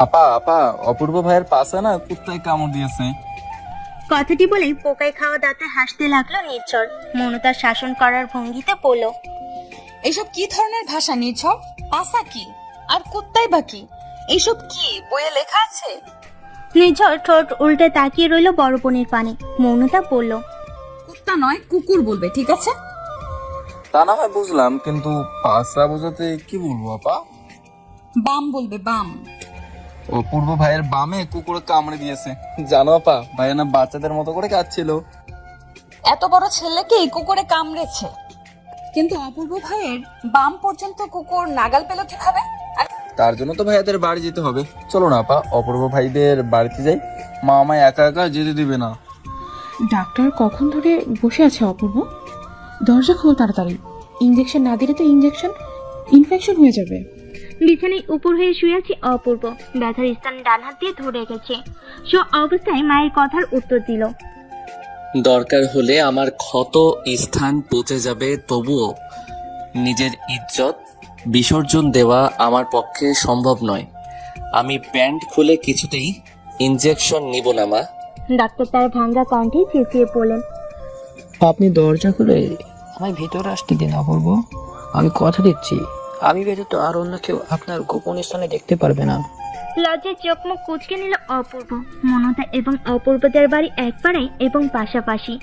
আপা আপা, অপূর্ব ভাইয়ের পাশে না কুত্তায় কামড় দিয়েছে। কথাটি বলেই পোকায় খাওয়া দাঁতে হাসতে লাগলো নির্ঝর। মনতার শাসন করার ভঙ্গিতে বলল, এইসব কি ধরনের ভাষা নির্ঝর? পাসা কি আর কুত্তাই বা কি? এইসব কি বইয়ে লেখা আছে? নির্ঝর ঠোঁট উল্টে তাকিয়ে রইল বড় বোনের পানে। মৌনতা বলল, কুত্তা নয় কুকুর বলবে, ঠিক আছে? তা না হয় বুঝলাম, কিন্তু পাশা বোঝাতে কি বলবো আপা? বাম বলবে, বাম। অপূর্ব ভাইয়ের বামে কুকুরে কামড়ে দিয়েছে। জানো আপা, ভাইয়া না বাচ্চাদের মতো করে কাঁদছিল। এত বড় ছেলেকে এই কুকুরে কামড়েছে, কিন্তু অপূর্ব ভাইয়ের বাম পর্যন্ত কুকুর নাগাল পেল কিভাবে? আর তার জন্য তো ভাইয়াদের বাড়ি যেতে হবে। চলো না আপা, অপূর্ব ভাইদের বাড়িতে যাই। মা আমায় একা একা যেতে দিবে না। ডাক্তার কখন ধরে বসে আছে অপূর্ব? দরজা খোল তাড়াতাড়ি। ইঞ্জেকশন না দিলে তো ইনফেকশন হয়ে যাবে। বিছানায় উপর হয়ে শুয়ে আছে অপূর্ব। ব্যথার স্থান ডান হাত দিয়ে ধরে রেখেছে। সে অবস্থায় মায়ের কথার উত্তর দিল, দরকার হলে আমার ক্ষত স্থান পচে যাবে, তবুও নিজের ইজ্জত বিসর্জন দেওয়া আমার পক্ষে সম্ভব নয়। আমি প্যান্ট খুলে কিছুতেই ইনজেকশন নিব না মা। ডাক্তার তার ভাঙ্গা কণ্ঠে চেঁচিয়ে বললেন, আপনি দরজা খুলে আমায় ভেতরে আসতে দিন অপূর্ব। আমি কথা দিচ্ছি, আমি ব্যতীত আর অন্য কেউ আপনার গোপন স্থানে দেখতে পারবে না। লজ্জায় চোখ মুখ কুচকে নিল অপূর্ব। মনতা এবং অপূর্বদের বাড়ি এক পাড়ায় এবং পাশাপাশি।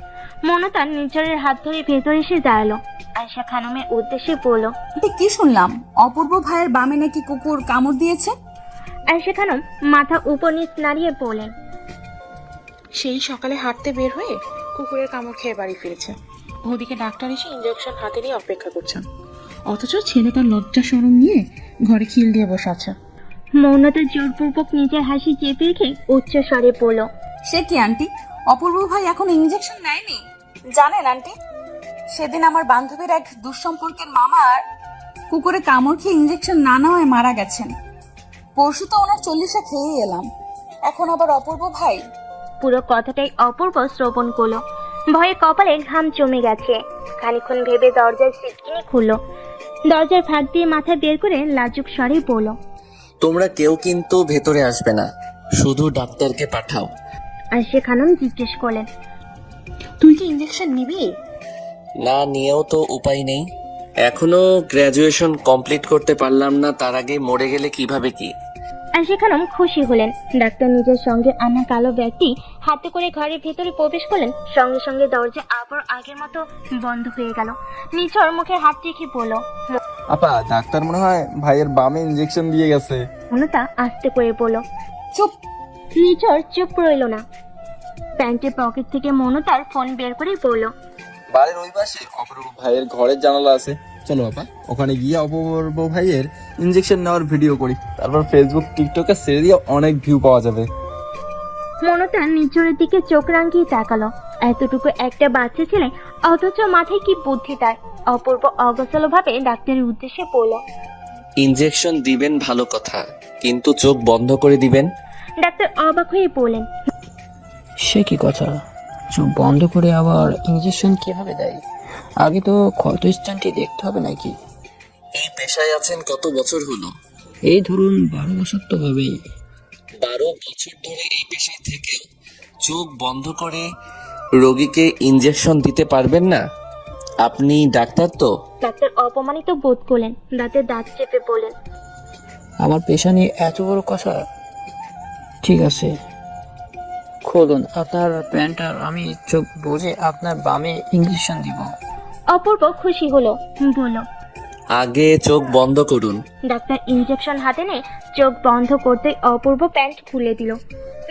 মনতা নির্ঝরের হাত ধরে ভেতরে এসে দাঁড়ালো। আয়শা খানমের উদ্দেশ্যে বলল, আন্টি, কি শুনলাম অপূর্ব ভাইয়ের বামে নাকি কুকুর কামড় দিয়েছে? আয়শা খানম মাথা উপর নিচ নাড়িয়ে বলেন, সেই সকালে হাঁটতে বের হয়ে কুকুরের কামড় খেয়ে বাড়ি ফিরেছে। ওদিকে ডাক্তার এসে ইঞ্জেকশন হাতে নিয়ে অপেক্ষা করছেন, অথচ ছেলে তার লজ্জা শরম নিয়ে ঘরে খিল দিয়ে বসে আছে। মৌনতা জোরপূর্বক নিজের হাসি চেপে রেখে উচ্চ স্বরে বলল, সে কি আন্টি, অপূর্ব ভাই এখন ইঞ্জেকশন নেয়নি? জানেন আন্টি, সেদিন আমার বান্ধবীর এক দুঃসম্পর্কের মামার কুকুরে কামড় খেয়ে ইঞ্জেকশন না নেওয়ায় মারা গেছেন। পরশু তো ওনার 40 খেয়ে এলাম, এখন আবার অপূর্ব ভাই। পুরো কথাটাই অপূর্ব শ্রবণ করলো। ভয়ে কপালে ঘাম জমে গেছে। খানিকক্ষণ ভেবে দরজার সিটকিনি খুললো। দরজার ফাঁক দিয়ে মাথা বের করে লাজুক স্বরে বলল, তোমরা কেউ কিন্তু ভেতরে আসবে না, শুধু ডাক্তারকে পাঠাও। আয়শা খানম জিজ্ঞেস করলেন, তুই কি ইঞ্জেকশন নিবি? না নিয়েও তো উপায় নেই। এখনো গ্র্যাজুয়েশন কমপ্লিট করতে পারলাম না, তার আগে মরে গেলে কিভাবে কি? আয়শা খানম খুশি হলেন। ডাক্তার নিজের সঙ্গে আনা কালো ব্যাগটি হাতে করে ঘরের ভেতরে প্রবেশ করলেন। সঙ্গে সঙ্গে দরজা আবার আগের মতো বন্ধ হয়ে গেল। নিচর মুখে হাত রেখে বলল, আপা, ডাক্তার মনে হয় ভাইয়ের বামে ইঞ্জেকশন দিয়ে গেছে। মনতা আস্তে করে বলল, চুপ। নিচর চুপ রইল না। প্যান্টের পকেট থেকে মনতার ফোন বের করে বলল, বাড়ির ওই পাশে অপূর্ব ভাইয়ের ঘরের জানালা আছে। চলো আপা, ওখানে গিয়ে অপূর্ব ভাইয়ের ইঞ্জেকশন নেওয়ার ভিডিও করি। তারপর ফেসবুক টিকটকে ছেড়ে দিয়ে অনেক ভিউ পাওয়া যাবে। মনতা নিচরের দিকে চোখ রাঙিয়ে তাকালো। এতটুকু একটা বাচ্চা ছেলে, অথচ মাথায় কি বুদ্ধি তার। অপূর্ব অগোছালো ভাবে ডাক্তারের উদ্দেশ্যে বলল, ইনজেকশন দিবেন ভালো কথা, কিন্তু চোখ বন্ধ করে দিবেন। ডাক্তার অবাক হয়ে বললেন, সে কি কথা? চোখ বন্ধ করে আবার ইঞ্জেকশন কিভাবে দেয়? আগে তো ক্ষত স্থানটি দেখতে হবে নাকি? এই পেশায় আছেন কত বছর হলো? এই ধরুন 12 বছর তো হবেই। 12 বছর ধরে এই পেশায় থেকেও চোখ বন্ধ করে রোগীকে ইনজেকশন দিতে পারবেন না? আপনি ডাক্তার তো? ডাক্তার অপমানিত বোধ করলেন। দাঁতে দাঁত চেপে বলেন, আমার পেশা নিয়ে এত বড় কথা? ঠিক আছে, খুলুন আপনার প্যান্ট আর আমি চোখ বুঝে আপনার বামে ইঞ্জেকশন দিব। অপূর্ব খুশি হলো, বলল, আগে চোখ বন্ধ করুন। ডাক্তার ইঞ্জেকশন হাতে নিয়ে চোখ বন্ধ করতে অপূর্ব প্যান্ট খুলে দিল।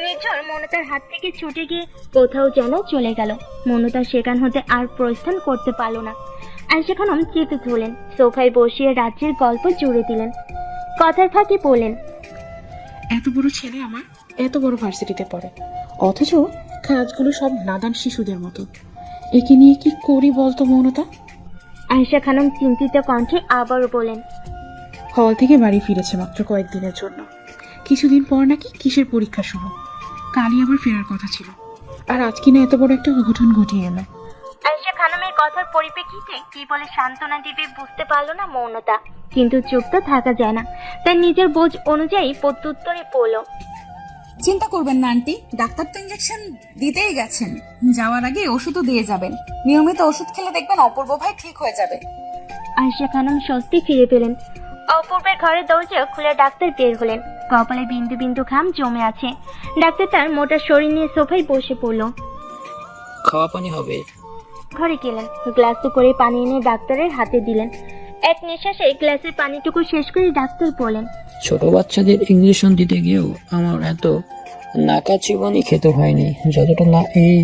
নির্ঝর মনতার হাত থেকে ছুটে গিয়ে কোথাও যেন চলে গেল। মনতা সেখান হতে আর প্রস্থান করতে পারল না। আয়শা খানম চেপে ধরলেন, সোফায় বসিয়ে রাজ্যের গল্প জুড়ে দিলেন। কথার ফাঁকে বললেন, এত বড় ছেলে আমার, এত বড় ভার্সিটিতে পড়ে, অথচ কাজগুলো সব নাদান শিশুদের মতো। একে নিয়ে কি করি বলতো মৌনতা? আয়শা খানম চিন্তিত কণ্ঠে আবারও বলেন, হল থেকে বাড়ি ফিরেছে মাত্র কয়েকদিনের জন্য। কিছুদিন পর নাকি কিসের পরীক্ষা শুরু, কালই আবার ফেরার কথা ছিল, আর আজ কিনা এত বড় একটা অঘটন ঘটিয়ে এলো। আয়শা খানমের কথার পরিপ্রেক্ষিতে কি বলে সান্ত্বনা দিবে বুঝতে পারল না মৌনতা। কিন্তু চুপ তো থাকা যায় না, তাই নিজের বোঝ অনুযায়ী প্রত্যুত্তরে পড়ল। চিন্তা করবেন না আন্টি, ডাক্তার তো ইঞ্জেকশন দিতেই গেছেন, যাওয়ার আগে ওষুধও দিয়ে যাবেন। নিয়মিত ওষুধ খেলে দেখবেন অপূর্ব ভাই ঠিক হয়ে যাবে। আয়েশা খানম স্বস্তি ফিরে পেলেন। অপূর্বের ঘরের দরজা খুলে ডাক্তার বের হলেন। কপালে বিন্দু বিন্দু ঘাম জমে আছে। ডাক্তার তার মোটা শরীর নিয়ে সোফায় বসে পড়ল। খাওয়া পানি হবে? ঘরে গেলেন, গ্লাসে করে পানি এনে ডাক্তারের হাতে দিলেন। এক নিঃশ্বাসে গ্লাসের পানিটুকু শেষ করে ডাক্তার বলেন, ছোট বাচ্চাদের ইঞ্জেকশন দিতে গিয়েও আমার এত নাকা চিবনি খেতে হয়নি যতটা না এই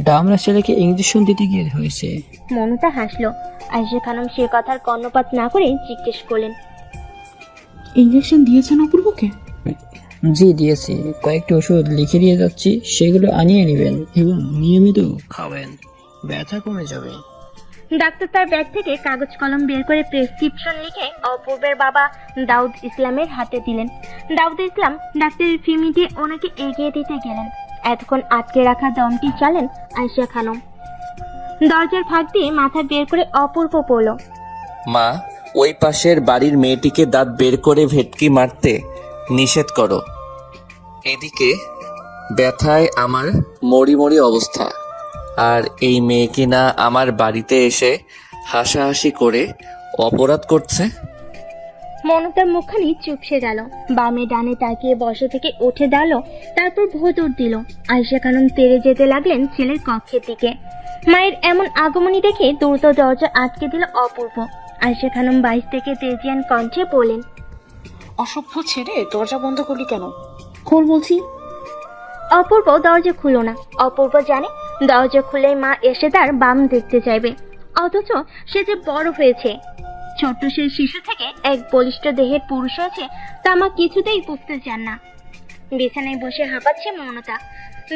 ডামরা ছেলেকে ইঞ্জেকশন দিতে গিয়ে হয়েছে। মমতা হাসলো। আয়েশা খানম সে কথার কর্ণপাত না করে জিজ্ঞেস করলেন, ইঞ্জেকশন দিয়েছেন অপূর্বকে? জি দিয়েছি, কয়েকটি ওষুধ লিখে দিয়ে যাচ্ছি, সেগুলো আনিয়ে নেবেন এবং নিয়মিত খাবেন, ব্যথা কমে যাবে। ডাক্তার তার ব্যাগ থেকে কাগজ কলম বের করে প্রেসক্রিপশন লিখে অপূর্বের বাবা দাউদ ইসলামের হাতে দিলেন। দাউদ ইসলাম ডাক্তারের ফি মিটিয়ে ওনাকে এগিয়ে দিতে গেলেন। এতক্ষণ আটকে রাখা দমটি চালেন আয়েশা খানম। দরজার ফাঁক দিয়ে মাথা বের করে অপূর্ব পড়ল। মা, ওই পাশের বাড়ির মেয়েটিকে দাঁত বের করে ভেটকি মারতে নিষেধ করো। এদিকে ব্যথায় আমার মরি মরি অবস্থা, আর এই মেয়ে কিনা আমার বাড়িতে এসে হাসাহাসি করে অপরাধ করছে। মমতার মুখখানি চুপসে গেল। বামে ডানে তাকিয়ে বসা থেকে উঠে দাঁড়ালো, তারপর ভোঁদর দিল। আয়েশা খানম তেড়ে যেতে লাগলেন ছেলের কক্ষের দিকে। মায়ের এমন আগমনী দেখে দ্রুত দরজা আটকে দিল অপূর্ব। আয়েশা খানম বাইশ থেকে তেজিয়ান কণ্ঠে বলেন, অসভ্য ছেড়ে দরজা বন্ধ করলি কেন? খোল বলছি। অপূর্ব দরজা খুলো না। অপূর্ব জানে দরজা খুলেই মা এসে তার বাম দেখতে চাইবে, অথচ সে যে বড় হয়েছে। ছোট্ট সে শিশু থেকে এক বলিষ্ঠ দেহের পুরুষ হয়েছে তা মা কিছুতেই বুঝতে চান না। বিছানায় বসে হাঁপাচ্ছে মমতা।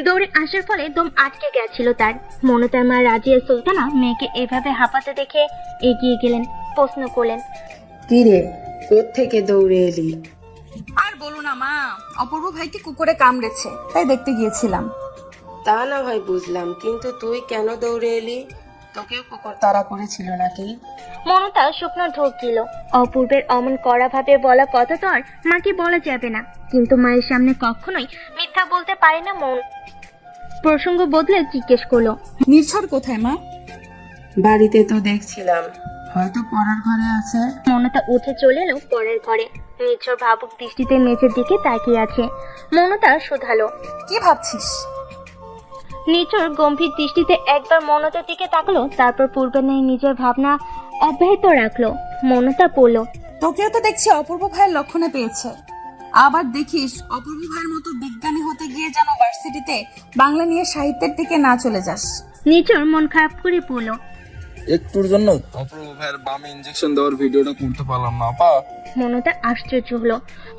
দৌড়ে আসার ফলে দম আটকে গেছিল তার। মমতার মা রাজিয়া সুলতানা মেয়েকে এভাবে হাঁপাতে দেখে এগিয়ে গেলেন, প্রশ্ন করলেন, কিরে, কোত্থেকে দৌড়ে এলি? আর বলো না মা, অপূর্ব ভাইকে কুকুরে কামড়েছে, তাই দেখতে গিয়েছিলাম। তা না হয় বুঝলাম, কিন্তু তুই কেন দৌড়ে এলি? তোকেও কুকুর তাড়া করেছিল নাকি? মমতা শুকনো ঢোক দিল। অপূর্বের অমন কড়া ভাবে বলা কথা তো আর মাকে বলা যাবে না, কিন্তু মায়ের সামনে কখনোই মিথ্যা বলতে পারে না মন। প্রসঙ্গ বদলে জিজ্ঞেস করলো, নির্ঝর কোথায় মা? বাড়িতে তো দেখছিলাম, হয়তো পড়ার ঘরে আছে। মমতা উঠে চলে এলো পরের ঘরে। নির্ঝর ভাবুক দৃষ্টিতে মেঝের দিকে তাকিয়ে আছে। মমতা শুধালো, কি ভাবছিস? নির্ঝর গম্ভীর দৃষ্টিতে একবার মমতার দিকে তাকালো, তারপর পূর্বের ন্যায় নিজের ভাবনা অব্যাহত রাখলো। মমতা বলল, তোকেও তো দেখছি অপূর্ব ভাইয়ের লক্ষণে পেয়েছে। আবার দেখিস অপূর্ব ভাইয়ের মতো বিজ্ঞানী হতে গিয়ে যেন ভার্সিটিতে বাংলা নিয়ে সাহিত্যের দিকে না চলে যাস। নির্ঝর মন খারাপ করে বলল, একটুর জন্য অপূর্ব ভাইয়ের বামে ইঞ্জেকশন দেওয়ার ভিডিওটা করতে পারলাম না আপা। মমতা আশ্চর্য হলো।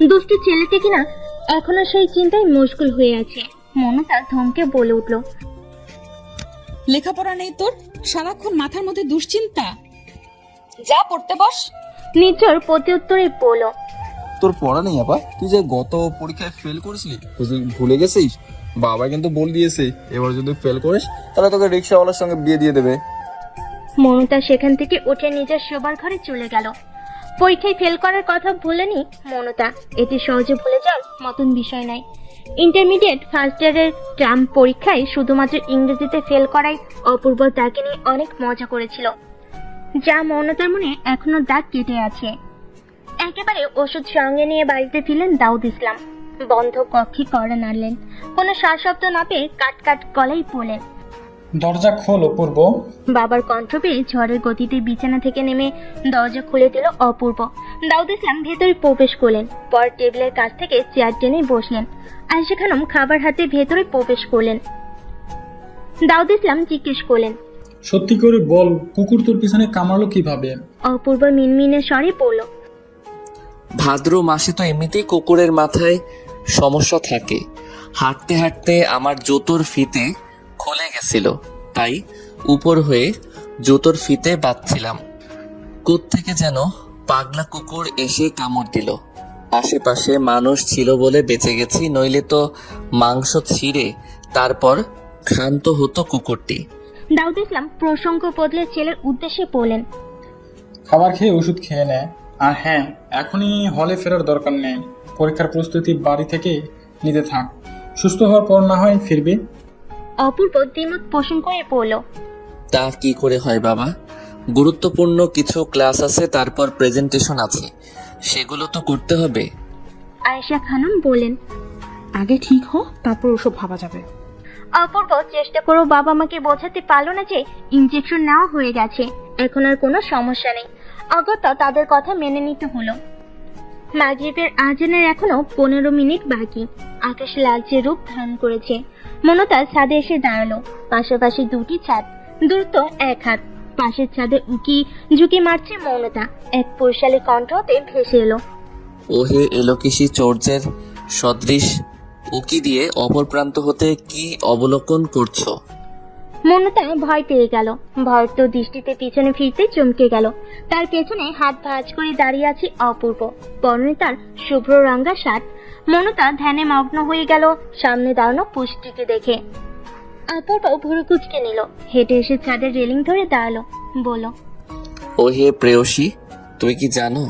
দুষ্টু ছেলেটি কিনা এখনো সেই চিন্তায় মশগুল হয়ে আছে। মমতা ধমকে বলে উঠল, লেখাপড়া নেই তোর? সারাক্ষণ মাথার মধ্যে দুশ্চিন্তা। যা পড়তে বস। নির্ঝর প্রতি উত্তরে বলল, তোর পড়া নেই আপা? তুই যে গত পরীক্ষায় ফেল করেছিলি, তুই ভুলে গেছিস? বাবা কিন্তু বল দিয়েছে এবার যদি ফেল করিস তাহলে তোকে রিক্সাওয়ালার সঙ্গে বিয়ে দিয়ে দেবে। মমতা সেখান থেকে উঠে নিজের শোবার ঘরে চলে গেল। পরীক্ষায় ফেল করার কথা ভুলেনি মমতা। এটি সহজে ভুলে যাওয়ার মতন বিষয় নয়। ইন্টারমিডিয়েট ফার্স্ট ইয়ারের টার্ম পরীক্ষায় শুধুমাত্র ইংরেজিতে ফেল করায় অপূর্ব তাকে নিয়ে অনেক মজা করেছিল, যা মমতার মনে এখনো দাগ কেটে আছে। একেবারে ওষুধ সঙ্গে নিয়ে বাড়িতে ফিরলেন দাউদ ইসলাম। বন্ধ কক্ষে কড়া নাড়লেন। কোনো সারশব্দ না পেয়ে কাট কাট গলায় বললেন, দরজা খোল অপূর্ব। বাবার কণ্ঠ পেয়ে ঝড়ের গতিতে বিছানা থেকে নেমে দরজা খুলে দিল অপূর্ব। দাউদ ইসলাম ভেতরে প্রবেশ করলেন, পর টেবিলের কাছ থেকে চেয়ার টেনে বসলেন। আয়েশা খানম খাবার হাতে ভেতরে প্রবেশ করলেন। দাউদ ইসলাম জিজ্ঞেস করলেন, সত্যি করে বল, কুকুর তোর পিছনে কামড়ালো কিভাবে? অপূর্ব মিনমিনে স্বরে বলল, ভাদ্র মাসে তো এমনিতেই কুকুরের মাথায় সমস্যা থাকে। হাঁটতে হাঁটতে আমার জুতোর ফিতে খুলে গেছিল, তাই উপর হয়ে জুতোর ফিতে বাঁধছিলাম। কোত্থেকে যেন পাগলা কুকুর এসে কামড় দিল। আশেপাশে মানুষ ছিল বলে বেঁচে গেছি, নইলে তো মাংস ছিঁড়ে তারপর ক্ষান্ত হতো কুকুরটি। দাউদ ইসলাম প্রসঙ্গ বদলে ছেলের উদ্দেশ্যে বললেন, খাবার খেয়ে ওষুধ খেয়ে নে। আর হ্যাঁ, এখনই হলে ফেরার দরকার নেই। পরীক্ষার প্রস্তুতি বাড়ি থেকে নিতে থাক। সুস্থ হওয়ার পর না হয় ফিরবি। অপূর্ব দ্বিমত পোষণ করে বলল, তা কি করে হয় বাবা? গুরুত্বপূর্ণ কিছু ক্লাস আছে, তারপর প্রেজেন্টেশন আছে, সেগুলো তো করতে হবে। আয়েশা খানম বলেন। আগে ঠিক হো, তারপর ওসব ভাবা যাবে। অপূর্ব চেষ্টা করেও বাবা মাকে বোঝাতে পারলো না যে ইনজেকশন নেওয়া হয়ে গেছে, এখন আর কোনো সমস্যা নেই। অগত্যা তাদের কথা মেনে নিতে হলো। মাগরিবের আজানের এখনো 15 মিনিট বাকি। আকাশ লালচে রূপ ধারণ করেছে। মনতা ছাদে এসে দাঁড়ালো। পাশাপাশি দুটি ছাদ, দূরত্ব 1 হাত। পাশের ছাদে উকি ঝুঁকি মারছে মৌনতা। এক পৈশালী কণ্ঠতে ভেসে এলো, ওহে এলোকেশী চৌর্যের সদৃশ উকি দিয়ে অপর প্রান্ত হতে কি অবলোকন করছো? মৌনতা ভয় পেয়ে গেল। ভয়ত দৃষ্টিতে পিছনে ফিরতে চমকে গেল। তার পেছনে হাত ভাঁজ করে দাঁড়িয়ে আছে অপূর্ব। পরনে তার শুভ্র রঙা শার্ট। মৌনতা ধ্যানে মগ্ন হয়ে গেল সামনে দাঁড়ানো পুষ্টিকে দেখে। অপূর্ব ভুরু কুঁচকে নিল, হেঁটে এসে ছাদের রেলিং ধরে দাঁড়ালো, বলল, ওহে প্রেয়সী, তুমি কি জানো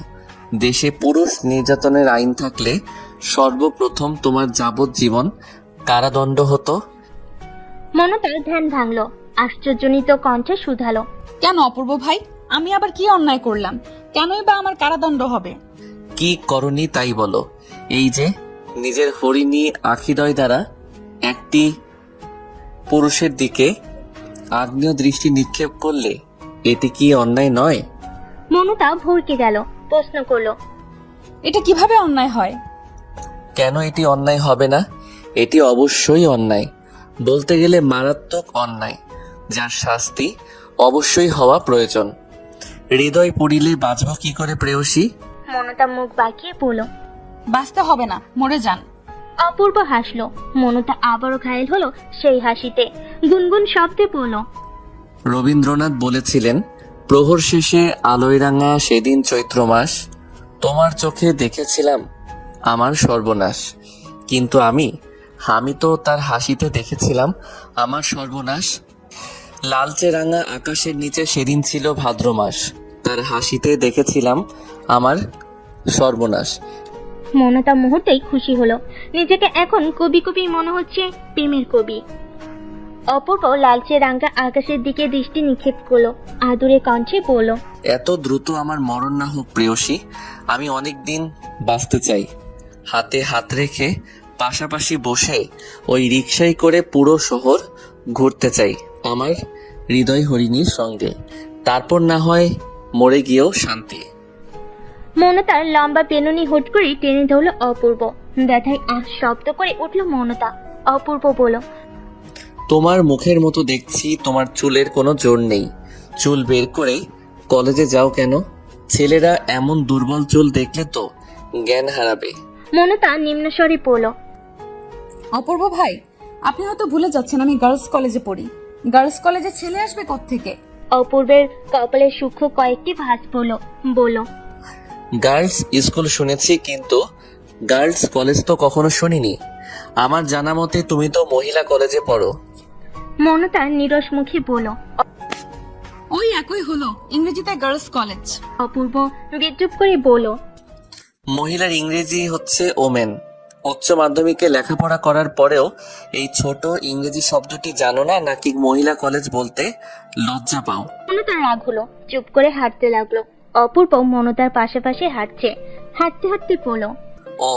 দেশে পুরুষ নির্যাতনের আইন থাকলে সর্বপ্রথম তোমার যাবজ্জীবন কারাদণ্ড হতো? মৌনতার ধ্যান ভাঙলো। আশ্চর্যজনিত কণ্ঠে শুধালো, কেন অপূর্ব ভাই? আমি আবার কি অন্যায় করলাম? কেনই বা আমার কারাদণ্ড হবে? কি করনি তাই বলো। এই যে নিজের হরিণী আখিদয় দ্বারা একটি পুরুষের দিকে আগ্নেয় দৃষ্টি নিক্ষেপ করলে এটি কি অন্যায় নয়? মৌনতা ভরকে গেল, প্রশ্ন করলো, এটা কিভাবে অন্যায় হয়? কেন এটি অন্যায় হবে না? এটি অবশ্যই অন্যায়, বলতে গেলে মারাত্মক অন্যায়, যার শাস্তি অবশ্যই হওয়া প্রয়োজন। হৃদয় পড়িলে বাঁচব কি করে প্রেয়সী? মৌনতা মুখ বাঁকিয়ে বলল, বাঁচতে হবে না, মরে যান। অপূর্ব হাসলো। মৌনতা আবারও ঘায়েল হলো সেই হাসিতে। গুনগুন শব্দে বলল, রবীন্দ্রনাথ বলেছিলেন, প্রহর শেষে আলোয় রাঙা সেদিন চৈত্র মাস, তোমার চোখে দেখেছিলাম আমার সর্বনাশ। কিন্তু আমি তো তার হাসিতে দেখেছিলাম আমার সর্বনাশ। লালচে রাঙা আকাশের নিচে সেদিন ছিল ভাদ্র মাস, তার হাসিতে দেখেছিলাম আমার সর্বনাশ। মৌনতা মুহূর্তেই খুশি হলো। নিজেকে এখন কবি কবি মনে হচ্ছে, প্রেমের কবি। অপূর্ব লালচে রাঙা আকাশের দিকে দৃষ্টি নিক্ষেপ করলো, আদুরে কণ্ঠে বলল, এত দ্রুত আমার মরণ না হোক প্রেয়সী, আমি অনেক দিন বাঁচতে চাই। হাতে হাত রেখে পাশাপাশি বসে ওই রিকশায় করে পুরো শহর ঘুরতে চাই আমার হৃদয় হরিণীর সঙ্গে। তারপর না হয় মরে গিয়েও শান্তি। মৌনতার লম্বা পেনুনি হুট করে টেনে ধরলো অপূর্ব। ব্যথায় আহ শব্দ করে উঠল মৌনতা। অপূর্ব বলল, তোমার মুখের মতো দেখছি তোমার চুলের কোনো জোর নেই। চুল বের করে কলেজে যাও কেন? ছেলেরা এমন দুর্বল চুল দেখলে তো জ্ঞান হারাবে। মৌনতা নিম্নস্বরে বলল, অপূর্ব ভাই, আপনি হয়তো ভুলে যাচ্ছেন আমি গার্লস কলেজে পড়ি। গার্লস কলেজে ছেলে আসবে কোত্থেকে? অপূর্বের কপালে সূক্ষ্ম কয়েকটি ভাঁজ পড়ল, বলল, গার্লস স্কুল শুনেছি, কিন্তু গার্লস কলেজ তো কখনো শুনিনি। আমার জানা মতে তুমি তো মহিলা কলেজে পড়ো। মৌনতা নিরস মুখে বলল। ওই একই হলো, ইংরেজিতে গার্লস কলেজ। অপূর্ব বিদ্রুপ করে বলল, মহিলার ইংরেজি হচ্ছে ওমেন। উচ্চ মাধ্যমিকে লেখাপড়া করার পরেও এই ছোট ইংরেজি শব্দটি জানো না, নাকি মহিলা কলেজ বলতে লজ্জা পাও? মৌনতার রাগ হলো, চুপ করে হাঁটতে লাগলো। অপূর্ব মৌনতার পাশাপাশি হাঁটছে। হাঁটতে হাঁটতে বলল, ও,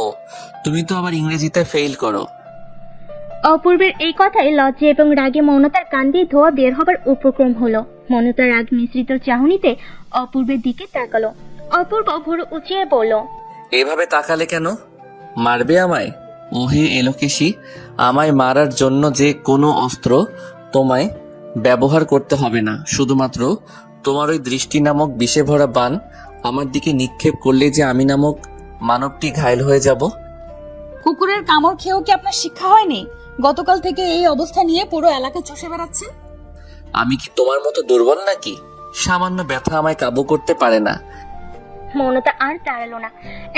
তুমি তো আবার ইংরেজিতে ফেল করো। অপূর্বের এই কথায় লজ্জা এবং রাগে মৌনতার কান দিয়ে ধোয়া বের হবার উপক্রম হলো। মৌনতার রাগ মিশ্রিত চাহনিতে অপূর্বের দিকে তাকালো। অপূর্ব ভুরু উঁচিয়ে বলল, এভাবে তাকালে কেন? মারবে আমায়? ওহে এলোকেশী, আমায় মারার জন্য যে কোনো অস্ত্র তোমায় ব্যবহার করতে হবে না। শুধুমাত্র তোমার ওই দৃষ্টি নামক বিষে ভরা বান আমার দিকে নিক্ষেপ করলে যে আমি নামক মানবটি ঘায়েল হয়ে যাব। কুকুরের কামড় খেয়েও কি আপনার শিক্ষা হয়নি? গতকাল থেকে এই অবস্থা নিয়ে পুরো এলাকা চষে বেড়াচ্ছেন। আমি কি তোমার মতো দুর্বল নাকি? সামান্য ব্যথা আমায় কাবু করতে পারে না। মৌনতা আর দাঁড়ালো না,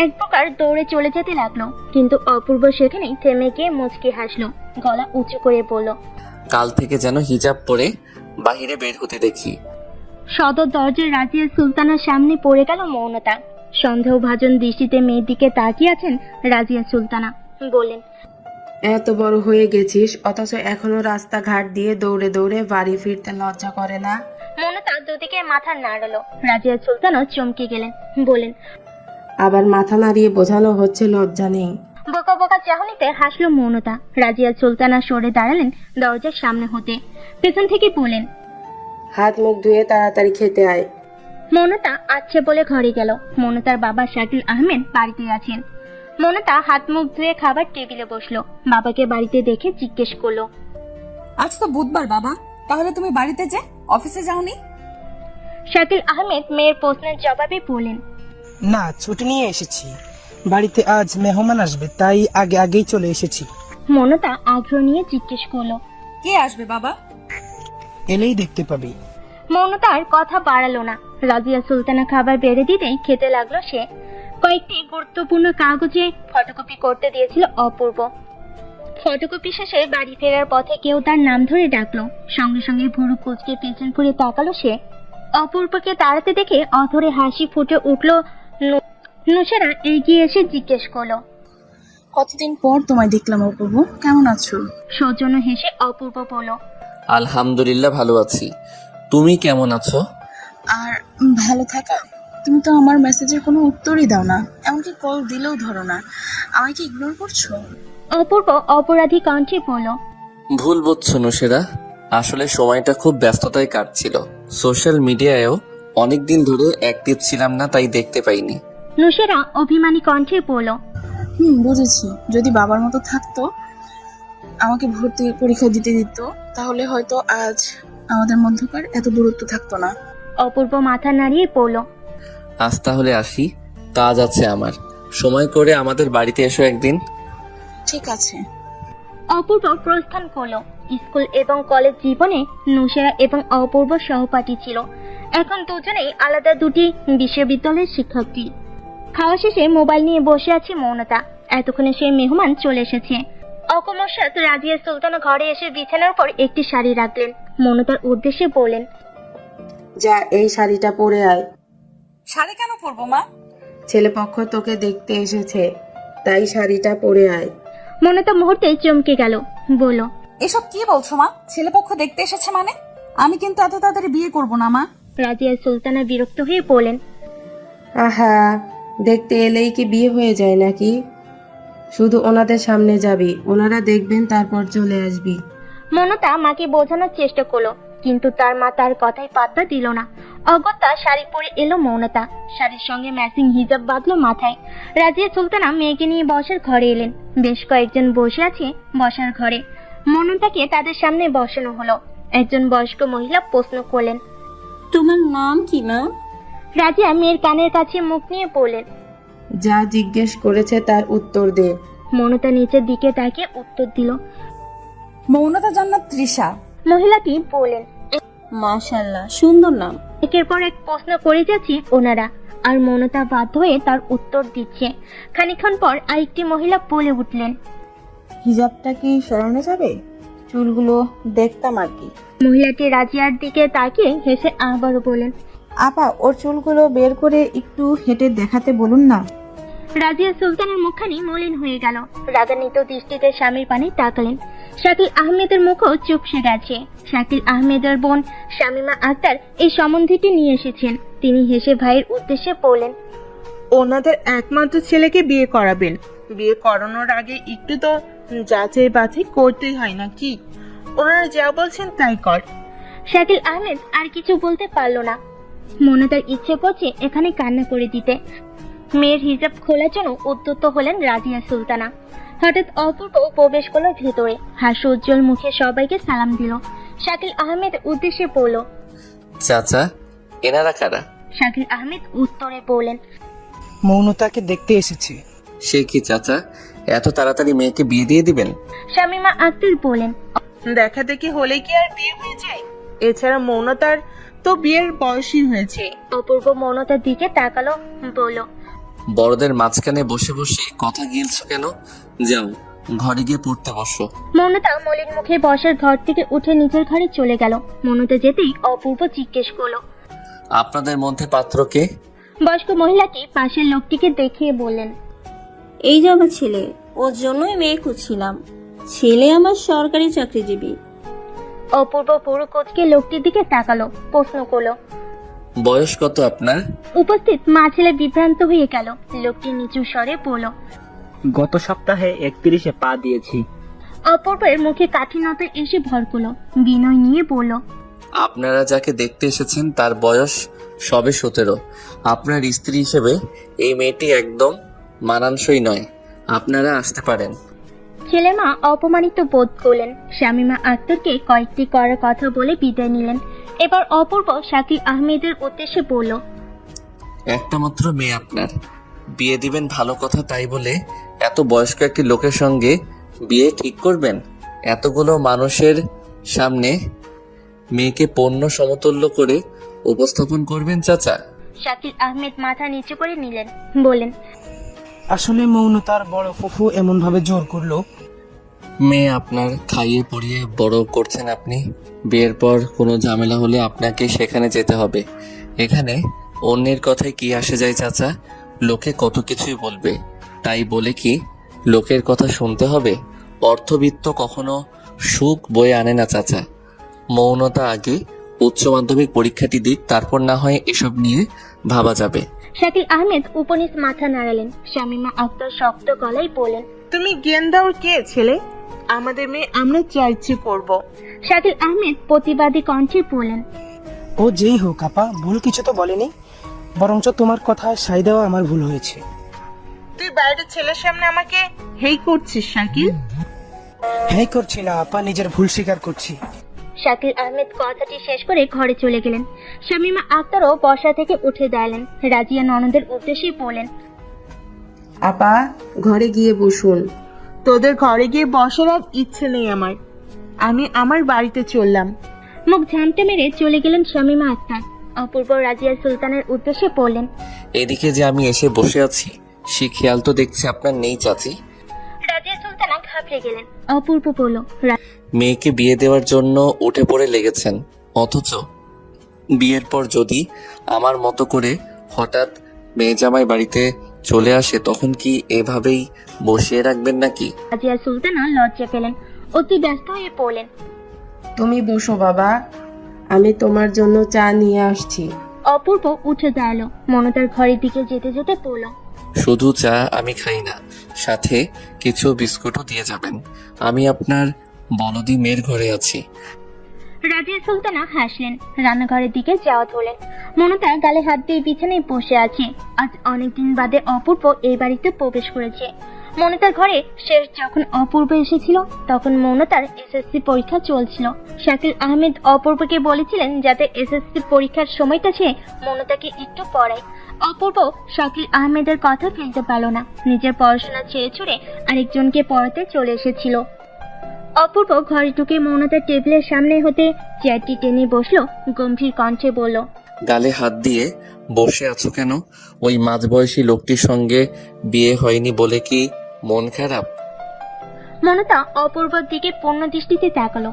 এক প্রকার দৌড়ে চলে যেতে লাগলো। কিন্তু অপূর্ব সেখানেই থেমে গিয়ে মুচকি হাসলো, গলা উঁচু করে বলল, কাল থেকে যেন হিজাব পরে বাহিরে বের হতে দেখি। সদর দরজার রাজিয়া সুলতানার সামনে পড়ে গেল মৌনতা। সন্দেহভাজন দৃষ্টিতে মেয়ের দিকে তাকিয়ে আছেন রাজিয়া সুলতানা। বললেন, এত বড় হয়ে গেছিস অথচ এখনো রাস্তাঘাট দিয়ে দৌড়ে দৌড়ে বাড়ি ফিরতে লজ্জা করে না? মনতা দুদিকে মাথা নাড়ালো। রাজিয়া সুলতানা চমকে গেলেন। বলেন, আবার মাথা নাড়িয়ে বোঝানো হচ্ছে লজ্জা নেই। বোকা বোকা চাহনিতে হাসলো মৌনতা। রাজিয়া সুলতানা সরে দাঁড়ালেন দরজার সামনে হতে। পেছন থেকে বলেন, হাত মুখ ধুয়ে তাড়াতাড়ি খেতে আয়। মৌনতা আচ্ছে বলে ঘরে গেল। মৌনতার বাবা শাকিল আহমেদ বাড়িতে আছেন। মৌনতা হাত মুখ ধুয়ে খাবার টেবিলে বসলো। বাবাকে বাড়িতে দেখে জিজ্ঞেস করলো, আজ তো বুধবার বাবা, তাহলে তুমি বাড়িতে যে অফিসে যাওনি? শাকিল আহমেদ মেয়ের প্রশ্নের জবাবে বলেন, না, ছুটি নিয়ে এসেছি। বাড়িতে আজ মেহমান আসবে, তাই আগেই চলে এসেছি। মৌনতা আগ্রহ নিয়ে জিজ্ঞেস করলো, কে আসবে বাবা? এলেই দেখতে পাবি। মৌনতার কথা বাড়ালো না। রাজিয়া সুলতানা খাবার বেড়ে দিতেই খেতে লাগলো সে। কয়েকটি গুরুত্বপূর্ণ কাগজে ফটোকপি করতে দিয়েছিল অপূর্ব। ফটোকপি শেষে বাড়ি ফেরার পথে কেউ তার নাম ধরে ডাকলো। সঙ্গে সঙ্গে ভুরু কুচকে পেছন ফিরে তাকালো সে। অপূর্বকে তাড়াতে দেখে অধরে হাসি ফুটে উঠল। নুসেরা এগিয়ে এসে জিজ্ঞেস করলো, কতদিন পর তোমায় দেখলাম অপূর্ব, কেমন আছো? সৌজন্য হেসে অপূর্ব বলল, আলহামদুলিল্লাহ ভালো আছি। তুমি কেমন আছো? আর ভালো থাকা? তুমি তো আমার মেসেজের কোনো উত্তরই দাও না, এমনকি কল দিলেও ধরো না। আমাকে ইগনোর করছো? অপূর্ব অপরাধী কণ্ঠে বলল, ভুল বুঝছো নুসেরা, আসলে সময়টা খুব ব্যস্ততায় কাটছিল। সোশ্যাল মিডিয়ায়ও অনেকদিন ধরে অ্যাক্টিভ ছিলাম না, তাই দেখতে পাইনি। নুসেরা অভিমানী কণ্ঠে বলল, বুঝেছি। যদি বাবার মতো থাকতো, আমাকে ভর্তি পরীক্ষা দিতে দিত, তাহলে হয়তো আজ আমাদের মধ্যকার এত দূরত্ব থাকতো না। অপূর্ব মাথা নাড়িয়ে পড়ল, আজ তাহলে আসি, কাজ আছে আমার। সময় করে আমাদের বাড়িতে এসো একদিন। ঠিক আছে। অপূর্ব প্রস্থান করলো। স্কুল এবং কলেজ জীবনে নুসেরা এবং অপূর্ব সহপাঠী ছিল। এখন দুজনেই আলাদা দুটি বিশ্ববিদ্যালয়ের শিক্ষার্থী। খাওয়া শেষে মোবাইল নিয়ে বসে আছে মৌনতা। এতক্ষণে সেই মেহমান চলে এসেছে। অকস্মাৎ রাজিয়া সুলতানা ঘরে এসে বিছানার উপর একটি শাড়ি রাখলেন। মৌনতার উদ্দেশ্যে বললেন, যা এই শাড়িটা পরে আয়। শাড়ি কেন পরবো মা? ছেলেপক্ষ তোকে দেখতে এসেছে, তাই শাড়িটা পরে আয়। মৌনতা মুহূর্তে চমকে গেল। বলল, এসব কি বলছো মা? ছেলেপক্ষ দেখতে এসেছে মানে? আমি কিন্তু এত তাড়াতাড়ি বিয়ে করবো না মা। রাজিয়া সুলতানা বিরক্ত হয়ে বলেন, আহা, দেখতে এলেই কি বিয়ে হয়ে যায় নাকি? শুধু ওনাদের সামনে যাবি, ওনারা দেখবেন, তারপর চলে আসবি। মৌনতা মাকে বোঝানোর চেষ্টা করলো, কিন্তু তার মা তার কথাই পাত্তা দিল না। অগত্যা শাড়ি পরে এলো মৌনতা। শাড়ির সঙ্গে ম্যাচিং হিজাব বাঁধলো মাথায়। রাজিয়া সুলতানা মেয়েকে নিয়ে বসার ঘরে এলেন। বেশ কয়েকজন বসে আছে বসার ঘরে। মৌনতাকে তাদের সামনে বসানো হলো। একজন বয়স্ক মহিলা প্রশ্ন করলেন, তোমার নাম কি মা? রাজিয়া মেয়ের কানের কাছে মুখ নিয়ে বললেন, যা জিজ্ঞেস করেছে তার উত্তর দে। মৌনতা নিচের দিকে তাকিয়ে উত্তর দিল। মৌনতা জান্নাত তৃষা। মহিলাটি বললেন, মাশাআল্লাহ, সুন্দর নাম। একের পর এক প্রশ্ন করে যাচ্ছে ওনারা, আর মৌনতা বাধ্য হয়ে তার উত্তর দিচ্ছে। খানিকক্ষণ পর আরেকটি মহিলা বলে উঠলেন, হিজাবটা কি সরানো যাবে? চুলগুলো দেখতাম আর কি। মহিলাটি রাজিয়ার দিকে তাকিয়ে হেসে আবারও বলেন, আপা, ওর চুলগুলো বের করে একটু হেঁটে দেখাতে বলুন না। রাজিয়া সুলতানের মুখখানি মলিন হয়ে গেল। রাগান্বিত দৃষ্টিতে স্বামীর পানে তাকালেন। শাকিল আহমেদের মুখও চুপসে গেছে। শাকিল আহমেদের বোন শামিমা আক্তার এই সম্বন্ধীটি নিয়ে এসেছেন। তিনি হেসে ভাইয়ের উদ্দেশ্যে বললেন, ওনাদের একমাত্র ছেলেকে বিয়ে করাবেন। বিয়ে করানোর আগে একটু তো যাচাই বাছাই করতেই হয় নাকি? ওনারা যা বলছেন তাই কর। শাকিল আহমেদ আর কিছু বলতে পারল না। মনে তার ইচ্ছে করছে এখানে কান্না করে দিতে। মেয়ের হিজাব খোলার জন্য উদ্যত হলেন রাজিয়া সুলতানা। হঠাৎ অপূর্ব প্রবেশ করলো ভেতরে। হাসি উজ্জ্বল মুখে সবাইকে সালাম দিল। শাকিল আহমেদ উদ্দেশ্যে বলল, চাচা, এনারা কারা? শাকিল আহমেদ উত্তরে বললেন, মৌনতাকে দেখতে এসেছি। সে কি চাচা, এত তাড়াতাড়ি মেয়েকে বিয়ে দিয়ে দিবেন? শামিমা আক্তার বলেন, দেখা দেখি হলে কি আর বিয়ে হয়ে যায়? এছাড়া মৌনতার তো বিয়ের বয়সই হয়েছে। অপূর্ব মৌনতার দিকে তাকালো, বলল, বড়দের মাঝখানে বসে বসে কথা গিলছো কেন? যাও, ঘরে গিয়ে পড়তে বসো। মৌনতা মলিন মুখে বসার ঘর থেকে উঠে নিজের ঘরে চলে গেল। মৌনতা যেতেই অপূর্ব জিজ্ঞেস করলো, আপনাদের মধ্যে পাত্রকে? বয়স্ক মহিলাটি পাশের লোকটিকে দেখিয়ে বললেন, এই যে আমার ছেলে, ওর জন্যই মেয়ে খুঁজছিলাম। ছেলে আমার সরকারি চাকরিজীবী। অপূর্ব পুরো কোচকে লোকটির দিকে তাকালো, প্রশ্ন করলো। বয়স কত আপনার? উপস্থিত মা ছেলে বিভ্রান্ত হয়ে গেল। লোকটি নিচু স্বরে বলল, গত সপ্তাহে 31-এ পা দিয়েছি। অপূর্বের মুখে কাঠিন্যতা এসে ভর করলো। বিনয় নিয়ে বলল, আপনারা যাকে দেখতে এসেছেন তার বয়স সবে 17। আপনার স্ত্রী হিসেবে এই মেয়েটি একদম মানানসই নয়। আপনারা আসতে পারেন। ছেলে মা অপমানিত বোধ করলেন। শামীমা আক্তারকে কয়েকটি করার কথা বলে বিদায় নিলেন। এবার অপূর্ব শাকিল আহমেদের উদ্দেশ্যে বলল, একটা মাত্র মেয়ে আপনার, বিয়ে দিবেন ভালো কথা, তাই বলে এত বয়স্ক একটি লোকের সঙ্গে বিয়ে ঠিক করবেন? এতগুলো মানুষের সামনে মেয়েকে পণ্য সমতুল্য করে উপস্থাপন করবেন চাচা? শাকিল আহমেদ মাথা নিচু করে নিলেন, বলেন, আসলে মৌনতার বড় ফুফু এমন ভাবে জোর করলো। মেয়ে আপনার খাইয়ে পড়িয়ে বড় করছেন আপনি। বিয়ের পর কোনো ঝামেলা হলে আপনাকে সেখানে যেতে হবে। এখানে অন্যের কথায় কি আসে যায় চাচা? লোকে কত কিছুই বলবে, তাই বলে কি লোকের কথা শুনতে হবে? অর্থবিত্ত কখনো সুখ বয়ে আনে না চাচা। মৌনতা আগে উচ্চ মাধ্যমিক পরীক্ষাটি দিক, তারপর না হয় এসব নিয়ে ভাবা যাবে। শাকিল আহমেদ উপনিস মাথা নাড়ালেন। শামীমা আক্তার শক্ত গলায় বলেন, তুমি জ্ঞান দাও কে ছেলে? আমাদের মেয়ে আমরা চাইছি করব। শাকিল আহমেদ প্রতিবাদী কণ্ঠে বলেন, ও যেই হোক আপা, ভুল কিছু তো বলেনি, বরঞ্চ তোমার কথায় সাই দেওয়া আমার ভুল হয়েছে। তুই বাইরের ছেলের সামনে আমাকে হেই করছিস শাকিল? হ্যাঁ করছি না আপা, নিজের ভুল স্বীকার করছি। শাকিল আহমেদ কথাটি শেষ করে ঘরে চলে গেলেন। শামীমা আক্তারও বসা থেকে উঠে দাঁড়ালেন। রাজিয়া ননদের উদ্দেশ্যে বলেন, আপা, ঘরে গিয়ে বসুন। তোদের ঘরে গিয়ে বসার আর ইচ্ছে নেই আমার। আমি আমার বাড়িতে চললাম। মুখ ঝামটা মেরে চলে গেলেন শামীমা আক্তার। অপূর্ব রাজিয়া সুলতানের উদ্দেশ্যে বললেন, এদিকে যে আমি এসে বসে আছি সে খেয়াল তো দেখছি আপনার নেই চাচি। রাজিয়া সুলতানা ঘাবড়ে গেলেন। অপূর্ব বলল, মেয়েকে বিয়ে দেওয়ার জন্য উঠে পড়ে লেগেছেন, অথচ বিয়ের পর যদি আমার মতো করে হঠাৎ মেয়ে জামাই বাড়িতে চলে আসে তখন কি এভাবেই বসিয়ে রাখবেন নাকি? রাজিয়া সুলতানা লজ্জা পেলেন। অতি ব্যস্ত হয়ে পড়লেন। তুমি বসো বাবা, আমি তোমার জন্য চা নিয়ে আসছি। অপূর্ব উঠে দাঁড়ালো। মনতার ঘরের দিকে যেতে যেতে বলল, শুধু চা আমি খাই না, সাথে কিছু বিস্কুটও দিয়ে যাবেন। আমি আপনার বলদি মেয়ের ঘরে আছি। রাজিয়া সুলতানা হাসলেন। রান্নাঘরের দিকে যাওয়া ধরলেন। মনতা গালে হাত দিয়ে বিছানায় বসে আছে। আজ অনেকদিন বাদে অপূর্ব এই বাড়িতে প্রবেশ করেছে। মনতার ঘরে শেষ যখন অপূর্ব এসেছিল তখন মনতার এসএসসি পরীক্ষা চলছিল। শাকিল আহমেদ অপূর্বকে বলেছিলেন যাতে এসএসসি পরীক্ষার সময়টা সে মনতাকে একটু পড়ায়। অপূর্ব শাকিল আহমেদের কথা ফেলতে পারল না। নিজের পড়াশোনা ছেড়ে ছুড়ে আরেকজনকে পড়াতে চলে এসেছিল। অপূর্ব ঘরে ঢুকে মৌনতার টেবিলের সামনে হতে চেয়ারটি টেনে বসলো। গম্ভীর কণ্ঠে বলল, গালে হাত দিয়ে বসে আছো কেন? ওই মাঝবয়সী লোকটির সঙ্গে বিয়ে হয়নি বলে কি মন খারাপ? মৌনতা অপূর্বর দিকে পূর্ণ দৃষ্টিতে তাকালো।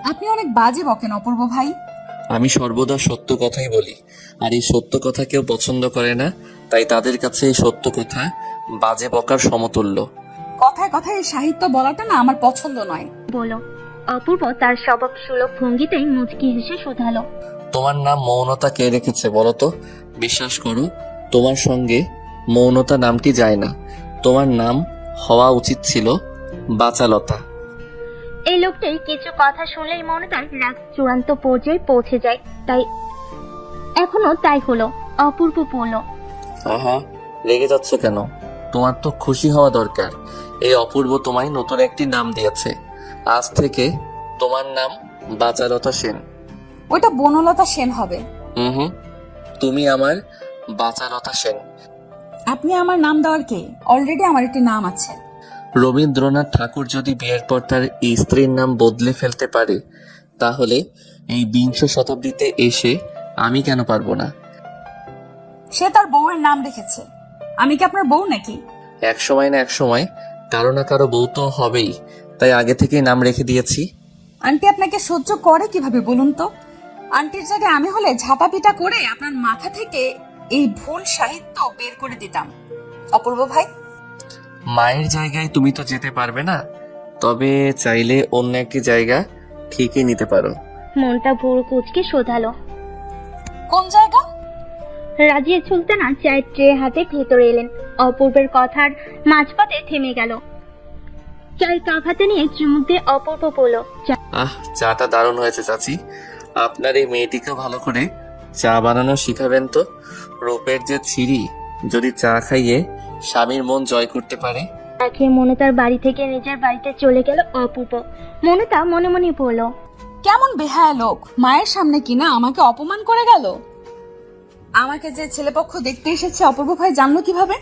আপনি অনেক বাজে বকেন অপূর্ব ভাই। আমি সর্বদা সত্য কথাই বলি, আর এই সত্য কথা কেউ পছন্দ করে না, তাই তাদের কাছে এই সত্য কথা বাজে বকার সমতুল্য। কথায় কথায় সাহিত্য বলাটা না আমার পছন্দ নয়। বলো। অপূর্ব তার স্বভাব সুলভ ভঙ্গিতেই মুচকি হেসে শুধালো, তোমার নাম মৌনতা কে রেখেছে বলো তো? বিশ্বাস করো, তোমার সঙ্গে মৌনতা নামটি যায় না। তোমার নাম হওয়া উচিত ছিল বাচালতা। এই লোকটির কিছু কথা শুনলেই মৌনতার রাগ চূড়ান্ত পর্যায়ে পৌঁছে যায়। তাই এখনো তাই হলো। অপূর্ব বলল, আহা, রেগে যাচ্ছ কেন? তোমার তো খুশি হওয়া দরকার। এই অপূর্ব তোমায় নতুন একটি নাম দিয়েছে। আজ থেকে তোমার নাম বাচালতা সেন। ওইটা বনলতা সেন হবে। হুম, তুমি আমার বাচালতা সেন। আপনি আমার নাম দেওয়ার কে? অলরেডি আমার একটি নাম আছে। রবীন্দ্রনাথ ঠাকুর যদি বিয়ের পর তার স্ত্রীর নাম বদলে ফেলতে পারে, তাহলে এই 20 শতাব্দীতে এসে আমি কেন পারবো না? সে তার বউয়ের নাম রেখেছে, আমি কি আপনার বউ নাকি? এক সময় না এক সময় কারো না কারো বউ তো হবেই, তাই আগে থেকেই নাম রেখে দিয়েছি। আন্টি আপনাকে সহ্য করে কিভাবে বলুন তো? আন্টির জায়গায় আমি হলে ঝাঁটা পিটা করে আপনার মাথা থেকে এই ভুল সাহিত্য বের করে দিতাম। অপূর্ব ভাই, মায়ের জায়গায় তুমি তো যেতে পারবে না, তবে চাইলে অন্য একটি জায়গা ঠিকই নিতে পারো। মনটা ভুরু কুচকে শোধালো। কোন জায়গা? রাজিয়া সুলতানা চায়ের ট্রে হাতে ভেতরে এলেন। অপূর্বের কথার মাঝপথে থেমে গেল। চায়ের কাপ হাতে নিয়ে চুমুক দিয়ে অপূর্ব বলল, চাটা দারুণ হয়েছে চাচি। আপনার এই মেয়েটিকে ভালো করে চা বানানো শিখাবেন তো। রূপের যে ছিরি, যদি চা খাইয়ে স্বামীর মন জয় করতে পারে। খেয়ে মনতার বাড়ি থেকে নিজের বাড়িতে চলে গেল অপূর্ব। মনতা মনে মনে বলল, কেমন বেহায়া লোক, মায়ের সামনে কিনা আমাকে অপমান করে গেল। আমাকে যে ছেলেপক্ষ দেখতে এসেছে অপূর্ব ভাই জানলো কিভাবে?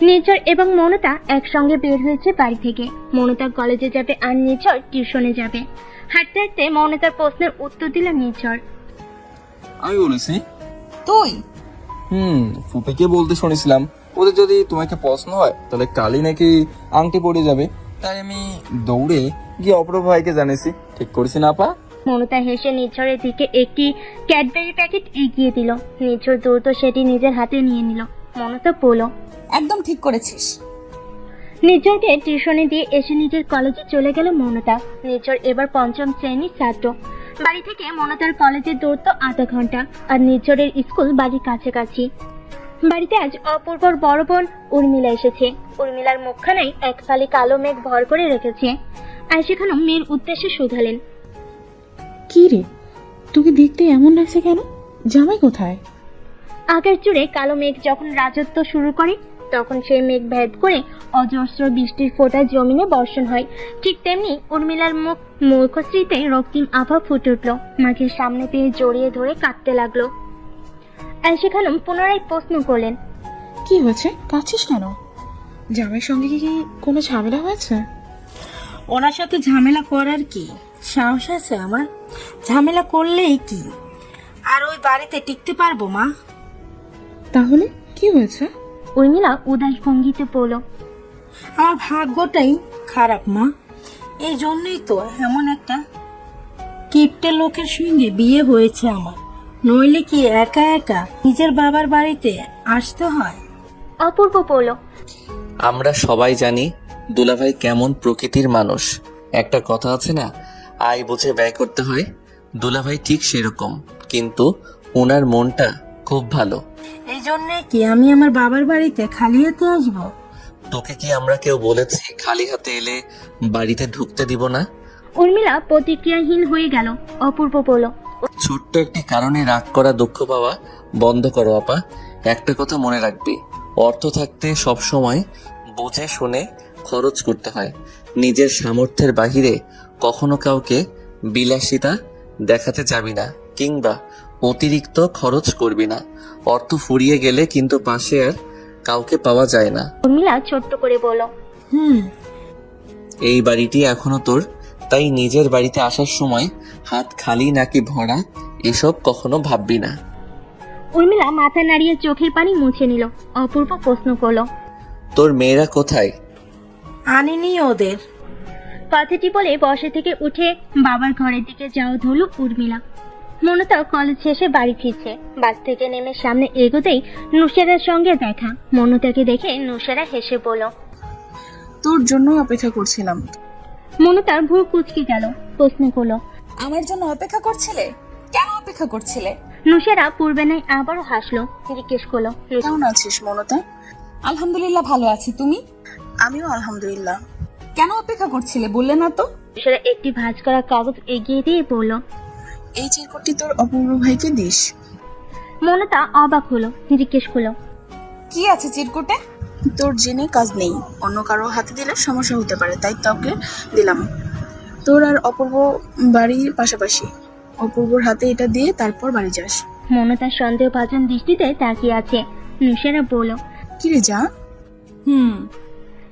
নির্ঝর এবং মনতা একসঙ্গে বের হয়েছে বাড়ি থেকে। মনতা কলেজে যাবে আর নির্ঝর টিউশনে যাবে। হাঁটতে হাঁটতে মনতার প্রশ্নের উত্তর দিল নির্ঝর। আমি বলেছি তুই? ফুপিকে বলতে শুনেছিলাম ওদের যদি তোমাকে পছন্দ হয় তাহলে কালই নাকি আংটি পড়ে যাবে। তাই আমি দৌড়ে গিয়ে অপূর্ব ভাইকে জানিয়েছি। ঠিক করেছি না আপা? মনতা হেসে নির্ঝরের দিকে একটি ক্যাডবেরি প্যাকেট এগিয়ে দিল। নির্ঝর দ্রুত সেটি নিজের হাতে নিয়ে নিল। মনতা বলল, একদম ঠিক করেছিস। নির্ঝরকে টিউশনে দিয়ে এসে নিজের কলেজে চলে গেল মনতা। নির্ঝর এবার ৫ম শ্রেণীর ছাত্র। বাড়ি থেকে মনতার কলেজে দূরত্ব আধা ঘন্টা, আর নির্ঝরের স্কুল বাড়ির কাছাকাছি। বাড়িতে আজ অপূর্বর বড় বোন উর্মিলা এসেছে। উর্মিলার মুখখানায় এক ফালি কালো মেঘ ভর করে রেখেছে। আয়েশা খানম মেয়ের উদ্দেশ্যে শুধালেন, কি রে, তোকে দেখতে এমন লাগছে কেন? জামাই কোথায়? আগের চুড়ে কালো মেঘ যখন রাজত্ব শুরু করে তখন সেই মেঘ ভেদ করে অজস্র বৃষ্টির ফোঁটা জমিনে বর্ষণ হয়। ঠিক তেমনি উর্মিলার মুখশ্রীতে রক্তিম আভা ফুটে উঠল। মাকে সামনে পেয়ে জড়িয়ে ধরে কাঁদতে লাগলো। আয়েশা খানম পুনরায় প্রশ্ন করলেন, কি হয়েছে, কাঁদছিস কেন? জামাইয়ের সঙ্গে কি কোনো ঝামেলা হয়েছে? ওনার সাথে ঝামেলা করার কি সাহস আছে আমার? ঝামেলা করলেই কি আর ওই বাড়িতে টিকতে পারবো মা? তাহলে কি হয়েছে? উর্মিলা উদাস ভঙ্গিতে বলল, আমার ভাগ্যটাই খারাপ মা, এই জন্যই তো এমন একটা কিপটে লোকের সঙ্গে বিয়ে হয়েছে আমার। নইলে কি একা একা নিজের বাবার বাড়িতে আসতে হয়? অপূর্ব বলল, আমরা সবাই জানি দুলাভাই কেমন প্রকৃতির মানুষ। একটা কথা আছে না, আয় বুঝে ব্যয় করতে হয়। দুলাভাই ঠিক সেরকম, কিন্তু ওনার মনটা খুব ভালো। এই জন্যে কি আমি আমার বাবার বাড়িতে খালি হাতে আসবো? তোকে কি আমরা কেউ বলেছি খালি হাতে এলে বাড়িতে ঢুকতে দিব না? উর্মিলা প্রতিক্রিয়াহীন হয়ে গেল। অপূর্ব বলল, ছোট্ট একটি কারণে রাগ করা, দুঃখ পাওয়া বন্ধ করো আপা। একটা কথা মনে রাখবি, অর্থ থাকতে সব সময় বুঝে শুনে খরচ করতে হয়। নিজের সামর্থ্যের বাহিরে কখনো কাউকে বিলাসিতা দেখাতে যাবি না, কিংবা অতিরিক্ত খরচ করবি না। অর্থ ফুরিয়ে গেলে কিন্তু পাশে আর কাউকে পাওয়া যায় না। উর্মিলা ছোট্ট করে বলল, এই বাড়িটি এখনো তোর, তাই নিজের বাড়িতে আসার সময় হাত খালি নাকি ভরা এসব কখনো ভাববি না। উর্মিলা মাথা নাড়িয়ে চোখের পানি মুছে নিল। অপূর্ব প্রশ্ন করল, তোর মেয়েরা কোথায়? আনিনি ওদের। কথাটি বলে বসা থেকে উঠে বাবার ঘরের দিকে যাওয়া ধরল উর্মিলা। মনতা কলেজ শেষে বাড়ি ফিরছে। বাস থেকে নেমে সামনে এগোতেই নুসেরার সঙ্গে দেখা। মনতাকে দেখে নুসেরা হেসে বলল, তোর জন্য অপেক্ষা করছিলাম। মনতার ভুরু কুচকে গেল। প্রশ্ন করলো, আমার জন্য অপেক্ষা করছিলে? কেন অপেক্ষা করছিলে? নুসেরা পূর্বে নাই আবারও হাসলো। জিজ্ঞেস করলো, কেমন আছিস মনতা? আলহামদুলিল্লাহ ভালো আছি, তুমি? আমিও আলহামদুলিল্লাহ। কেন অপেক্ষা করছিলে বললে না তো? নুসেরা একটি ভাঁজ করা কাগজ এগিয়ে দিয়ে বলল, এই চিরকুটটি তোর অপূর্ব ভাইকে দিস। মনতা অবাক হলো। জিজ্ঞেস করলো, কি আছে চিরকুটে? তোর জেনে কাজ নেই, অন্য কারো হাতে দিলে সমস্যা হতে পারে, তাই তোকে দিলাম। তোর আর অপূর্ব বাড়ির পাশাপাশি, অপূর্বর হাতে এটা দিয়ে তারপর বাড়ি যাস। মনতার সন্দেহভাজন দৃষ্টিতে তাকিয়ে আছে। নুসেরা বলল, কি রে যা?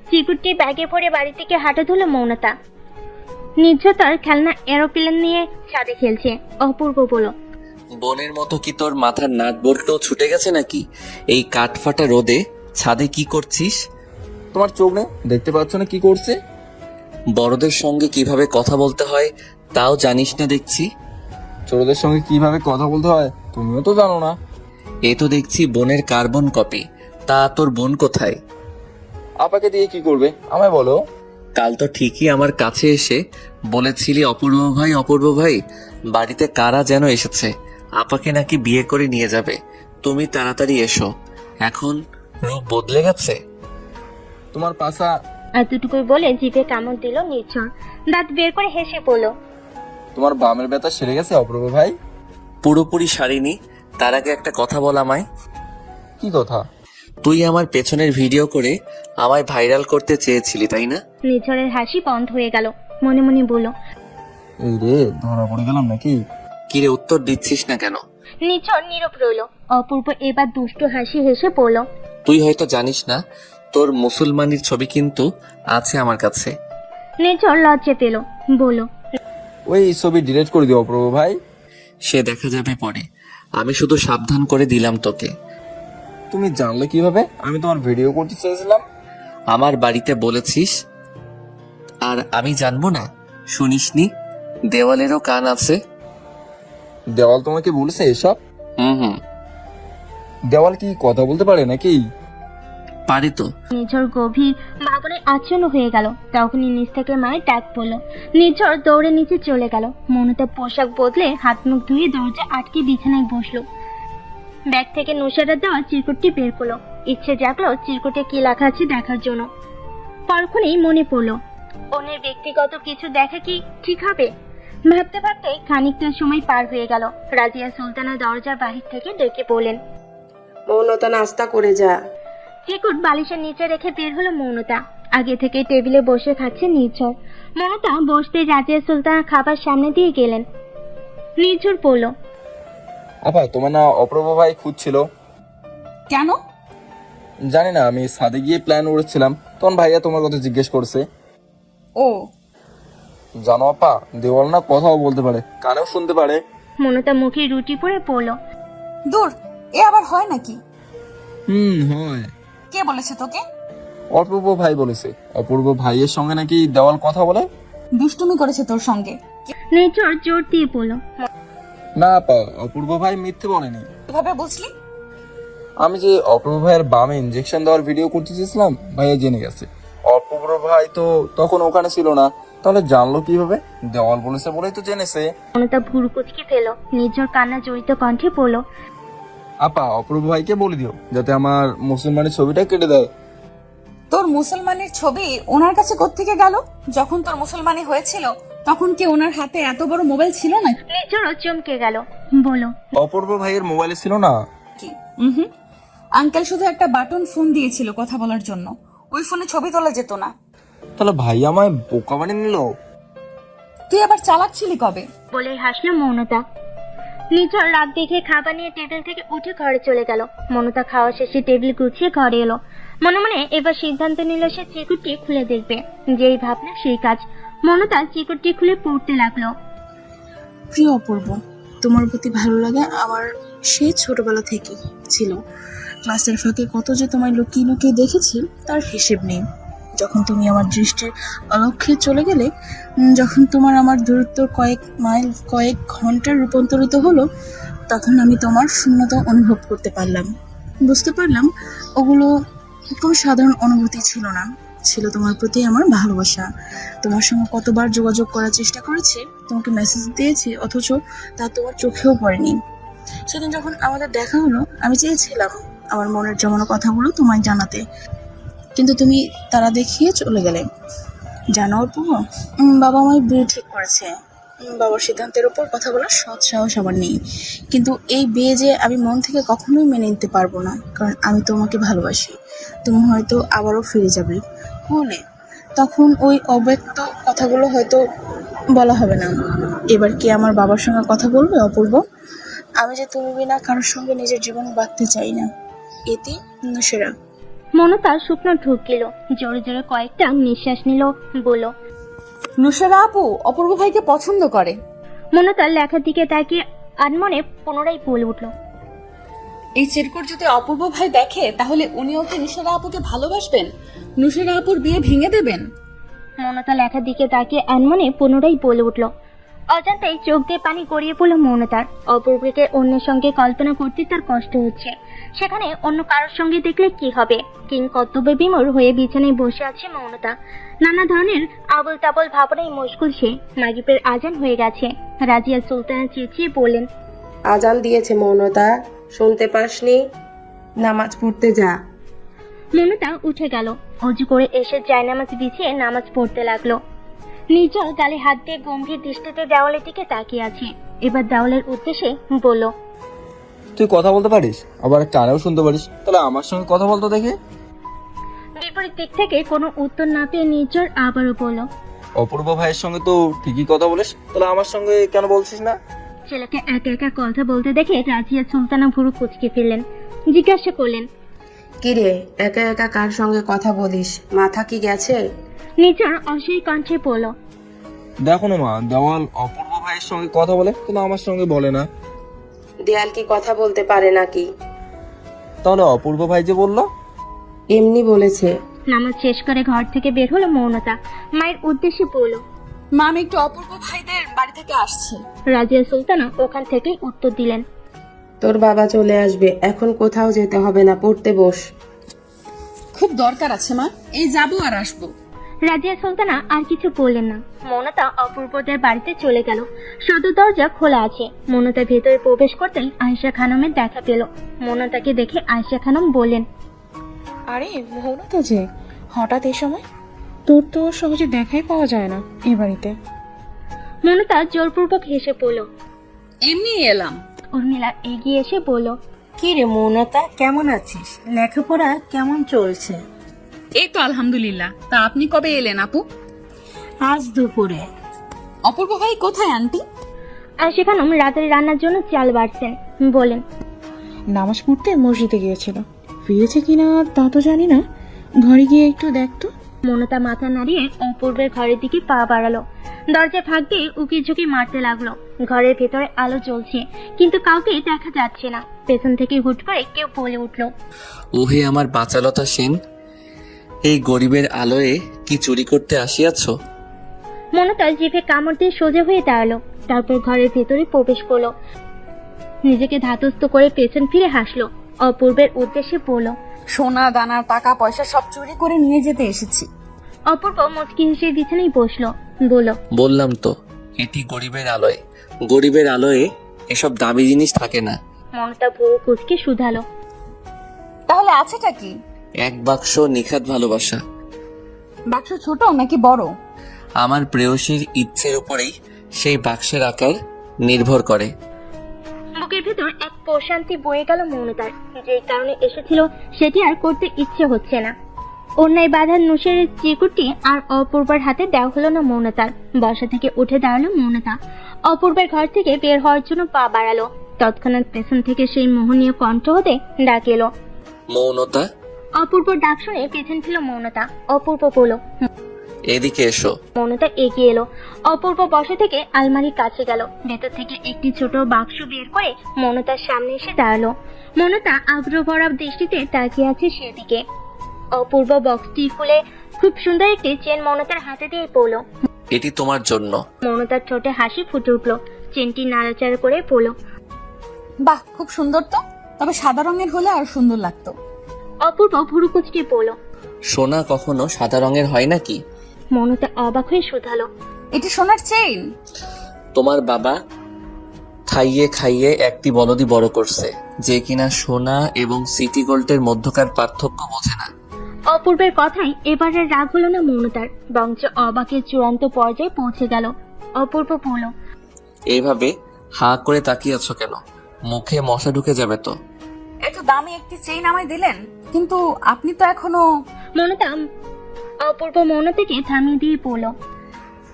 চিকুটটি ব্যাগে ভরে বাড়ি থেকে হাঁটা ধরল মৌনতা। নির্ঝতার খেলনা এরোপ্লেন নিয়ে ছাদে খেলছে। অপূর্ব বলল, বোনের মতো কি তোর মাথার নাট বল্টু ছুটে গেছে নাকি? এই কাঠফাটা রোদে ছাদে কি করছিস? তোমার চোখ নেই, দেখতে পাচ্ছ না কি করছে? বড়দের সঙ্গে কিভাবে কথা বলতে হয় তাও জানিস না দেখছি। ছোটদের সঙ্গে কিভাবে কথা বলতে হয় তুমিও তো জানো না। এ তো দেখছি বোনের কার্বন কপি। তা তোর বোন কোথায়? আপাকে দিয়ে কি করবে আমায় বলো। কাল তো ঠিকই আমার কাছে এসে বলেছিলি অপূর্ব ভাই বাড়িতে কারা যেন এসেছে, আপাকে নাকি বিয়ে করে নিয়ে যাবে, তুমি তাড়াতাড়ি এসো। এখন রূপ বদলে গেছে। তোমার পাশা। এতটুকুই বলে জিভে কামড় দিল নির্ঝর। দাঁত বের করে হেসে বলল, তোমার বামের ব্যথা সেরে গেছে অপূর্ব ভাই? পুরোপুরি সারিনি। তার আগে একটা কথা বল আমায়। কি কথা? তুই আমার পেছনের ভিডিও করে আমায় ভাইরাল করতে চেয়েছিলি, তাই না? নির্ঝরের হাসি বন্ধ হয়ে গেল। মনে মনে বলল, এই রে, ধরা পড়ে গেলাম নাকি? কিরে উত্তর দিচ্ছিস না কেন? নির্ঝর নীরব রইল। অপূর্ব এবার দুষ্টু হাসি হেসে বলল, তুই হয়তো জানিস না, তোর মুসলমানির ছবি কিন্তু আছে আমার কাছে। নির্ঝর লজ্জা পেল, বলল, ওই ছবি ডিলিট করে দিও অপূর্ব ভাই। সে দেখা যাবে পরে, আমি শুধু সাবধান করে দিলাম তোকে। তুমি জানলে কিভাবে আমি তোমার ভিডিও করতে চেয়েছিলাম? আমার বাড়িতে বলেছিস আর আমি জানবো না? শুনিসনি দেওয়ালেরও কান আছে। দেওয়াল তোমাকে বলেছে এসব? হুম। দেওয়াল কি কথা বলতে পারে নাকি? পারি তো। নির্ঝর গভীর ভাবনায় আচ্ছন্ন হয়ে গেল। তখনই নিচ থেকে মায়ের ডাক পড়ল। নির্ঝর দৌড়ে নিচে চলে গেল। মনতা পোশাক বদলে হাত মুখ ধুয়ে দরজা আটকে বিছানায় বসলো। ব্যাগ থেকে নুসারের দেওয়া চিরকুটটি বের করলো। ইচ্ছে জাগলো চিরকুটে কি লেখা আছে দেখার জন্য। পরক্ষণেই মনে পড়লো, অন্যের ব্যক্তিগত কিছু দেখা কি ঠিক হবে? ভাবতে ভাবতে খানিকটা সময় পার হয়ে গেল। রাজিয়া সুলতানা দরজার বাহির থেকে ডেকে বললেন, মৌনতা নাস্তা করে যা। চিরকুট বালিশের নিচে রেখে বের হলো মৌনতা। আগে থেকে টেবিলে বসে খাচ্ছে নির্ঝর। মৌনতা বসতে রাজিয়া সুলতানা খাবার সামনে দিয়ে গেলেন। নির্ঝর বলল, আপা তোমার না অপূর্ব ভাই খুঁজছিল? কেন? জানি না, আমি ছাদে গিয়ে প্ল্যান উড়েছিলাম, তখন ভাইয়া তোমার কথা জিজ্ঞেস করছে। ও জানো আপা, দেওয়াল না কথাও বলতে পারে, কানেও শুনতে পারে। মৌনতা মুখে রুটি পরে পড়ল, দূর, এ আবার হয় নাকি? হয়। কে বলেছে তোকে? অপূর্ব ভাই বলেছে, অপূর্ব ভাইয়ের সঙ্গে নাকি দেওয়াল কথা বলে। দুষ্টুমি করেছে তোর সঙ্গে? নির্ঝর জোর দিয়ে বলল, না আপা, অপূর্ব ভাই মিথ্যে বলেনি। কিভাবে বুঝলি? আমি যে অপূর্ব ভাইয়ের বামে ইনজেকশন দেওয়ার ভিডিও করতে চেয়েছিলাম, ভাইয়া জেনে গেছে। অপূর্ব ভাই তো তখন ওখানে ছিল না, তাহলে জানলো কিভাবে? দেওয়াল বলেছে বলেই তো জেনেছে। মৌনতা ভুরু কুচকে ফেল। নির্ঝর কান্না জড়িত কণ্ঠে বলল, আপা অপূর্ব ভাইকে বলে দিও যাতে আমার মুসলমানের ছবিটা কেটে দেয়। তোর মুসলমানের ছবি ওনার কাছে কোত্থেকে গেল? যখন তোর মুসলমানি হয়েছিল তখন কি ওনার হাতে এত বড় মোবাইল ছিল না? নির্ঝরও চমকে গেল, বলল, অপূর্ব ভাইয়ের মোবাইলে ছিল না। কি? আঙ্কেল শুধু একটা বাটন ফোন দিয়েছিল কথা বলার জন্য, ওই ফোনে ছবি তোলা যেত না। তাহলে ভাই আমায় বোকা বানিয়ে নিল। তুই আবার চালাক ছিলি কবে? বলে হাসলো মৌনতা। নির্ঝর রাগ দেখে খাবার নিয়ে টেবিল থেকে উঠে ঘরে চলে গেল। মৌনতা খাওয়া শেষে টেবিল গুছিয়ে ঘরে এলো। মনে মনে এবার সিদ্ধান্ত নিল সে চিরকুটটি খুলে দেখবে। যেই ভাবনা সেই কাজ। মৌনতা চিরকুটটি খুলে পড়তে লাগলো। প্রিয় অপূর্ব, তোমার প্রতি ভালো লাগে আমার সেই ছোটবেলা থেকে ছিল। ক্লাসের ফাঁকে কত যে তোমায় লুকিয়ে লুকিয়ে দেখেছি তার হিসেব নেই। যখন তুমি আমার দৃষ্টির অলক্ষ্যে চলে গেলে, যখন তোমার আমার দূরত্ব কয়েক মাইল কয়েক ঘন্টায় রূপান্তরিত হলো, তখন আমি তোমার শূন্যতা অনুভব করতে পারলাম। বুঝতে পারলাম ওগুলো কোনো সাধারণ অনুভূতি ছিল না, ছিল তোমার প্রতি আমার ভালোবাসা। তোমার সঙ্গে কতবার যোগাযোগ করার চেষ্টা করেছি, তোমাকে মেসেজ দিয়েছি, অথচ তা তোমার চোখেও পড়েনি। সেদিন যখন আমাদের দেখা হলো, আমি চেয়েছিলাম আমার মনের জমানো কথাগুলো তোমায় জানাতে, কিন্তু তুমি তারা দেখিয়ে চলে গেলে। জানো অপূর্ব, বাবা আমায় বিয়ে ঠিক করেছে। বাবার সিদ্ধান্তের উপর কথা বলার সৎ সাহস আমার নেই, কিন্তু এই বিয়ে যে আমি মন থেকে কখনোই মেনে নিতে পারবো না, কারণ আমি তোমাকে ভালোবাসি। তুমি হয়তো আবারও ফিরে যাবে বলে, তখন ওই অব্যক্ত কথাগুলো হয়তো বলা হবে না। এবার কি আমার বাবার সঙ্গে কথা বলবে অপূর্ব? আমি যে তুমি বিনা কারোর সঙ্গে নিজের জীবন বাঁধতে চাই না। এতে নুসেরা। মৌনতা শুকনো ঢুকিল, জোরে জোরে কয়েকটা নিঃশ্বাস নিল, বলল, নুসেরা আপু অপূর্ব ভাইকে পছন্দ করে। মৌনতার লেখার দিকে তাকিয়ে আনমনে পুনরায় বলে উঠল, এই চিরকুট যদি অপূর্ব ভাই দেখে তাহলে উনিও কি নুসেরা আপুকে ভালোবাসবেন? নুসেরা আপুর বিয়ে ভেঙে দেবেন? মৌনতা লেখার দিকে তাকিয়ে আনমনে পুনরায় বলে উঠল, অজান্তেই চোখ দিয়ে পানি গড়িয়ে পড়ল মৌনতার। অপূর্বকে অন্যের সঙ্গে কল্পনা করতে তার কষ্ট হচ্ছে, সেখানে অন্য কারোর সঙ্গে দেখলে কি হবে। কিং কর্তব্য বিমূঢ় হয়ে বিছানায় বসে আছে মৌনতা। নানা ধরনের আবল তাবল ভাবনায় মশগুল সে। মাগরিবের আজান হয়ে গেছে। রাজিয়া সুলতানা চেঁচিয়ে বললেন, আজান দিয়েছে মৌনতা, শুনতে পাসনি? নামাজ পড়তে যা। মৌনতা উঠে গেল। অজু করে এসে জায়নামাজ বিছিয়ে নামাজ পড়তে লাগলো। নির্জল গালে হাত দিয়ে গম্ভীর দৃষ্টিতে দেওয়ালের দিকে তাকিয়ে আছে। এবার দেওয়ালের উদ্দেশ্যে বলল, তুই কথা বলতে পারিস, আবার কানেও শুনতে পারিস, তাহলে আমার সঙ্গে কথা বলতো দেখে। বিপরীত দিক থেকে কোনো উত্তর না পেয়ে নির্জল আবারও বলল, অপূর্ব ভাইয়ের সঙ্গে তো ঠিকই কথা বলিস, তাহলে আমার সঙ্গে কেন বলছিস না? ছেলেকে একা একা কথা বলতে দেখে রাজিয়া সুলতানা ভুরু কুঁচকে ফেললেন। জিজ্ঞাসা করলেন, কিরে, একা একা কার সঙ্গে কথা বলিস? মাথা কি গেছে? নির্জল অসহায় কণ্ঠে বলল, দেখো না মা, দেওয়াল অপূর্ব ভাইয়ের সঙ্গে কথা বলে, কিন্তু আমার সঙ্গে বলে না। দেয়াল কি কথা বলতে পারে নাকি? তাহলে অপূর্ব ভাই যে বললো? এমনি বলেছে। নামাজ শেষ করে ঘর থেকে বের হলো মৌনতা। মায়ের উদ্দেশ্যে বলল, মা, আমি একটু অপূর্ব ভাইদের বাড়ি থেকে আসছি। রাজিয়া সুলতানা ওখান থেকেই উত্তর দিলেন, তোর বাবা চলে আসবে, এখন কোথাও যেতে হবে না, পড়তে বস। খুব দরকার আছে মা, এই যাবো আর আসবো। রাজিয়া সুলতানা আর কিছু বললেন না। মৌনতা অপূর্বদের বাড়িতে চলে গেল। সদর দরজা খোলা আছে। মৌনতা ভেতরে প্রবেশ করতেই আয়েশা খানমের দেখা পেল। মৌনতাকে দেখে আয়েশা খানম বললেন, আরে মৌনতা যে, হঠাৎ এই সময়? তোর তো সহজে দেখাই পাওয়া যায় না এ বাড়িতে। মৌনতা জোরপূর্বক হেসে পড়ল। এমনি এলাম। উর্মিলা এগিয়ে এসে বলল, কি রে মৌনতা, কেমন আছিস? লেখাপড়া কেমন চলছে? এই তো আলহামদুলিল্লাহ। তা আপনি কবে এলেন আপু? আজ দুপুরে। অপূর্ব ভাই কোথায় আন্টি? আয়েশা খানম রাতের রান্নার জন্য চাল বাড়ছেন। বলেন, নামাজ পড়তে মসজিদে গিয়েছিল, ফিরেছে কিনা তা তো জানি না, ঘরে গিয়ে একটু দেখতো। মৌনতা মাথা নাড়িয়ে অপূর্বের ঘরের দিকে পা বাড়ালো। দরজা ফাঁক দিয়ে উকি ঝুঁকি মারতে লাগলো। ঘরের ভেতরে আলো জ্বলছে, কিন্তু কাউকে দেখা যাচ্ছে না। পেছন থেকে হুট করে কেউ বলে উঠল, ওহে আমার বাচালতা সেন, এই গরিবের আলোয় কি চুরি করতে আসিয়াছ? মৌনতা জিভে কামড় দিয়ে সোজা হয়ে দাঁড়ালো। তারপর ঘরের ভেতরে প্রবেশ করলো। নিজেকে ধাতস্থ করে পেছন ফিরে হাসলো। অপূর্বের উদ্দেশ্যে বলল, সোনা দানা টাকা পয়সা সব চুরি করে নিয়ে যেতে এসেছি। অপূর্ব মুচকি হেসে বিছানায় বসলো। বলল, বললাম তো, এটি গরিবের আলোয়। গরিবের আলোয় এসব দামি জিনিস থাকে না। মৌনতা ভুরু কুঁচকে শুধালো, তাহলে আছেটা কি? এক বাক্স নিখাত ভালোবাসা। বাক্স ছোট নাকি বড়? আমার প্রেয়সীর ইচ্ছের উপরেই সেই বাক্সের আকার নির্ভর করে। বুকের ভেতর এক প্রশান্তি বয়ে গেল মৌনতার। যে কারণে এসেছিল সেটি আর করতে ইচ্ছে হচ্ছে না। অন্যায় বাঁধা নুশের চিকুটি আর অপূর্বার হাতে দেওয়া হলো না মৌনতার। বসা থেকে উঠে দাঁড়ালো মৌনতা। অপূর্বের ঘর থেকে বের হওয়ার জন্য পা বাড়ালো। তৎক্ষণাৎ পেছন থেকে সেই মোহনীয় কণ্ঠ হতে ডাক এলো, মৌনতা। অপূর্ব ডাক শুনে পেছন ফেল মৌনতা। অপূর্ব বলল, এদিকে এসো। মৌনতা এগিয়ে এলো। অপূর্ব বসা থেকে আলমারির কাছে গেল। ভেতর থেকে একটি ছোট বাক্স বের করে মৌনতার সামনে এসে দাঁড়ালো। মৌনতা আগ্রহ ভরা দৃষ্টিতে তাকিয়ে আছে সেদিকে। অপূর্ব বক্সটি খুলে খুব সুন্দর একটি চেন মৌনতার হাতে দিয়ে পড়ল। এটি তোমার জন্য। মৌনতার ঠোঁটে হাসি ফুটে উঠল। চেনটি নাড়াচাড়া করে পড়ল। বাহ, খুব সুন্দর তো, তবে সাদা রঙের হলে আর সুন্দর লাগতো। অপূর্ব ভুরু কুঁচকে পড়ল, সোনা কখনো সাদা রঙের হয় নাকি? মৌনতা অবাক হয়ে শুধালো, এটি সোনার চেইন? তোমার বাবা খাইয়ে খাইয়ে একটি বলদি বড় করছে, যে কিনা সোনা এবং সিটি গোল্ডের মধ্যকার পার্থক্য বোঝে না। অপূর্বের কথাই এবারে রাগ হলো না মৌনতার, বরঞ্চ অবাকের চূড়ান্ত পর্যায়ে পৌঁছে গেল। অপূর্ব বলল, এইভাবে হা করে তাকিয়ে আছো কেন? মুখে মশা ঢুকে যাবে তো। এত দামি একটি চেইন আমায় দিলেন, কিন্তু আপনি তো এখনো। মৌনতা অপূর্ব মৌনতাকে থামিয়ে দিয়ে বলল,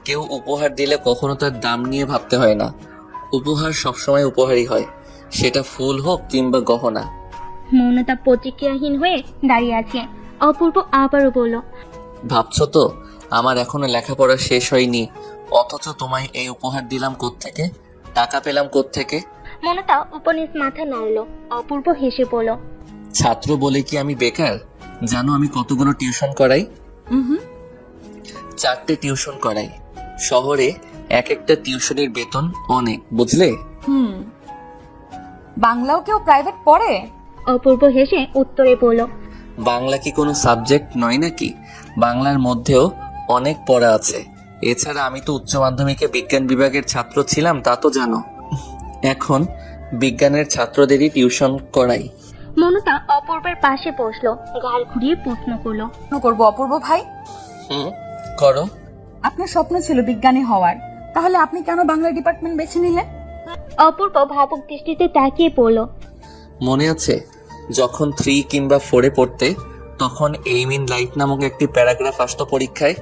কেউ উপহার দিলে কখনো তার দাম নিয়ে ভাবতে হয় না। উপহার সবসময় উপহারই হয়, সেটা ফুল হোক কিংবা গহনা। মৌনতা প্রতিক্রিয়াহীন হয়ে দাঁড়িয়ে আছে। অপূর্ব আবারও বলল, ভাবছো তো আমার এখনো লেখাপড়া শেষ হয়নি, অথচ তোমায় এই উপহার দিলাম কোত্থেকে, টাকা পেলাম কোত্থেকে? মৌনতা উপনিষ মাথা নাড়ল। অপূর্ব হেসে বলল, ছাত্র বলে কি আমি বেকার? জানো আমি কতগুলো টিউশন করাই? 4টে টিউশন করাই। শহরে এক একটা টিউশনির বেতন অনেক, বুঝলে? বাংলাও কেউ প্রাইভেট পড়ে? অপূর্ব হেসে উত্তরে বলল, বাংলা কি কোনো সাবজেক্ট নয় নাকি? বাংলার মধ্যেও অনেক পড়া আছে। এছাড়া আমি তো উচ্চ মাধ্যমিকে বিজ্ঞান বিভাগের ছাত্র ছিলাম, তা তো জানো। এখন বিজ্ঞানের ছাত্রদেরই টিউশন করাই। মনতা অপূর্বের পাশে বসলো, ঘাড় ঘুরিয়ে প্রশ্ন করলো, করবো অপূর্ব ভাই? করো। আপনার স্বপ্ন ছিল বিজ্ঞানী হওয়ার, তাহলে আপনি কেন বাংলা ডিপার্টমেন্ট বেছে নিলেন? অপূর্ব ভাবুক দৃষ্টিতে তাকিয়ে পড়ল। মনে আছে যখন 3 কিংবা 4-এ পড়তে, তখন এইম ইন লাইফ নামক একটি প্যারাগ্রাফ আসতো পরীক্ষায়?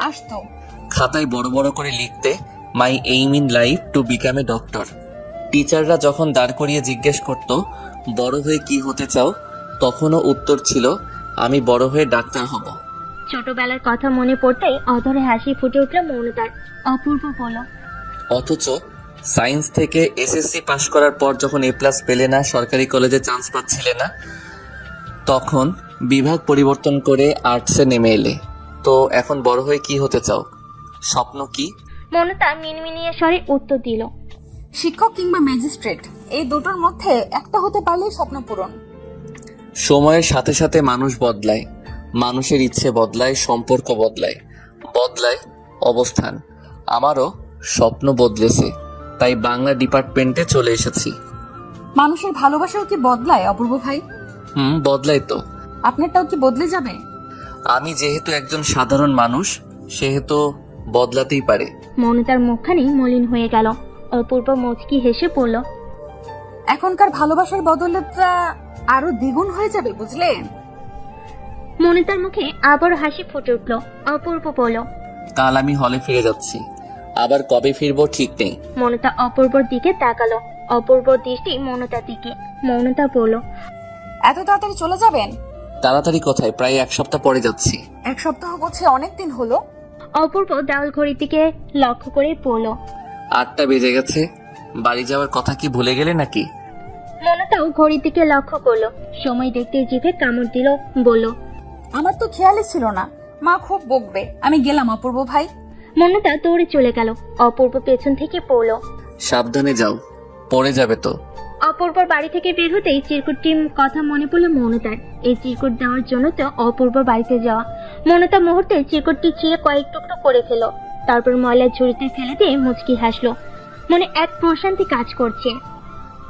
আসতো। খাতায় বড় বড় করে লিখতে, my aim in life to become a doctor. টিচাররা যখন দাঁড় করিয়ে জিজ্ঞেস করত বড় হয়ে কি হতে চাও, তখনও উত্তর ছিল আমি বড় হয়ে ডাক্তার হব। ছোটবেলার কথা মনে পড়তেই অধরে হাসি ফুটে উঠল মৌনতার। অপূর্ব বলল, অথচ সায়েন্স থেকে এসএসসি পাশ করার পর যখন A+ পেলে না, সরকারি কলেজে চান্স পাচ্ছিলে না, তখন বিভাগ পরিবর্তন করে আর্টসে নেমে এলে। তো এখন বড় হয়ে কি হতে চাও? স্বপ্ন কি? মৌনতা মিনমিনিয়ে স্বরে উত্তর দিল, শিক্ষক কিংবা ম্যাজিস্ট্রেট, এই দুটোর মধ্যে একটা হতে পারলেই স্বপ্ন পূরণ। সময়ের সাথে সাথে মানুষ বদলায়, মানুষের ইচ্ছে বদলায়, সম্পর্ক বদলায়, বদলায় অবস্থান। আমারও স্বপ্ন বদলেছে, তাই বাংলা ডিপার্টমেন্টে চলে এসেছি। মানুষের ভালোবাসাও কি বদলায় অপূর্ব ভাই? বদলায় তো। আপনারটাও কি বদলে যাবে? আমি যেহেতু একজন সাধারণ মানুষ, সেহেতু বদলাতেই পারে। মৌনতার মুখখানি মলিন হয়ে গেল। অপূর্ব মুচকি হেসে পড়ল, এখনকার ভালোবাসার বদলটা আরো দ্বিগুণ হয়ে যাবে, বুঝলে? মৌনতার মুখে আবার হাসি ফুটে উঠল। অপূর্ব বলল, কাল আমি হলে ফিরে যাচ্ছি, আবার কবে ফিরবো ঠিক নেই। মৌনতা অপূর্বর দিকে তাকালো। অপূর্ব দৃষ্টি মৌনতার দিকে। মৌনতা বলল, এত তাড়াতাড়ি চলে যাবেন? তাড়াতাড়ি কোথায়, প্রায় 1 সপ্তাহ পরে যাচ্ছি। 1 সপ্তাহ বলছে, অনেকদিন হলো। অপূর্ব দেওয়াল ঘড়ির দিকে লক্ষ্য করে পড়ল, 8টা বেজে গেছে। বাড়ি যাওয়ার কথা কি ভুলে গেলে নাকি? মৌনতাও ঘড়ির দিকে লক্ষ্য করলো। সময় দেখতে জিভে কামড় দিল, বলল, আমার তো খেয়ালই ছিল না, মা খুব বকবে। আমি গেলাম অপূর্ব ভাই। মৌনতা দৌড়ে চলে গেল। অপূর্ব পেছন থেকে পড়ল। সাবধানে যাও, পড়ে যাবে তো। অপূর্বর বাড়ি থেকে বের হতেই চিরকুটটির কথা মনে পড়ল মৌনতার। এই চিরকুট দেওয়ার জন্য তো অপূর্ব বাড়িতে যাওয়া। মৌনতা মুহূর্তে চিরকুটটি ছিঁড়ে কয়েক টুকরো করে ফেলো, তারপর ময়লার ঝুড়িতে ফেলে দিয়ে মুচকি হাসলো। মনে এক প্রশান্তি কাজ করছে।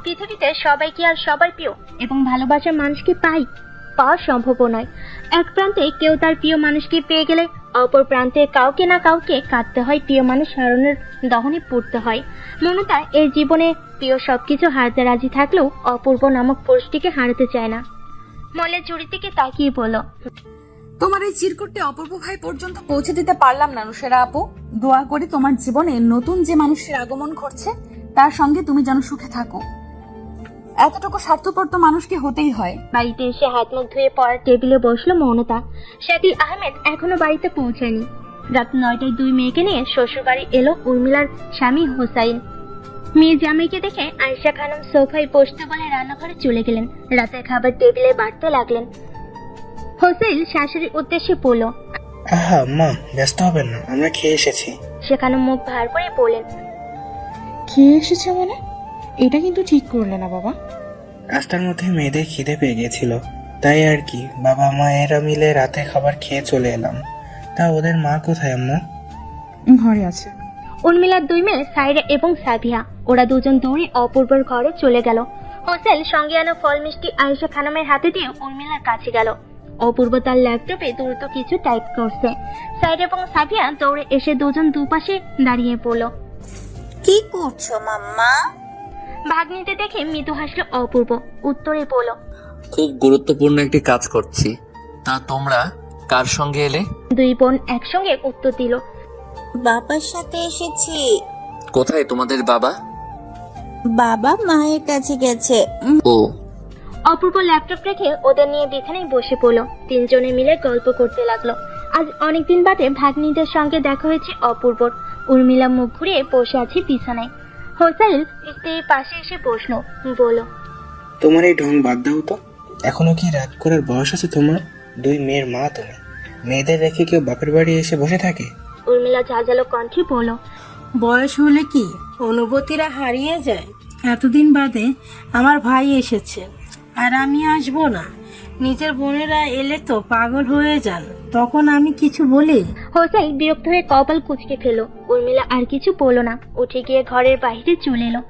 পৃথিবীতে সবাই কি আর সবার প্রিয় এবং ভালোবাসার মানুষকে পাওয়া সম্ভব নয়। এক প্রান্তে কেউ তার প্রিয় মানুষকে পেয়ে গেলে অপর প্রান্তে কাউকে না কাউকে কাঁদতে হয়, প্রিয় মানুষ হারানোর দহনে পড়তে হয়। মৌনতা এই জীবনে প্রিয় সবকিছু হারাতে রাজি থাকলেও অপূর্ব নামক পুরুষটিকে হারাতে চায় না। মলের ঝুড়ির দিকে তাকিয়ে বলল, তোমার এই চিরকুটটি অপূর্ব ভাই পর্যন্ত পৌঁছে দিতে পারলাম না নুসেরা আপু। দোয়া করি তোমার জীবনে নতুন যে মানুষের আগমন ঘটছে তার সঙ্গে তুমি যেন সুখে থাকো। এতটুকু স্বার্থপর তো মানুষকে হতেই হয়। বাড়িতে এসে হাত মুখ ধুয়ে পড়ার টেবিলে বসলো মৌনতা। শাকিল আহমেদ এখনো বাড়িতে পৌঁছায়নি। রাত 9টায় 2 মেয়েকে নিয়ে শ্বশুর বাড়ি এলো উর্মিলার স্বামী হোসাইন। মেয়ে জামাইকে দেখে আয়েশা খানম সোফায় বসতে বলে রান্নাঘরে চলে গেলেন। রাতের খাবার টেবিলে বাড়তে লাগলেন। হোসাইন শাশুড়ির উদ্দেশ্যে বলল, আহা মা, ব্যস্ত হবেন না, আমরা খেয়ে এসেছি। সেখানে মুখ ভার করে বলেন, খেয়ে এসেছে মানে? এটা কিন্তু ঠিক করলে না বাবা। রাস্তার মধ্যে মেয়েদের খিদে পেয়ে গেছিল, তাই আর কি, বাবা মায়েরা মিলে রাতে খাবার খেয়ে চলে এলাম। তা ওদের মা কোথায় আম্মু? ঘরে আছে। উর্মিলার 2 মেয়ে সাইরা এবং সাবিয়া, ওরা দুজন দৌড়ে অপূর্বর ঘরে চলে গেল। হোসেন সঙ্গে আনা ফল মিষ্টি আয়েশা খানমের হাতে দিয়ে উর্মিলার কাছে গেল। অপূর্ব তার ল্যাপটপে দ্রুত কিছু টাইপ করছে। সাইরা এবং সাবিয়া দৌড়ে এসে দুজন দুপাশে দাঁড়িয়ে পড়ল। কি করছো মাম্মা? ভাগ্নিতে দেখে মৃদু হাসলো অপূর্ব। উত্তরে বলল, খুব গুরুত্বপূর্ণ একটি কাজ করছি। তা তোমরা কার সঙ্গে এলে? 2 বোন একসঙ্গে উত্তর দিল, বাবার সাথে এসেছি। কোথায় তোমাদের বাবা? বাবা মায়ের কাছে গেছে। ও। অপূর্ব ল্যাপটপ রেখে ওদের নিয়ে বিছানায় বসে পড়ল। 3 জনে মিলে গল্প করতে লাগলো। আজ অনেকদিন বাদে ভাগ্নিদের সঙ্গে দেখা হয়েছে অপূর্বর। উর্মিলা মুখ ঘুরিয়ে বসে আছে বিছানায়। হোসাইল স্ত্রীর পাশে এসে বসলো, বলল, তোমার এই ঢং বাদ দাও তো। এখনো কি রাগ করার বয়স আছে তোমার? 2 মেয়ের মা তুমি। মেয়েদের রেখে কেউ বাপের বাড়ি এসে বসে থাকে? উর্মিলা ঝাঁঝালো কণ্ঠে বলল, বয়স হলে কি অনুভূতিরা হারিয়ে যায়? এতদিন বাদে আমার ভাই এসেছে আর আমি আসবো না? নিজের বোনেরা এলে তো পাগল হয়ে যান, তখন আমি কিছু বলি? হোসেন বিরক্ত হয়ে কপাল কুঁচকে ফেলল। উর্মিলা আর কিছু বলল না, উঠে গিয়ে ঘরের বাইরে চলে এলো।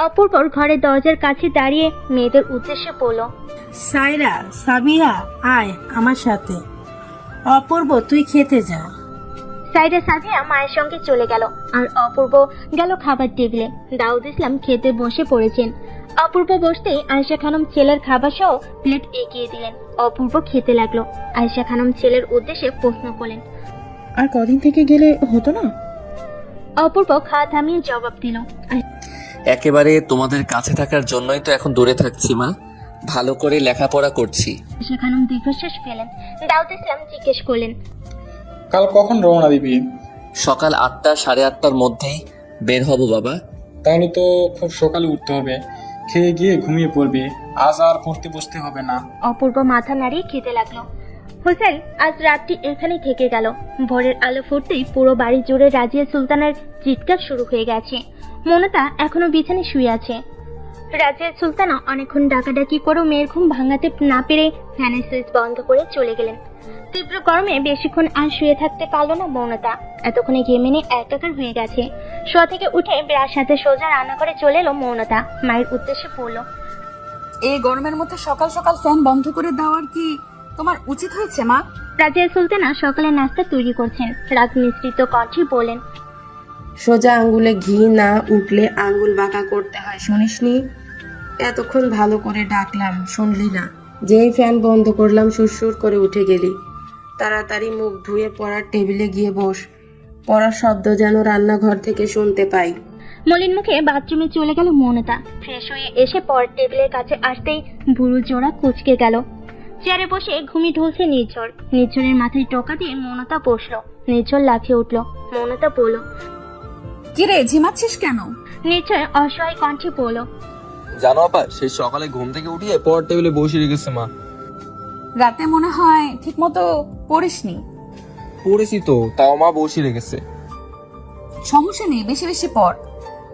অপূর্বর ঘরের দরজার কাছে দাঁড়িয়ে মেয়েদের উদ্দেশ্যে বলল, সাইরা, সাবিহা, আয় আমার সাথে। অপূর্ব, তুই খেতে যা। সাইডে সাফিয়া মায়ের সঙ্গে চলে গেল আর অপূর্ব গেল খাবার টেবিলে। দাউদ ইসলাম খেতে বসে পড়েছেন। অপূর্ব বসতেই আয়েশা খানম ছেলের খাবার সহ প্লেট এগিয়ে দিলেন। অপূর্ব খেতে লাগলো। আয়েশা খানম ছেলের উদ্দেশ্যে প্রশ্ন করলেন, আর কদিন থেকে গেলে হতো না? অপূর্ব খাওয়া থামিয়ে জবাব দিল, একেবারে তোমাদের কাছে থাকার জন্যই তো এখন দূরে থাকছি মা, ভালো করে লেখাপড়া করছি। আয়েশা খানম দীর্ঘশ্বাস ফেলেন। দাউদ ইসলাম জিজ্ঞেস করলেন, কাল কখন রওনা দিবি? সকাল 8টা, 8:30টার মধ্যেই বের হব বাবা। তাহলে তো খুব সকালে উঠতে হবে, খেয়ে গিয়ে ঘুমিয়ে পড়বি, আজ আর পড়তে বসতে হবে না। অপূর্ব মাথা নাড়িয়ে খেতে লাগলো। হোসেন আজ রাতটি এখানেই থেকে গেল। ভোরের আলো ফুটতেই পুরো বাড়ি জুড়ে রাজিয়া সুলতানের চিৎকার শুরু হয়ে গেছে। মনতা এখনো বিছানায় শুয়ে আছে। রাজিয়া সুলতানা অনেকক্ষণ ডাকাডাকি করেও মেয়ের ঘুম ভাঙাতে না পেরে ফ্যানের সুইচ বন্ধ করে চলে গেলেন। তীব্র গরমে বেশিক্ষণ আর শুয়ে থাকতে পারলো না মৌনতা। এতক্ষণে ঘেমে নিয়ে একাকার হয়ে গেছে। শোয়া থেকে উঠে ব্রাশ হাতে সোজা রান্না করে চলে এলো মৌনতা। মায়ের উদ্দেশ্যে বলল, এই গরমের মধ্যে সকাল সকাল ফ্যান বন্ধ করে দেওয়ার কি তোমার উচিত হয়েছে মা? রাজিয়া সুলতানা সকালে নাস্তা তৈরি করছেন। রাগ মিশ্রিত কণ্ঠে বলেন, সোজা আঙ্গুলে ঘি না উঠলে আঙ্গুল বাঁকা করতে হয়, শুনিসনি? এতক্ষণ ভালো করে ডাকলাম, শুনলি না? যেই ফ্যান বন্ধ করলাম সুরসুর করে উঠে গেলি। তাড়াতাড়ি মুখ ধুয়ে পড়ার টেবিলে গিয়ে বস। পড়ার শব্দ যেন রান্নাঘর থেকে শুনতে পাই। মলিন মুখে বাথরুমে চলে গেল মৌনতা। ফ্রেশ হয়ে এসে পরের টেবিলের কাছে আসতেই ভুরু জোড়া কুঁচকে গেল। চেয়ারে বসে ঘুমিয়ে ঢুলছে নির্ঝর। নির্ঝরের মাথায় টোকা দিয়ে মৌনতা বসলো। নির্ঝর লাফিয়ে উঠলো। মৌনতা বলল, কিরে, ঝিমাচ্ছিস কেন? নির্ঝর অসহায় কণ্ঠে বলল, জানো আপা, সেই সকালে ঘুম থেকে উঠিয়ে পড়ার টেবিলে বসে রেখেছে মা। রাতে মনে হয় ঠিক মতো পড়িসনি। পড়েছি তো, তাও মা বসে রেখেছে। সমস্যা নেই, বেশি বেশি পড়।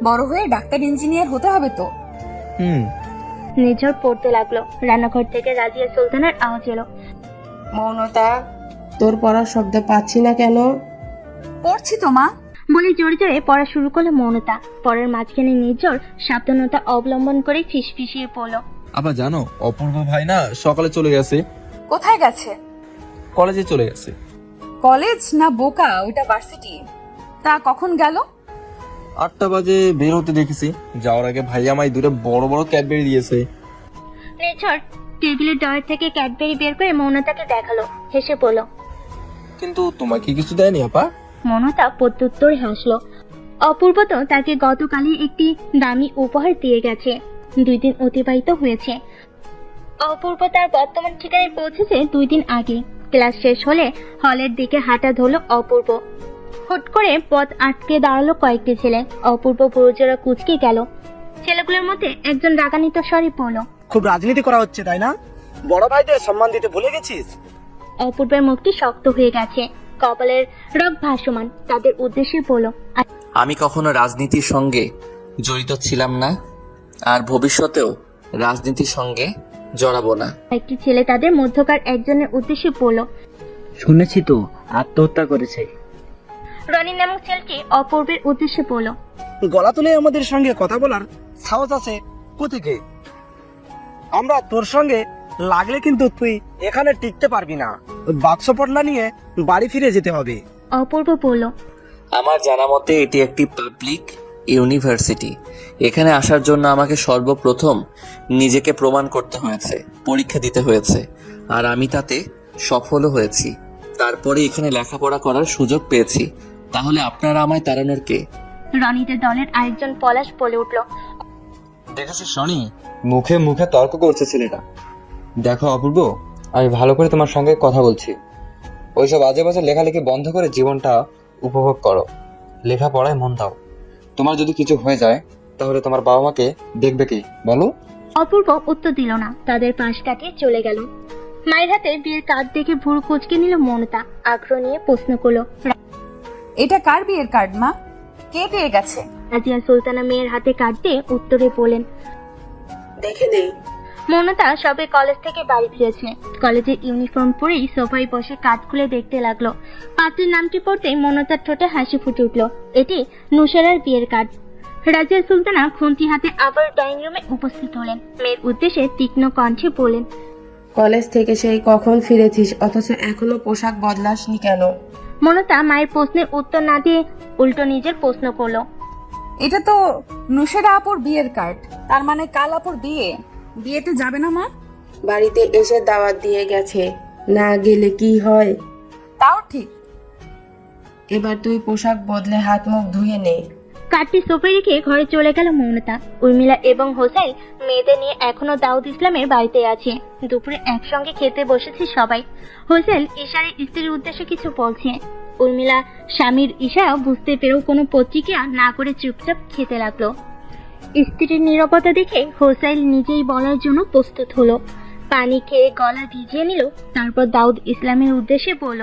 বড় হয়ে ডাক্তার ইঞ্জিনিয়ার হতে হবে তো। নির্ঝর পড়তে লাগলো। রান্নাঘর থেকে রাজিয়া সুলতানার আওয়াজ এলো, মৌনতা, তোর পড়ার শব্দ পাচ্ছি না কেন? পড়ছি তো মা। বলে জোরে জোরে পড়া শুরু করলো মৌনতা। পরের মাঝখানে নির্ঝর সাবধানতা অবলম্বন করে ফিসফিসিয়ে পড়ল, আপা জানো, অপূর্ব ভাই না সকালে চলে গেছে। কোথায় গেছে? কলেজে চলে গেছে। কলেজ না বোকা, ওইটা ভার্সিটি। তা কখন গেল? 8টা বাজে বের হতে দেখেছি। যাওয়ার আগে ভাই আমায় দুটো বড় বড় ক্যাডবেরি দিয়েছে। নির্ঝর টেবিলের ডয়ার থেকে ক্যাডবেরি বের করে মৌনতাকে দেখালো। হেসে বলল, কিন্তু তোমাকে কিছু দেয়নি আপা? মৌনতা প্রত্যুত্তরে হাসলো। অপূর্ব তো তাকে গতকালই একটি দামি উপহার দিয়ে গেছে। 2 দিন অতিবাহিত হয়েছে। অপূর্ব তার বর্তমান ঠিকানায় পৌঁছেছে 2 দিন আগে। ক্লাস শেষ হলে হলের দিকে হাঁটা ধরল অপূর্ব। হুট করে পথ আটকে দাঁড়ালো কয়েকটি ছেলে। অপূর্ব পুরোজোড়া কুঁচকে গেল। ছেলেগুলোর মধ্যে একজন রাগান্বিত স্বরে পড়ল, খুব রাজনীতি করা হচ্ছে তাই না? বড় ভাইদের সম্মান দিতে ভুলে গেছিস? অপূর্বের মুখটি শক্ত হয়ে গেছে, কপালের রগ ভাসমান। তাদের উদ্দেশ্যে বলল, আমি কখনো রাজনীতির সঙ্গে জড়িত ছিলাম না, আর ভবিষ্যতেও রাজনীতির সঙ্গে জড়াবো না। একটি ছেলে তাদের মধ্যকার একজনের উদ্দেশ্যে বলল, শুনেছি তো আত্মহত্যা করেছে। রনি নামক ছেলেটি অপূর্বের উদ্দেশ্যে বলল, গলা তুলে আমাদের সঙ্গে কথা বলার সাহস আছে কোথেকে? আমরা তোর সঙ্গে লাগলে কিন্তু তুই এখানে টিকতে পারবি না। বাক্স পটলা নিয়ে বাড়ি ফিরে যেতে হবে। অপূর্ব বলল, আমার জানা মতে এটি একটি পাবলিক ইউনিভার্সিটি। এখানে আসার জন্য আমাকে সর্বপ্রথম নিজেকে প্রমাণ করতে হয়েছে, পরীক্ষা দিতে হয়েছে, আর আমি তাতে সফলও হয়েছি। তারপরে এখানে লেখাপড়া করার সুযোগ পেয়েছি। তাহলে আপনারা আমায় তাড়ানোর কে? রনিদের দলের আরেকজন পলাশ বলে উঠল, দেখেছিস শনি, মুখে মুখে তর্ক করছে ছেলেটা। দেখো অপূর্ব, আমি ভালো করে তোমার সঙ্গে কথা বলছি। ওইসব আজে বাজে লেখালেখি বন্ধ করে জীবনটা উপভোগ করো, লেখাপড়ায় মন দাও। তোমার যদি কিছু হয়ে যায় তাহলে তোমার বাবা মাকে দেখবে কি বলো? অপূর্ব উত্তর দিল না। তাদের পাশ কাটিয়ে চলে গেল। মায়ের হাতে বিয়ের কার্ড দেখে ভুরু কুঁচকে নিল মমতা। আগ্রহ নিয়ে প্রশ্ন করলো, এটা কার বিয়ের কার্ড মা? কে দিয়ে গেছে? রাজিয়া সুলতানা মেয়ের হাতে কার্ড দিয়ে উত্তরে বলেন, দেখে দে। মনতা সবে কলেজ থেকে বাড়ি ফিরেছে। কলেজের ইউনিফর্ম পরেই সোফায় বসে কার্ড খুলে দেখতে লাগলো। পাত্রের নামটি পড়তেই মনতার ঠোঁটে হাসি ফুটে উঠল। এটি নুসরার বিয়ের কার্ড। রাজিয়া সুলতানা খুন্তি হাতে আবার ড্রয়িং রুমে উপস্থিত হলেন। মেয়ের উদ্দেশ্যে তীক্ষ্ণ কণ্ঠে বলেন, কলেজ থেকে সেই কখন ফিরেছিস, অথচ এখনো পোশাক বদলাসনি কেন? মনতা মায়ের প্রশ্নের উত্তর না দিয়ে উল্টো নিজের প্রশ্ন করলো, এটা তো নুসরা আপুর বিয়ের কার্ড। তার মানে কাল আপুর বিয়ে। বিয়েতে যাবে না মা? বাড়িতে এসে দাওয়াত দিয়ে গেছে, না গেলে কি হয়? তাও ঠিক। এবার তুই পোশাক বদলে হাত মুখ ধুয়ে নে। কার্ডটি সোফায় রেখে ঘরে চলে গেল মৌনতা। উর্মিলা এবং হোসেন মেয়েদের নিয়ে এখনো দাউদ ইসলামের বাড়িতে আছে। দুপুরে একসঙ্গে খেতে বসেছে সবাই। হোসেন ইশারে স্ত্রীর উদ্দেশ্যে কিছু বলছে। উর্মিলা স্বামীর ইশারা বুঝতে পেরেও কোনো প্রতিক্রিয়া না করে চুপচাপ খেতে লাগলো। স্ত্রীর নীরবতা দেখে হোসেন নিজেই বলার জন্য প্রস্তুত হলো। পানি খেয়ে গলা ভিজিয়ে নিল, তারপর দাউদ ইসলামের উদ্দেশ্যে বলল,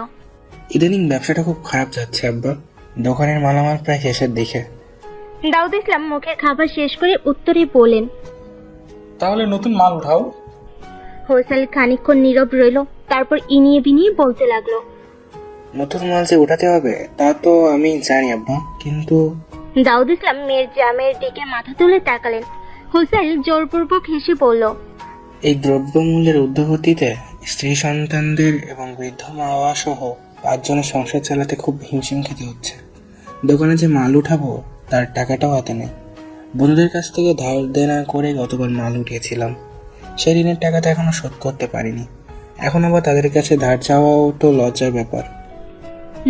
ইদানিং ব্যবসাটা খুব খারাপ যাচ্ছে আব্বা, দোকানের মালামাল প্রায় শেষের দিকে। দাউদ ইসলাম মুখের খাবার শেষ করে উত্তরে বলেন, তাহলে নতুন মাল উঠাও। হোসেন খানিকক্ষণ নীরব রইল, তারপর ইনিয়ে বিনিয়ে বলতে লাগলো, নতুন মাল যে উঠাতে হবে তা তো আমি জানি আব্বা, কিন্তু দাউদ ইসলাম মেয়ের জামের দিকে মাথা তুলে তাকালেন। হোসেন জোরপূর্বক হেসে বলল, এই দ্রব্যমূল্যের ঊর্ধ্বগতিতে স্ত্রী সন্তানদের এবং বৃদ্ধ মা বাবা সহ 5 জনের সংসার চালাতে খুব হিমশিম খেতে হচ্ছে। দোকানে যে মাল উঠাবো তার টাকাটাও হাতে নেই। বন্ধুদের কাছ থেকে ধার দেনা করে গতবার মাল উঠিয়েছিলাম, সেই ঋণের টাকাটা এখনো শোধ করতে পারিনি। এখন আবার তাদের কাছে ধার চাওয়াও তো লজ্জার ব্যাপার।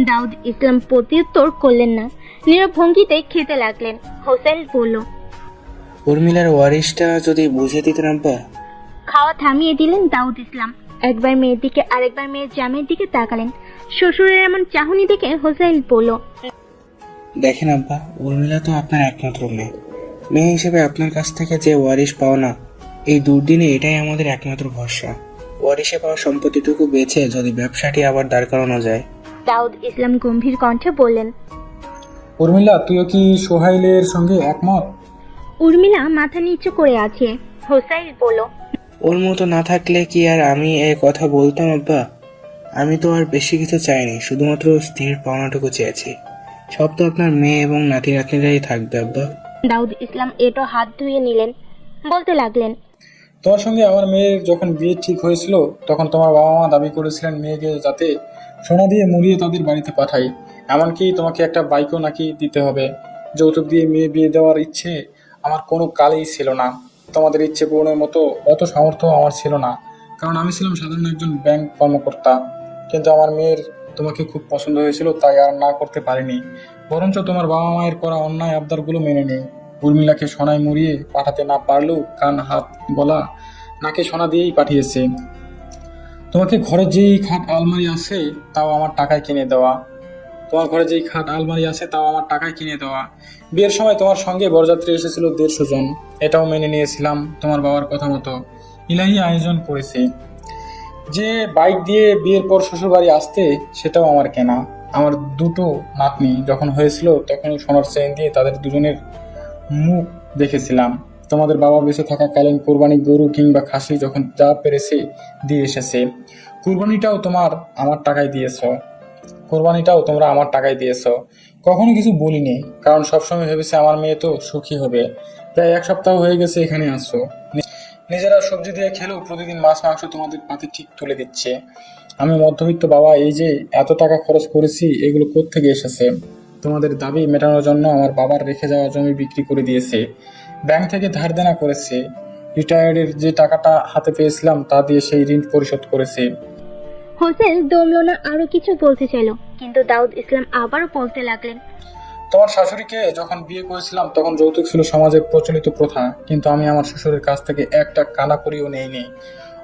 দাউদ ইসলাম প্রত্যুত্তর করলেন না, নীরব ভঙ্গিতে খেতে লাগলেন। হোসেন বলল, উর্মিলার ওয়ারিশটা যদি বুঝে দিতেন আব্বা। খাওয়া থামিয়ে দিলেন দাউদ ইসলাম। একবার মেয়ের দিকে আরেকবার মেয়ের জামের দিকে তাকালেন। শ্বশুরের এমন চাহনি দেখে হোসেন বলল, দেখেন আব্বা, উর্মিলা তো আপনার একমাত্র মেয়ে। মেয়ে হিসেবে আপনার কাছ থেকে যে ওয়ারিশ পাও না, এই দুর্দিনে এটাই আমাদের একমাত্র ভরসা। ওয়ারিশে পাওয়া সম্পত্তিটুকু বেচে যদি ব্যবসাটি আবার দাঁড় করানো যায়। দাউদ ইসলাম গম্ভীর কণ্ঠে বললেন, উর্মিলা, তুইও কি সোহাইলের সঙ্গে একমত? উর্মিলা মাথা নিচু করে আছে। হোসেন বলল, ওর মতো না থাকলে কি আর আমি এই কথা বলতাম আব্বা? আমি তো আর বেশি কিছু চাইনি, শুধুমাত্র স্থির পাওনাটুকু চেয়েছি। সব তো আপনার মেয়ে এবং নাতি নাতনিরাই থাকবে আব্বা। দাউদ ইসলাম এটো হাত ধুয়ে নিলেন, বলতে লাগলেন, তোমার সঙ্গে আমার মেয়ের যখন বিয়ে ঠিক হয়েছিল তখন তোমার বাবা মা দাবি করেছিলেন মেয়েকে যাতে সোনা দিয়ে মুড়িয়ে তাদের বাড়িতে পাঠাই। এমনকি তোমাকে একটা বাইকও নাকি দিতে হবে। যৌতুক দিয়ে মেয়ে বিয়ে দেওয়ার ইচ্ছে আমার কোনো কালেই ছিল না। তোমাদের ইচ্ছে পূরণের মতো অত সামর্থ্য আমার ছিল না, কারণ আমি ছিলাম সাধারণ একজন ব্যাংক কর্মকর্তা। কিন্তু আমার মেয়ের তোমাকে খুব পছন্দ হয়েছিল, তাই আর না করতে পারিনি। বরঞ্চ তোমার বাবা মায়ের করা অন্যায় আবদারগুলো মেনে নিই। উর্মিলাকে সোনায় মুড়িয়ে পাঠাতে না পারলেও কান হাত গলা নাকে সোনা দিয়েই পাঠিয়েছে। তোমাকে ঘরে যেই খাট আলমারি আছে তাও আমার টাকায় কিনে দেওয়া। বিয়ের সময় তোমার সঙ্গে বরযাত্রী এসেছিল 150 জন, এটাও মেনে নিয়েছিলাম তোমার বাবার কথা মতো। ইলাহি আয়োজন করেছি। যে বাইক দিয়ে বিয়ের পর শ্বশুর বাড়ি আসতে, সেটাও আমার কেনা। আমার 2টো নাতনি যখন হয়েছিল তখন সোনার চেইন দিয়ে তাদের দুজনের মুখ দেখেছিলাম। তোমাদের বাবা বেঁচে থাকাকালীন কোরবানি গরু কিংবা খাসি যখন যা পেরেছে দিয়ে এসেছে। কোরবানিটাও তোমরা আমার টাকায় দিয়েছো। কখনো কিছু বলিনি, কারণ সবসময় ভেবেছে আমার মেয়ে তো সুখী হবে। প্রায় 1 সপ্তাহ হয়ে গেছে এখানে আসছো। নিজেরা সবজি দিয়ে খেলেও প্রতিদিন মাছ মাংস তোমাদের পাতে ঠিক তুলে দিচ্ছে। আমি মধ্যবিত্ত বাবা, এই যে এত টাকা খরচ করেছি এগুলো কোত্থেকে এসেছে? তোমাদের দাবি মেটানোর জন্য আমার বাবার রেখে যাওয়া জমি বিক্রি করে দিয়েছে, ব্যাংক থেকে ধার দেনা করেছে, রিটায়ার্ডের যে টাকাটা হাতে পেয়েছিলাম তা দিয়ে সেই ঋণ পরিশোধ করেছে। হোসেন দমলো না, আরো কিছু বলতে চাইল, কিন্তু দাউদ ইসলাম আবারও বলতে লাগলেন, তোমার শাশুড়িকে যখন বিয়ে করেছিলাম তখন যৌতুক ছিল সমাজে প্রচলিত প্রথা, কিন্তু আমি আমার শ্বশুরের কাছ থেকে একটা কানা করিও নেইনি।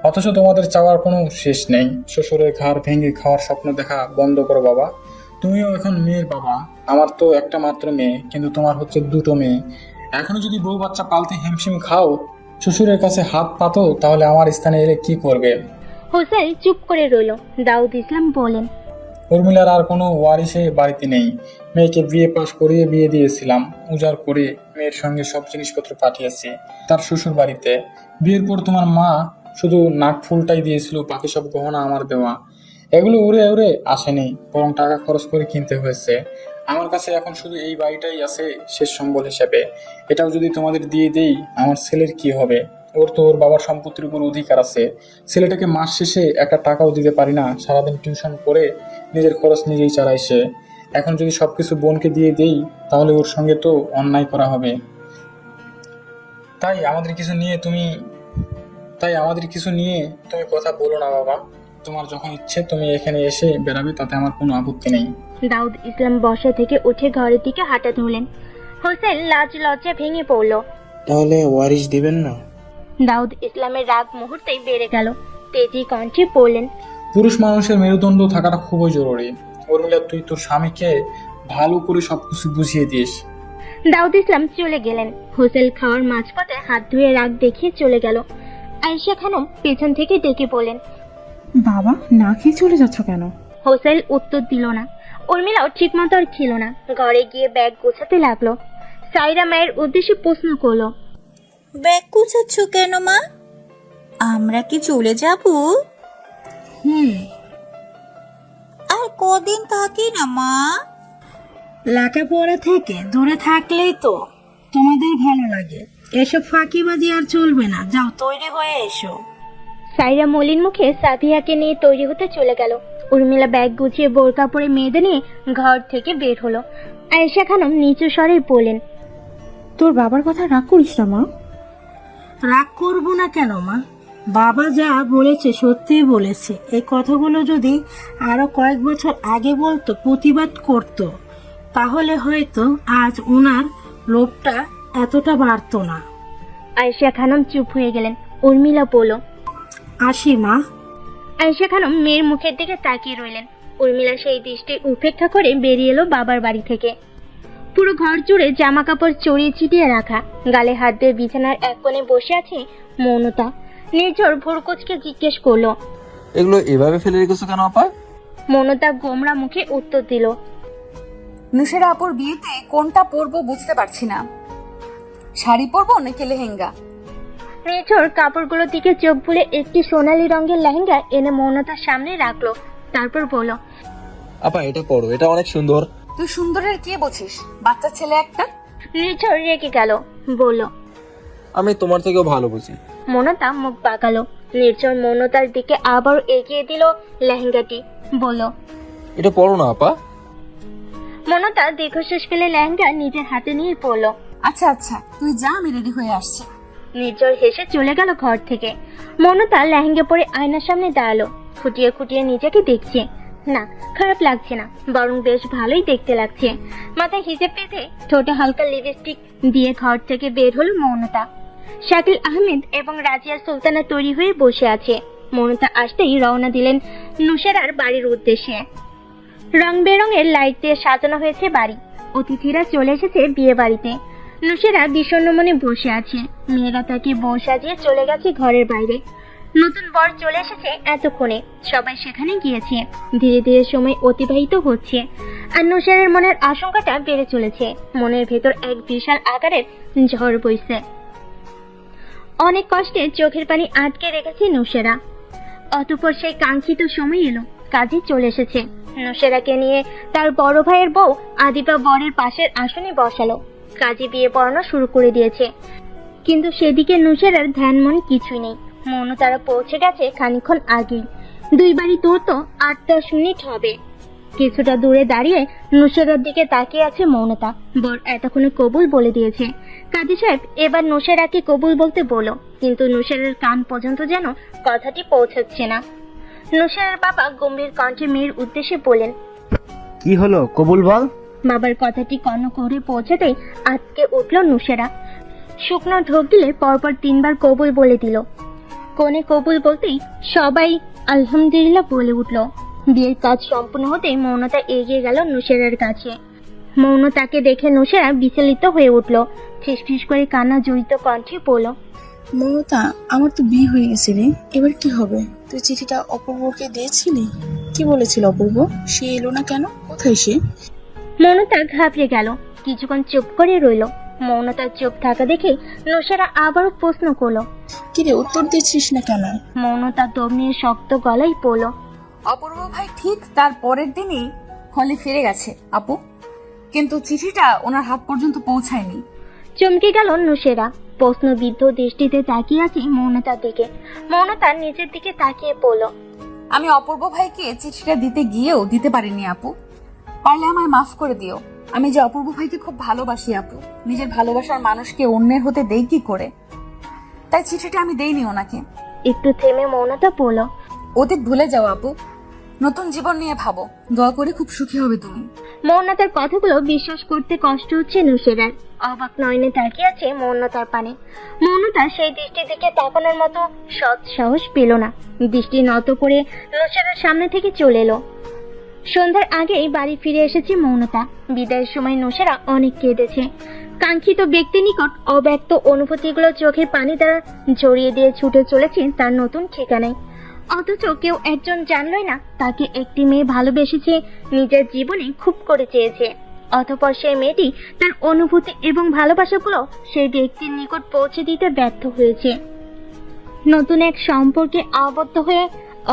অথচ তোমাদের চাওয়ার কোনো শেষ নেই। শ্বশুরের ঘাড় ভেঙে খাওয়ার স্বপ্ন দেখা বন্ধ করো বাবা। তুমিও এখন মেয়ের বাবা। আমার তো একটা মাত্র মেয়ে, কিন্তু তোমার হচ্ছে 2টো মেয়ে। এখনো যদি বউ বাচ্চা পালতে হিমশিম খাও, শ্বশুরের কাছে হাত পাতো, তাহলে আমার স্থানে এলে কি করবে? হোসেন চুপ করে রইল। দাউদ ইসলাম বলেন, উর্মিলার আর কোনো ওয়ারিশে বাড়িতে নেই। মেয়েকে বিয়ে পাশ করিয়ে বিয়ে দিয়েছিলাম, উজাড় করে মেয়ের সঙ্গে সব জিনিসপত্র পাঠিয়েছি তার শ্বশুর বাড়িতে। বিয়ের পর তোমার মা শুধু নাক ফুলটাই দিয়েছিল, বাকি সব গহনা আমার দেওয়া। এগুলো উড়ে উড়ে আসেনি, বরং টাকা খরচ করে কিনতে হয়েছে। আমার কাছে এখন শুধু এই বাড়িটাই আছে শেষ সম্বল হিসেবে। এটাও যদি তোমাদের দিয়ে দেই, আমার ছেলের কি হবে? ওর তো ওর বাবার সম্পত্তির উপর অধিকার আছে। ছেলেটাকে মাস শেষে একটা টাকাও দিতে পারি না, সারাদিন টিউশন করে নিজের খরচ নিজেই চালায় সে। এখন যদি সবকিছু বোনকে দিয়ে দেই, তাহলে ওর সঙ্গে তো অন্যায় করা হবে। তাই আমাদের কিছু নিয়ে তুমি কথা বলো না বাবা। তোমার যখন ইচ্ছে তুমি এখানে এসে বেড়াবে, তাতে আমার কোনো আপত্তি নেই। দাউদ ইসলাম বসা থেকে উঠে ঘরের দিকে হাঁটা ধরলেন। হোসেন লাজ লজ্জা ভেঙে পড়ল। তাহলে ওয়ারিশ দিবেন না? দাউদ ইসলামের রাগ মুহূর্তেই বেড়ে গেল। তেজি কণ্ঠে পড়লেন, পুরুষ মানুষের মেরুদণ্ড থাকাটা খুবই জরুরি। উর্মিলা, তুই তোর স্বামীকে ভালো করে সবকিছু বুঝিয়ে দিস। দাউদ ইসলাম চলে গেলেন। হোসেন খাওয়ার মাঝপথে হাত ধুয়ে রাগ দেখিয়ে চলে গেল। আয়েশা খানম পেছন থেকে ডেকে বলেন, বাবা না খেয়ে চলে যাচ্ছ কেন? হোসেন উত্তর দিল না। উর্মিলাও ঠিক মতো আর ছিল না। ঘরে গিয়ে ব্যাগ গোছাতে লাগলো। সাইরা মায়ের উদ্দেশ্যে প্রশ্ন করলো, ব্যাগ গুছাচ্ছ কেন মা? আমরা কি চলে যাব? আর কদিন থাকি না মা? লেখাপড়া থেকে দূরে থাকলেই তো তোমাদের ভালো লাগে। এসব ফাঁকিবাজি আর চলবে না, যাও তৈরি হয়ে এসো। সাইরা মলিন মুখে সাফিয়াকে নিয়ে তৈরি হতে চলে গেল। উর্মিলা ব্যাগ গুছিয়ে বোরকা পরে মেয়েদের নিয়ে ঘর থেকে বের হলো। আয়েশা খানম নিচু স্বরে বললেন, তোর বাবার কথা রাগ করিস না মা। রাগ করবো না কেন মা? বাবা যা বলেছে সত্যিই বলেছে। এই কথাগুলো যদি আরো কয়েক বছর আগে বলতো, প্রতিবাদ করতো, তাহলে হয়তো আজ ওনার লোভটা এতটা বাড়তো না। আয়েশা খানম চুপ হয়ে গেলেন। উর্মিলা বলল, আসি মা। আয়েশা খানম মেয়ের মুখের দিকে তাকিয়ে রইলেন। উর্মিলা সেই দৃষ্টি উপেক্ষা করে বেরিয়ে এলো বাবার বাড়ি থেকে। পুরো ঘর জুড়ে জামা কাপড় ছড়িয়ে ছিটিয়ে রাখা। গালে হাত দিয়ে বিছানার এক কোণে বসে আছে মৌনতা। নির্ঝর ভোরকোচকে জিজ্ঞেস করলো, এগুলো এভাবে ফেলে রেখেছো কেন আপা? মৌনতা গোমরা মুখে উত্তর দিল, নুসেরা আপুর বিয়েতে কোনটা পরবো বুঝতে পারছি না। শাড়ি পরবো নাকি লেহেঙ্গা? নির্ঝর কাপড়গুলোর দিকে চোখ বুলে একটি সোনালী রঙের লেহেঙ্গা এনে মৌনতার সামনে রাখলো। তারপর বলল, আপা এটা পরো, এটা অনেক সুন্দর। তুই সুন্দরের কি বুঝিস? বাচ্চা ছেলে একটা। নির্ঝর রেগে গেল, বলল, আমি তোমার থেকেও ভালো বুঝি। মৌনতা মুখ বাঁকালো। নির্ঝর মৌনতার দিকে আবার এগিয়ে দিল লেহেঙ্গাটি, বলল, এটা পরো না আপা। মৌনতা দীর্ঘশ্বাস ফেলে লেহেঙ্গা নিজের হাতে নিয়ে পড়ল। আচ্ছা আচ্ছা, তুই যা, আমি রেডি হয়ে আসছি। নির্ঝর হেসে চলে গেল ঘর থেকে। মৌনতা লেহেঙ্গা পরে আয়নার সামনে দাঁড়ালো। খুঁটিয়ে খুঁটিয়ে নিজেকে দেখছে। না, খারাপ লাগছে না, বরং বেশ ভালোই দেখতে লাগছে। মাথায় হিসেব পেতে ঠোঁটে হালকা লিপস্টিক দিয়ে ঘর থেকে বের হলো মৌনতা। শাকিল আহমেদ এবং রাজিয়া সুলতানা তৈরি হয়ে বসে আছে। মৌনতা আসতেই রওনা দিলেন নুসেরার বাড়ির উদ্দেশ্যে। রং বেরঙের লাইট দিয়ে সাজানো হয়েছে বাড়ি। অতিথিরা চলে এসেছে বিয়ে বাড়িতে। নুসেরা বিষণ্ণ মনে বসে আছে। মেয়েরা তাকে বউ সাজিয়ে চলে গেছে ঘরের বাইরে। নতুন বর চলে এসেছে এতক্ষণে, সবাই সেখানে গিয়েছে। ধীরে ধীরে সময় অতিবাহিত হচ্ছে আর নুসেরার মনের আশঙ্কাটা বেড়ে চলেছে। মনের ভেতর এক বিশাল আকারের ঝড় বইছে। অনেক কষ্টে চোখের পানি আটকে রেখেছে নুসেরা। অতঃপর সেই কাঙ্ক্ষিত সময় এলো। কাজে চলে এসেছে। নুসেরাকে নিয়ে তার বড় ভাইয়ের বউ আদিবা বরের পাশের আসনে বসালো। কাজে বিয়ে পড়ানো শুরু করে দিয়েছে। কিন্তু সেদিকে নুসেরার ধ্যান মন কিছুই নেই। মৌনতারা পৌঁছে গেছে খানিকক্ষণ আগেই। দুই বাড়ি দূর তো 8-10 মিনিট হবে। কিছুটা দূরে দাঁড়িয়ে নুসেরার দিকে তাকিয়ে আছে মৌনতা। বর এতক্ষণে কবুল বলে দিয়েছে। কাজী সাহেব এবার নুসেরাকে কবুল বলতে বলো, কিন্তু নুসেরার কান পর্যন্ত যেন কথাটি পৌঁছাচ্ছে না। নুসেরার বাবা গম্ভীর কণ্ঠে মেয়ের উদ্দেশ্যে বলেন, কি হলো, কবুল বল। বাবার কথাটি কর্ণ করে পৌঁছাতেই আটকে উঠল নুসেরা। শুকনো ঢোক গিলে পরপর 3 বার কবুল বলে দিল। কোণে কবুল বলতেই সবাই আলহামদুলিল্লাহ বলে উঠল। বিয়ের কাজ সম্পূর্ণ হতেই মৌনতা এগিয়ে গেল নুসেরার কাছে। মৌনতাকে দেখে নুসেরা বিচলিত হয়ে উঠল। ফিসফিস করে কান্না জড়িত কণ্ঠে বলল, মমতা, আমার তো বিয়ে হয়ে গেছে রে, এবার কি হবে? তুই চিঠিটা অপূর্বকে দিয়েছিলি? কি বলেছিল অপূর্ব? সে এলো না কেন? কোথায় সে? মৌনতা ঘাবড়ে গেল, কিছুক্ষণ চুপ করে রইল। মৌনতার চুপ থাকা দেখে নুসেরা আবারও প্রশ্ন করলো। কিরে, উত্তর দিচ্ছিস না কেন? মৌনতা দম নিয়ে শক্ত গলায় পড়ল। অপূর্ব ভাই ঠিক তার পরের দিনই হলে ফিরে গেছে আপু, কিন্তু চিঠিটা ওনার হাত পর্যন্ত পৌঁছায়নি। চমকে গেল নুসেরা, প্রশ্নবিদ্ধ দৃষ্টিতে তাকিয়ে আছে মৌনতার দিকে। মৌনতা নিজের দিকে তাকিয়ে পড়ল। আমি অপূর্ব ভাইকে চিঠিটা দিতে গিয়েও দিতে পারিনি আপু, পারলে আমায় মাফ করে দিও। আমি যে অপূর্ব ভাইকে খুব ভালোবাসি আপু, নিজের ভালোবাসার মানুষকে অন্যের হতে দেই কি করে, তাই চিঠিটা আমি দেইনি ওনাকে। একটু থেমে মৌনতা পড়ল। অতীত ভুলে যাও আপু, নতুন জীবন নিয়ে ভাবো। দোয়া করে খুব সুখী হবে তুমি। মৌনতার কথাগুলো বিশ্বাস করতে কষ্ট হচ্ছে নুসেরার। অবাক নয়নে তাকিয়ে আছে মৌনতার পানে। মৌনতা সেই দৃষ্টির দিকে তাকানোর মতো সৎ সাহস পেল না। দৃষ্টি নত করে নুসেরার সামনে থেকে চলে এলো। সন্ধ্যার আগেই বাড়ি ফিরে এসেছে মৌনতা। বিদায়ের সময় নুসেরা অনেক কেঁদেছে। কাঙ্ক্ষিত ব্যক্তির নিকট অব্যক্ত অনুভূতিগুলো চোখের পানি দ্বারা জড়িয়ে দিয়ে ছুটে চলেছে তার নতুন ঠিকানায়। অথচ কেউ একজন জানলই না তাকে একটি মেয়ে ভালোবেসেছে, নিজের জীবনে খুব করে চেয়েছে। অতঃপর সেই মেয়েটি তার অনুভূতি এবং ভালোবাসাগুলো সেই ব্যক্তির নিকট পৌঁছে দিতে ব্যর্থ হয়েছে। নতুন এক সম্পর্কে আবদ্ধ হয়ে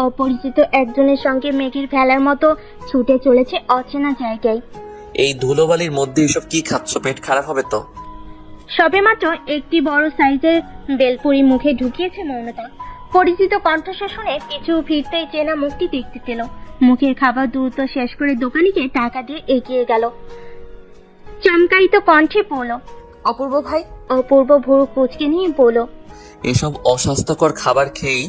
অপরিচিত একজনের সঙ্গে মেঘের ভেলার মতো ছুটে চলেছে অচেনা জায়গায়। এই ধুলোবালির মধ্যে এসব কি খাচ্ছ? পেট খারাপ হবে তো। সবেমাত্র একটি বড় সাইজের বেলপুরি মুখে ঢুকিয়েছে মৌনতা। পরিচিত কণ্ঠস্বর শুনে পিছু ফিরতেই চেনা মুখটি দেখতে পেল। মুখের খাবার দ্রুত শেষ করে দোকানিকে টাকা দিয়ে এগিয়ে গেল। চমকায়িত কণ্ঠে পড়ল, অপূর্ব ভাই। অপূর্ব ভুরু কুঁচকে নিয়ে বলল, এসব অস্বাস্থ্যকর খাবার খেয়েই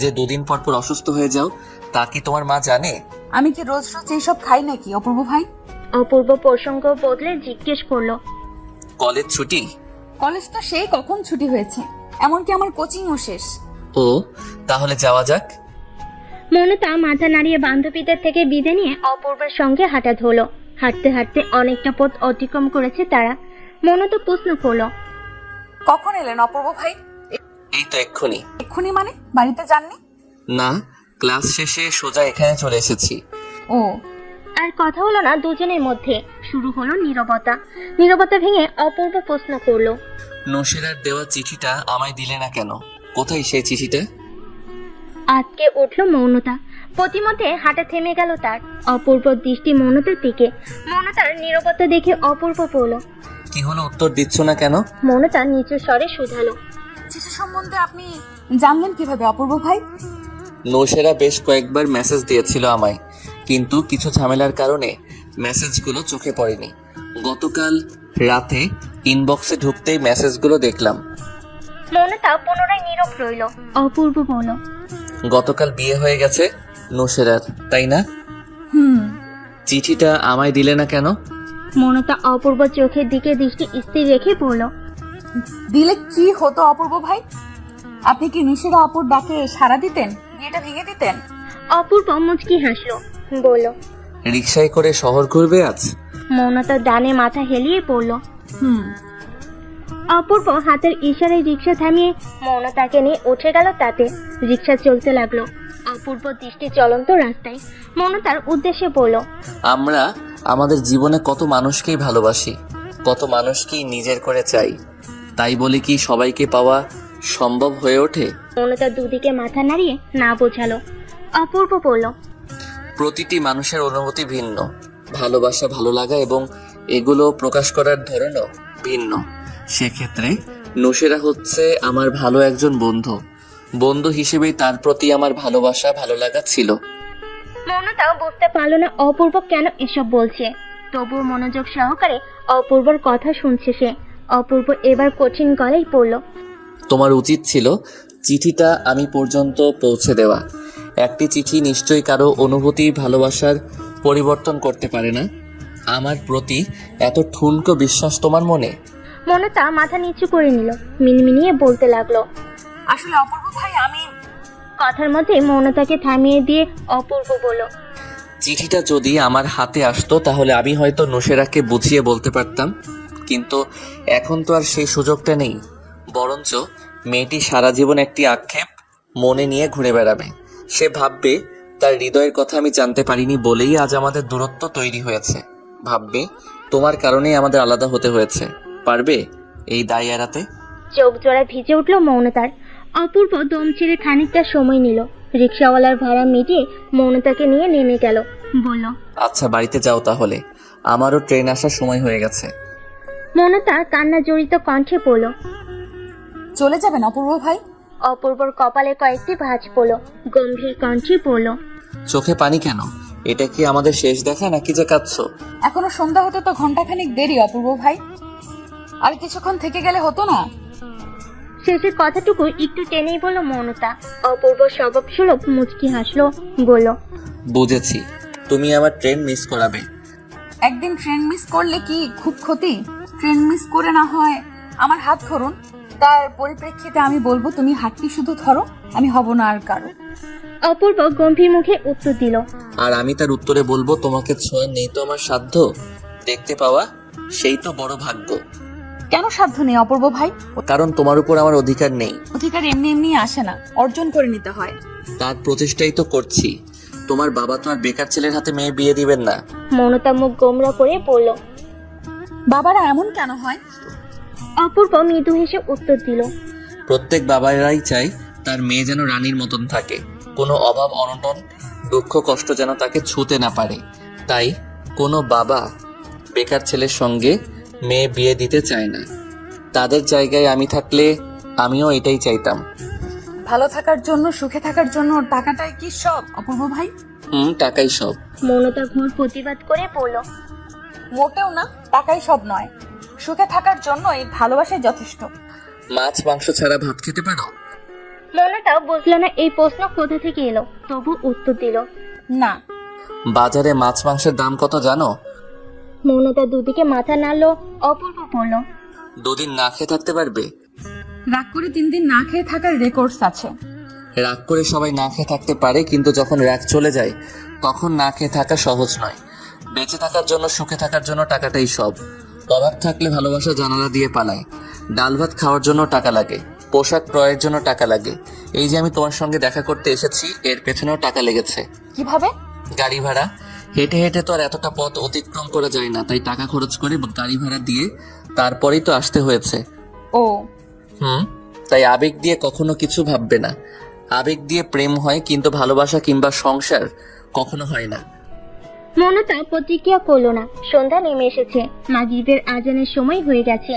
যে দুদিন পর পর অসুস্থ হয়ে যাও, তা কি তোমার মা জানে? আমি কি রোজ রোজ এইসব খাই নাকি অপূর্ব ভাই? অপূর্ব প্রসঙ্গ বদলে জিজ্ঞেস করলো, কলেজ ছুটি? কলেজ তো সেই কখন ছুটি হয়েছে, এমনকি আমার কোচিংও শেষ। ও, তাহলে যাওয়া যাক। মৌনতা মাথা নাড়িয়ে বান্ধবীদের থেকে বিদায় নিয়ে অপূর্বের সঙ্গে হাঁটা ধরলো। হাঁটতে হাঁটতে অনেকটা পথ অতিক্রম করেছে তারা। মৌনতা প্রশ্ন করলো, কখন এলেন অপূর্ব ভাই? এই তো এক্ষুনি। এক্ষুনি মানে বাড়িতে যাননি? না, ক্লাস শেষে সোজা এখানে চলে এসেছি। ও। আর কথা হলো না দুজনের মধ্যে। শুরু হলো নীরবতা। নীরবতা ভেঙে অপূর্ব প্রশ্ন করলো, নসেরার দেওয়া চিঠিটা আমায় দিলে না কেন? কোথায় সেই চিঠিটা? আজকে উঠলো মৌনতা। প্রতিমধ্যে হাঁটা থেমে গেল তার। অপূর্ব দৃষ্টি মৌনতার দিকে। মৌনতার নীরবতা দেখে অপূর্ব বলল, কি হলো, উত্তর দিচ্ছ না কেন? মৌনতা নিচু স্বরে শুধালো, চিঠি সম্বন্ধে আপনি জানলেন কিভাবে অপূর্ব ভাই? নসেরা বেশ কয়েকবার মেসেজ দিয়েছিল আমায়, কিন্তু কিছু ঝামেলার কারণে মেসেজগুলো চোখে পড়েনি। গতকাল রাতে ইনবক্সে ঢুকতেই মেসেজগুলো দেখলাম। মৌনতা পুনরায় নীরব রইল। অপূর্ব বলল, গতকাল বিয়ে হয়ে গেছে নসেরার, তাই না? চিঠিটা আমায় দিলে না কেন? মৌনতা অপূর্ব চোখের দিকে দৃষ্টি স্থির রেখে বলল, দিলে কি হতো অপূর্ব ভাই? আপনি কি নিশিরা আপুর ডাকে সাড়া দিতেন, বিয়েটা ভেঙে দিতেন? অপূর্ব মুচকি হাসলো, বলল, রিকশায় করে শহর ঘুরবে আজ? মৌনতা ডানে মাথা হেলিয়ে পড়ল। অপূর্ব হাতের ইশারায় রিক্সা থামিয়ে মৌনতাকে নিয়ে উঠে গেল তাতে। রিক্সা চলতে লাগলো। অপূর্ব দৃষ্টি চলন্ত রাস্তায়। মৌনতার উদ্দেশ্যে বলল, আমরা আমাদের জীবনে কত মানুষকেই ভালোবাসি, কত মানুষকেই নিজের করে চাই, তাই বলে কি সবাইকে পাওয়া সম্ভব হয়ে ওঠে? মৌনতা দুদিকে মাথা নাড়িয়ে না বোঝালো। অপূর্ব বলল, প্রতিটি মানুষের অনুভূতি ভিন্ন, ভালোবাসা, ভালো লাগা এবং এগুলো প্রকাশ করার ধরনও ভিন্ন। সেক্ষেত্রে নসেরা হচ্ছে আমার ভালো একজন বন্ধু। বন্ধু হিসেবেই তার প্রতি আমার ভালোবাসা, ভালো লাগা ছিল। মৌনতাও বুঝতে পারল না অপূর্ব কেন এসব বলছে। তবুও মনোযোগ সহকারে অপূর্বর কথা শুনছে সে। অপূর্ব এবার কঠিন গলায় পড়ল, তোমার উচিত ছিল চিঠিটা আমি পর্যন্ত পৌঁছে দেওয়া। একটি চিঠি নিশ্চয়ই কারো অনুভূতি, ভালোবাসার পরিবর্তন করতে পারে না। আমার প্রতি এত ঠুনকো বিশ্বাস তোমার মনে? মৌনতা মাথা নিচু করে নিল, মিনমিনিয়ে বলতে লাগলো, আসলে অপূর্ব ভাই আমি। কথার মধ্যে মৌনতাকে থামিয়ে দিয়ে অপূর্ব বলল, চিঠিটা যদি আমার হাতে আসতো তাহলে আমি হয়তো নসেরাকে বুঝিয়ে বলতে পারতাম, কিন্তু এখন তো আর সেই সুযোগটা নেই। বরঞ্চ মেয়েটি সারা জীবন একটি আক্ষেপ মনে নিয়ে ঘুরে বেড়াবে। সে ভাববে তার হৃদয়ের কথা আমি জানতে পারিনি বলেই আজ আমাদের দূরত্ব তৈরি হয়েছে। ভাববে তোমার কারণেই আমাদের আলাদা হতে হয়েছে। পারবে এই দায় এড়াতে? চোখ জোড়া ভিজে উঠল মৌনতার। অপূর্ব দম ছেড়ে খানিকটা সময় নিল। রিক্সাওয়ালার ভাড়া মিটিয়ে মৌনতাকে নিয়ে নেমে গেল। বলল, আচ্ছা বাড়িতে যাও তাহলে, আমারও ট্রেন আসার সময় হয়ে গেছে। মৌনতা কান্না জড়িত কণ্ঠে বলল, চলে যাবেন অপূর্ব ভাই? অপূর্বর কপালে কয়েকটি ভাঁজ পড়ল। গম্ভীর কণ্ঠে বলল, চোখে পানি কেন? এটা কি আমাদের শেষ দেখা নাকি যে কাঁদছো? এখনো সন্ধ্যা হতে তো ঘন্টাখানিক দেরি অপূর্ব ভাই, আর কিছুক্ষণ থেকে গেলে হতো না? শেষের কথাটুকু একটু টেনেই বলল মৌনতা। অপূর্ব স্বভাব সুলভ মুচকি হাসলো, বলল, বুঝেছি, তুমি আমার ট্রেন মিস করাবে। একদিন ট্রেন মিস করলে কি খুব ক্ষতি? ট্রেন মিস করে না হয় আমার হাত ধরুন, তার পরিপ্রেক্ষিতে আমি বলবো তুমি হাতটি শুধু ধরো, আমি হব না আর কারো। অপূর্ব গম্ভীর মুখে উত্তর দিল, আর আমি তার উত্তরে বলবো, তোমাকে ছোঁয়ার নেই তো আমার সাধ্য, দেখতে পাওয়া সেই তো বড় ভাগ্য। কেন সাধ্য নেই অপূর্ব ভাই? কারণ তোমার উপর আমার অধিকার নেই। অধিকার এমনি এমনি আসে না, অর্জন করে নিতে হয়। তার প্রচেষ্টাই তো করছি। তোমার বাবা তো আর বেকার ছেলের হাতে মেয়ে বিয়ে দিবেন না। মৌনতা মুখ গোমরা করে বলল, বাবারা এমন কেন হয়? অপূর্ব মৃদু হেসে উত্তর দিল, প্রত্যেক বাবারাই চায় তার মেয়ে যেন রানীর মতন থাকে, কোনো অভাব অনটন দুঃখ কষ্ট যেন তাকে ছুঁতে না পারে। তাই কোনো বাবা বেকার ছেলের সঙ্গে মেয়ে বিয়ে দিতে চায় না। তাদের জায়গায় আমি থাকলে আমিও এটাই চাইতাম। ভালো থাকার জন্য, সুখে থাকার জন্য টাকাটাই কি সব অপূর্ব ভাই? টাকাই সব। মৌনতা ঘোর প্রতিবাদ করে বলল, মোটেও না, টাকাই সব নয়। সুখে থাকার জন্য এই ভালোবাসাই যথেষ্ট। মাছ মাংস ছাড়া ভাত খেতে পারো? মৌনতা বুঝলো না এই প্রশ্ন কোথা থেকে এলো, তবু উত্তর দিল, না। বাজারে মাছ মাংসের দাম কত জানো? মৌনতা দুদিকে মাথা নাড়ল। অপূর্ব বলল, দুদিন না খেয়ে থাকতে পারবে? রাগ করে 3 দিন না খেয়ে থাকার রেকর্ডস আছে। রাগ করে সবাই না খেয়ে থাকতে পারে, কিন্তু যখন রাগ চলে যায় তখন না খেয়ে থাকা সহজ নয়। বেঁচে থাকার জন্য, সুখে থাকার জন্য টাকাটাই সব। অভাব থাকলে ভালোবাসা জানালা দিয়ে পালায়। ডাল ভাত খাওয়ার জন্য টাকা লাগে, পোশাক ক্রয়ের জন্য টাকা লাগে। এই যে আমি তোমার সঙ্গে দেখা করতে এসেছি, এর পেছনেও টাকা লেগেছে। কিভাবে? গাড়ি ভাড়া। হেঁটে হেঁটে তো আর এতটা পথ অতিক্রম করা যায় না, তাই টাকা খরচ করে গাড়ি ভাড়া দিয়ে তারপরেই তো আসতে হয়েছে। ও তাই আবেগ দিয়ে কখনো কিছু ভাববে না। আবেগ দিয়ে প্রেম হয়, কিন্তু ভালোবাসা কিংবা সংসার কখনো হয় না। মৌনতা প্রতিক্রিয়া করলো না। সন্ধ্যা নেমে এসেছে, মাগরিবের আজানের সময় হয়ে গেছে।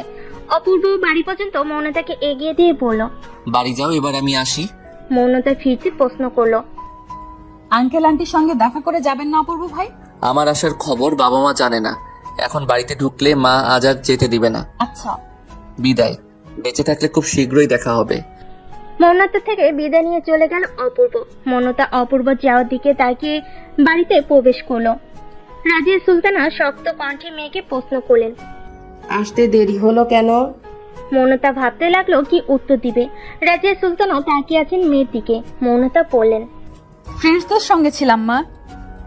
অপূর্ব বাড়ি পর্যন্ত মৌনতাকে এগিয়ে দিয়ে বলল, বাড়ি যাও, এবার আমি আসি। মৌনতা ফিরতে প্রশ্ন করলো, আঙ্কেল আন্টির সঙ্গে দেখা করে যাবেন না অপূর্ব ভাই? আমার আসার খবর বাবা মা জানে না। এখন বাড়িতে ঢুকলে মা আজ আর যেতে দিবে না। আচ্ছা, বিদায়। বেঁচে থাকলে খুব শীঘ্রই দেখা হবে। মৌনতা থেকে বিদায় নিয়ে চলে গেল অপূর্ব। মৌনতা অপূর্ব যাওয়ার দিকে তাকিয়ে বাড়িতে প্রবেশ করলো। রাজিয়া সুলতানা শক্ত কণ্ঠে মেয়েকে প্রশ্ন করলেন, আসতে দেরি হলো কেন? মৌনতা ভাবতে লাগলো কি উত্তর দিবে। রাজিয়া সুলতানা তাকিয়ে আছেন মেয়ের দিকে। মৌনতা বললেন, ফ্রেন্ডসদের সঙ্গে ছিলাম মা।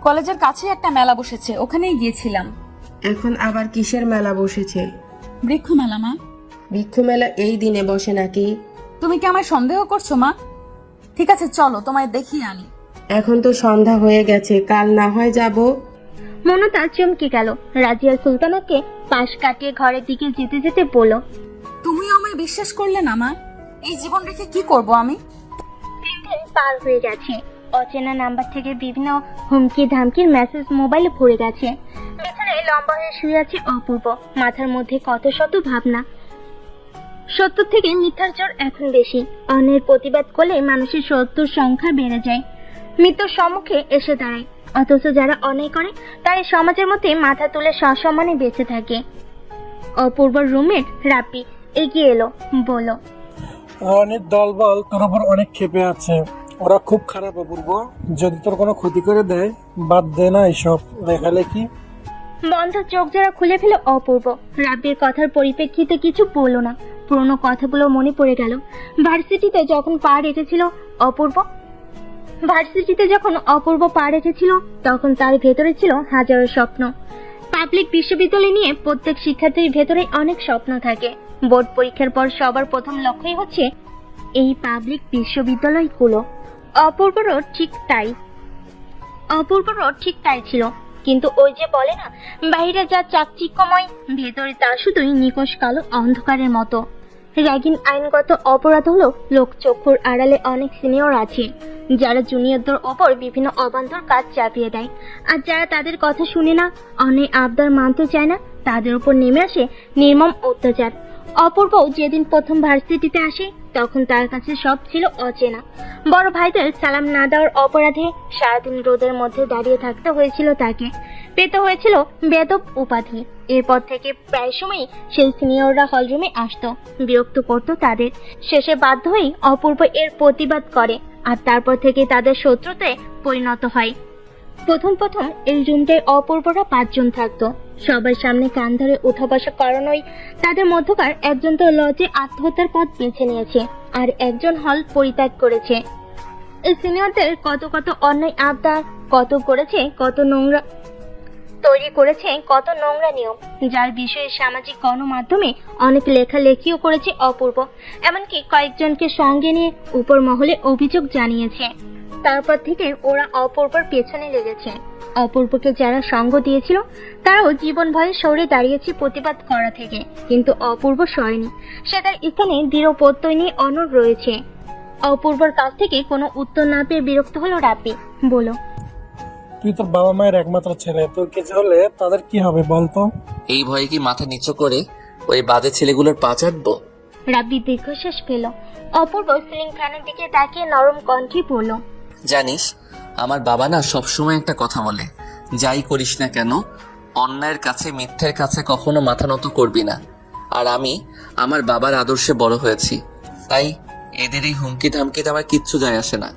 কলেজের কাছে একটা মেলা বসেছে, ওখানেই গিয়েছিলাম। এখন আবার কিসের মেলা বসেছে? বৃক্ষ মেলা মা। বৃক্ষ মেলা এই দিনে বসে নাকি? তুমি কি আমায় সন্দেহ করছো মা? ঠিক আছে চলো, তোমায় দেখিয়ে আনি। এখন তো সন্ধ্যা হয়ে গেছে, কাল না হয় যাব। মৌনতা চমকে গেল। রাজিয়া সুলতানাকে পাশ কাটিয়ে ঘরের দিকে যেতে যেতে বলল, তুমিও আমায় বিশ্বাস করলে না মা? এই জীবন রেখে কি করব আমি? 3 দিন পার হয়ে গেছে। অচেনা নাম্বার থেকে বিভিন্ন হুমকি ধামকির মেসেজ মোবাইলে ভরে গেছে। বিছানায় লম্বা হয়ে শুয়ে আছে অপূর্ব। মাথার মধ্যে কত শত ভাবনা। সত্য থেকে মিথ্যার জোর এখন বেশি। অন্যের প্রতিবাদ করলে মানুষের সত্যর সংখ্যা বেড়ে যায়, মৃত্যুর সম্মুখে এসে দাঁড়ায়। অথচ যারা অন্যায় করে তারা সমাজের মধ্যে মাথা তুলে সসম্মানে বেঁচে থাকে। অপূর্বর রুমমেট রাব্বি এগিয়ে এলো, বলল, অনেক দলবল তোর উপর অনেক ক্ষেপে আছে। ওরা খুব খারাপ অপূর্ব। যদি তোর কোনো ক্ষতি করে দেয়, বাদ দে না এসব লেখালেখি। বন্ধ চোখ যারা খুলে ফেলে অপূর্ব। রাব্বির কথার পরিপ্রেক্ষিতে কিছু বলল না। পুরোনো কথাগুলো মনে পড়ে গেল। ভার্সিটিতে যখন পা রেখেছিল তখন তার ভেতরে ছিল হাজারো স্বপ্ন। পাবলিক বিশ্ববিদ্যালয় নিয়ে প্রত্যেক শিক্ষার্থীর ভেতরে অনেক স্বপ্ন থাকে। বোর্ড পরীক্ষার পর সবার প্রথম লক্ষ্যই হচ্ছে এই পাবলিক বিশ্ববিদ্যালয়গুলো। অপূর্বরও ঠিক তাই। অপূর্বরও ঠিক তাই ছিল, কিন্তু ওই যে বলে না, বাইরে যা চাকচিক্যময়, ভেতরে তা শুধুই নিকষ কালো অন্ধকারের মতো। র্যাগিং আইনগত অপরাধ হলো লোকচক্ষুর আড়ালে অনেক সিনিয়র আছে যারা জুনিয়রদের ওপর বিভিন্ন অবান্তর কাজ চাপিয়ে দেয়, আর যারা তাদের কথা শুনে না, অনেক আবদার মানতে চায় না, তাদের উপর নেমে আসে নির্মম অত্যাচার। অপূর্ব যেদিন প্রথম ভার্সিটিতে আসে তখন তার কাছে সব ছিল অচেনা। বড় ভাইদের সালাম না দেওয়ার অপরাধে সারাদিন রোদের মধ্যে দাঁড়িয়ে থাকতে হয়েছিল তাকে, পেতে হয়েছিল বেদব উপাধি। এরপর থেকে প্রায় সময়ই সেই সিনিয়ররা হলরুমে আসতো, বিরক্ত করতো তাদের। শেষে বাধ্য হয়েই অপূর্ব এর প্রতিবাদ করে, আর তারপর থেকে তাদের শত্রুতে পরিণত হয়। প্রথম এই রুমটায় অপূর্বরা 5 জন থাকতো। সবার সামনে কান ধরে উঠা বসা করানোই তাদের মধ্যকার একজন তো লজে আত্মহত্যার পথ বেছে নিয়েছে, আর একজন হল পরিত্যাগ করেছে। এই সিনিয়রদের কত অন্যায় আবদার, কত নোংরা নিয়ম, যার বিষয়ে সামাজিক গণমাধ্যমে অনেক লেখালেখিও করেছে অপূর্ব। এমনকি কয়েকজনকে সঙ্গে নিয়ে উপর মহলে অভিযোগ জানিয়েছে। তারপর থেকে ওরা অপূর্বর পেছনে লেগেছে। অপূর্বকে যারা সঙ্গ দিয়েছিল তারাও জীবন ভয়ে সরে দাঁড়িয়েছে প্রতিবাদ করা থেকে, কিন্তু অপূর্ব সরেনি। সে তার স্থানে দৃঢ় প্রত্যয় নিয়ে অনড় রয়েছে। অপূর্বর কাছ থেকে কোনো উত্তর না পেয়ে বিরক্ত হলো রাব্বি। বলো, তুই তোর বাবা মায়ের একমাত্র ছেলে, তোর কিছু হলে তাদের কি হবে বলতো? এই ভয়ে কি মাথা নিচু করে ওই বাজে ছেলেগুলোর পা চাটবো? রাব্বি দীর্ঘশ্বাস পেল। অপূর্ব সিলিং ফ্যানের দিকে তাকিয়ে নরম কণ্ঠে বলল, জানিস, আমার বাবা না সবসময় একটা কথা বলে, যাই করিস না কেন অন্যায়ের কাছে, মিথ্যের কাছে কখনো মাথা নত করবি না। আর আমি আমার বাবার আদর্শে বড় হয়েছি, তাই এদের এই হুমকি ধামকিতে আমার কিচ্ছু যায় আসে না।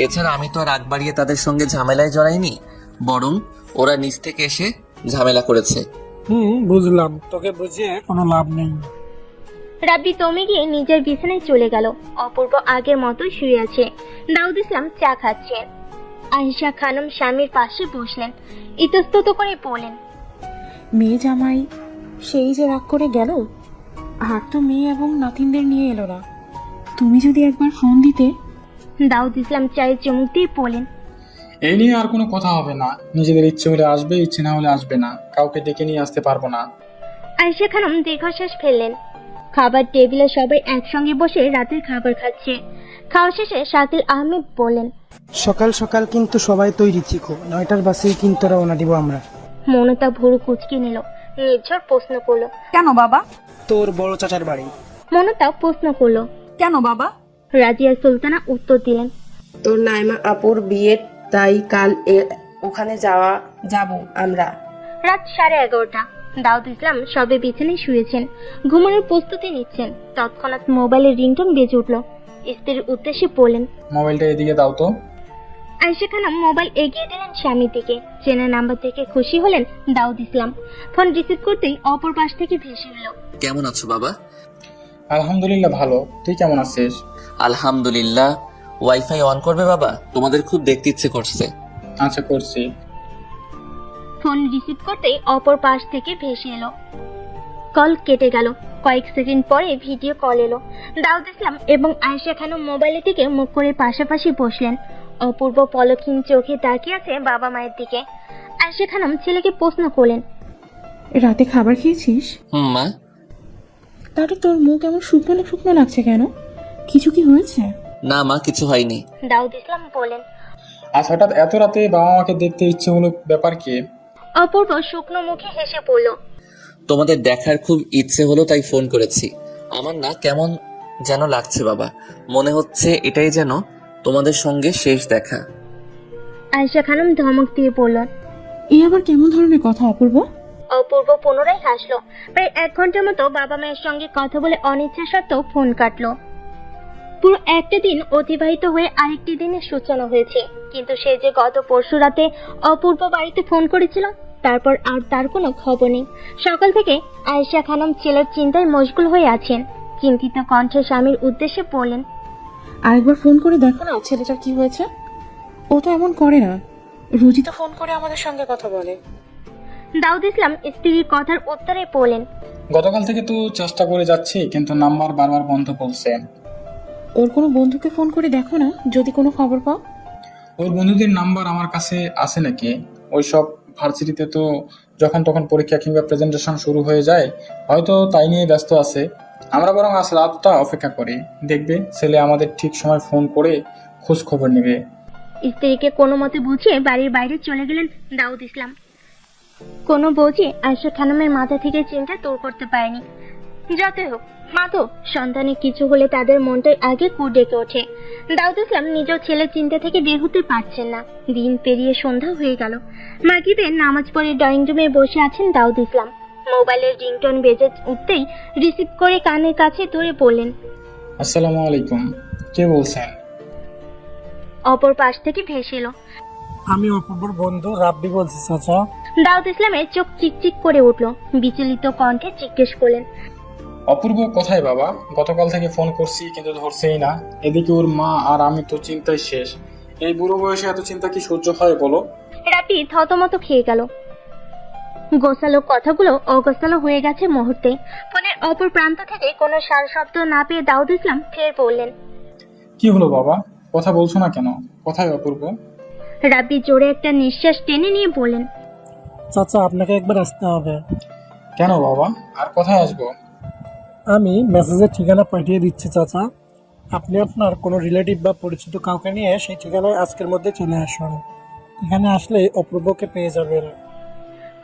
এছাড়া আমি তো আর আগ বাড়িয়ে তাদের সঙ্গে ঝামেলায় জড়াইনি, বরং ওরা নিজ থেকে এসে ঝামেলা করেছে। বুঝলাম, তোকে বুঝিয়ে কোনো লাভ নেই। রাব্বি তমে গিয়ে নিজের বিছানায় চলে গেল। অপূর্ব আগের মতোই শুয়ে আছে। দাউদ ইসলাম চা খাচ্ছেন। আয়েশা খানম স্বামীর পাশে বসলেন, ইতস্তত করে বলেন, মেয়ে জামাই সেই যে রাগ করে গেল, আর তো মেয়ে এবং নাতিনদের নিয়ে এলো না। তুমি যদি একবার ফোন দিতে। দাউদ ইসলাম চায়ে চুমুক দিয়ে বলেন, এই নিয়ে আর কোনো কথা হবে না। নিজেদের ইচ্ছে হলে আসবে, ইচ্ছে না হলে আসবে না। কাউকে ডেকে নিয়ে আসতে পারবো না। আয়েশা খানম দীর্ঘশ্বাস ফেললেন। খাবার টেবিলে সবাই একসঙ্গে বসে রাতের খাবার খাচ্ছে। খাওয়া শেষে শাকিল আহমেদ বলেন, সকাল সকাল কিন্তু সবাই তৈরি থেকো, 9টার বাসেই কিন্তু রওনা দিব আমরা। মনতা ভুরু কুচকে নিল। নির্ঝর প্রশ্ন করলো, কেন বাবা? তোর বড় চাচার বাড়ি। মনতা প্রশ্ন করলো, কেন বাবা? রাজিয়া সুলতানা উত্তর দিলেন, তোর নাইমা আপুর বিয়ের, তাই কাল ওখানে যাব আমরা। রাত 11:30। দাউদ ইসলাম সবে বিছানায় শুয়েছেন, ঘুমানোর প্রস্তুতি নিচ্ছেন। তৎক্ষণাৎ মোবাইলের রিংটোন বেজে উঠল। স্ত্রীর উদ্দেশ্যে বললেন, মোবাইলটা এদিকে দাও তো। আয়েশা খানম মোবাইল এগিয়ে দিলেন স্বামীর দিকে। চেনা নাম্বার থেকে খুশি হলেন দাউদ ইসলাম। ফোন রিসিভ করতেই অপর পাশ থেকে ভেসে এলো, কেমন আছো বাবা? আলহামদুলিল্লাহ ভালো, তুই কেমন আছিস? আলহামদুলিল্লাহ। ওয়াইফাই অন করবে বাবা, তোমাদের খুব দেখতে ইচ্ছে করছে। আচ্ছা করছি। ফোন রিসিভ করতেই অপর পাশ থেকে ভেসে এলো। কল কেটে গেল। কয়েক সেকেন্ড পরে ভিডিও কল এলো। দাউদ ইসলাম এবং আয়েশা খানম মোবাইলের দিকে মুখ করে পাশাপাশি বসলেন। অপূর্ব পলকহীন চোখে তাকিয়ে আছে বাবা মায়ের দিকে। আয়েশা খানম ছেলেকে প্রশ্ন করলেন, রাতে খাবার খেয়েছিস? মা। তাহলে তোর মুখ এমন শুকনো শুকনো লাগছে কেন? কিছু কি হয়েছে? না মা, কিছু হয়নি। দাউদ ইসলাম বলেন, আজ হঠাৎ এত রাতে বাবা মাকে দেখতে ইচ্ছে হলো, ব্যাপার কি? অপূর্ব শুকনো মুখে হেসে পড়ল, তোমাদের দেখার খুব ইচ্ছে হলো তাই ফোন করেছি। আমার না কেমন যেন লাগছে বাবা, মনে হচ্ছে এটাই যেন তোমাদের সঙ্গে শেষ দেখা। আয়েশা খানম ধমক দিয়ে বলল, এই আবার কেমন ধরনের কথা অপূর্ব? অপূর্ব পুনরায় হাসলো। প্রায় 1 ঘন্টার মতো বাবা মায়ের সঙ্গে কথা বলে অনিচ্ছা সত্ত্বেও ফোন কাটলো। পুরো একটা দিন অতিবাহিত হয়ে আরেকটি দিনের সূচনা হয়েছে, কিন্তু সে যে গত পরশু রাতে অপূর্ব বাড়িতে ফোন করেছিল, তারপর আর তার কোনো খবর নেই। সকাল থেকে আয়েশা খানম ছেলের চিন্তায় মশগুল হয়ে আছেন। চিন্তিত কণ্ঠে স্বামীর উদ্দেশ্যে বললেন, আরেকবার ফোন করে দেখো না ছেলেটার কি হয়েছে। ও তো এমন করে না, রোজই তো ফোন করে আমাদের সঙ্গে কথা বলে। দাউদ ইসলাম স্ত্রীর কথার উত্তরে বললেন, গতকাল থেকে তো চেষ্টা করে যাচ্ছি, কিন্তু নাম্বার বারবার বন্ধ বলছে। ওর কোনো বন্ধুকে ফোন করে দেখো না, যদি কোনো খবর পাও। ওর বন্ধুদের নাম্বার আমার কাছে আছে নাকি? ওইসব ভার্সিটিতে তো যখন তখন পরীক্ষা কিংবা প্রেজেন্টেশন শুরু হয়ে যায়, হয়তো তাই নিয়ে ব্যস্ত আছে। আমরা বরং আজ রাতটা অপেক্ষা করি, দেখবে ছেলে আমাদের ঠিক সময় ফোন করে খোঁজ খবর নেবে। স্ত্রীকে কোনো মতে বুঝিয়ে বাড়ির বাইরে চলে গেলেন দাউদ ইসলাম। কোনো বোঝে আয়শা খানমের মাথা থেকে চিন্তা দূর করতে পারেনি। যতই হোক, মা তো, সন্তানের কিছু হলে তাদের মনটাই আগে কু ডেকে ওঠে। দাউদ ইসলাম নিজেও ছেলের চিন্তা থেকে বের হতে পারছেন না। দিন পেরিয়ে সন্ধ্যা হয়ে গেল। মাগরিবের নামাজ পড়ে ড্রয়িং রুমে বসে আছেন দাউদ ইসলাম। মোবাইলের রিংটোন বেজে উঠতেই রিসিভ করে কানের কাছে ধরে বললেন, আসসালামু আলাইকুম, কে বলছেন? অপর পাশ থেকে ভেসে এলো, আমি অপূর্বর বন্ধু রাব্বি বলছি চাচা। দাউদ ইসলামের চোখ চিকচিক করে উঠল। বিচলিত কণ্ঠে জিজ্ঞেস করলেন, অপূর্ব কোথায় বাবা? গতকাল থেকে ফোন করছি কিন্তু ধরছেই না। এদিকে ওর মা আর আমি তো চিন্তায় শেষ। এই বুড়ো বয়সে এত চিন্তা কি সহ্য হয় বলো? রাব্বি থতমত খেয়ে গেল। গোছালো কথাগুলো অগোছালো হয়ে গেছে মুহূর্তে। ফোনের অপর প্রান্ত থেকে কোনো সার শব্দ না পেয়ে দাউদ ইসলাম ফের বললেন, কি হলো বাবা, কথা বলছো না কেন? কোথায় অপূর্ব? রাব্বি জোরে একটা নিঃশ্বাস টেনে নিয়ে বললেন, চাচা আপনাকে একবার আসতে হবে। কেন বাবা, আর কোথায় আসবো? আমি মেসেজের ঠিকানা পাঠিয়ে দিচ্ছি চাচা, আপনি আপনার কোনো রিলেটিভ বা পরিচিত কাউকে নিয়ে সেই ঠিকানায় আজকের মধ্যে চলে আসুন। এখানে আসলে অপূর্বকে পেয়ে যাবেন।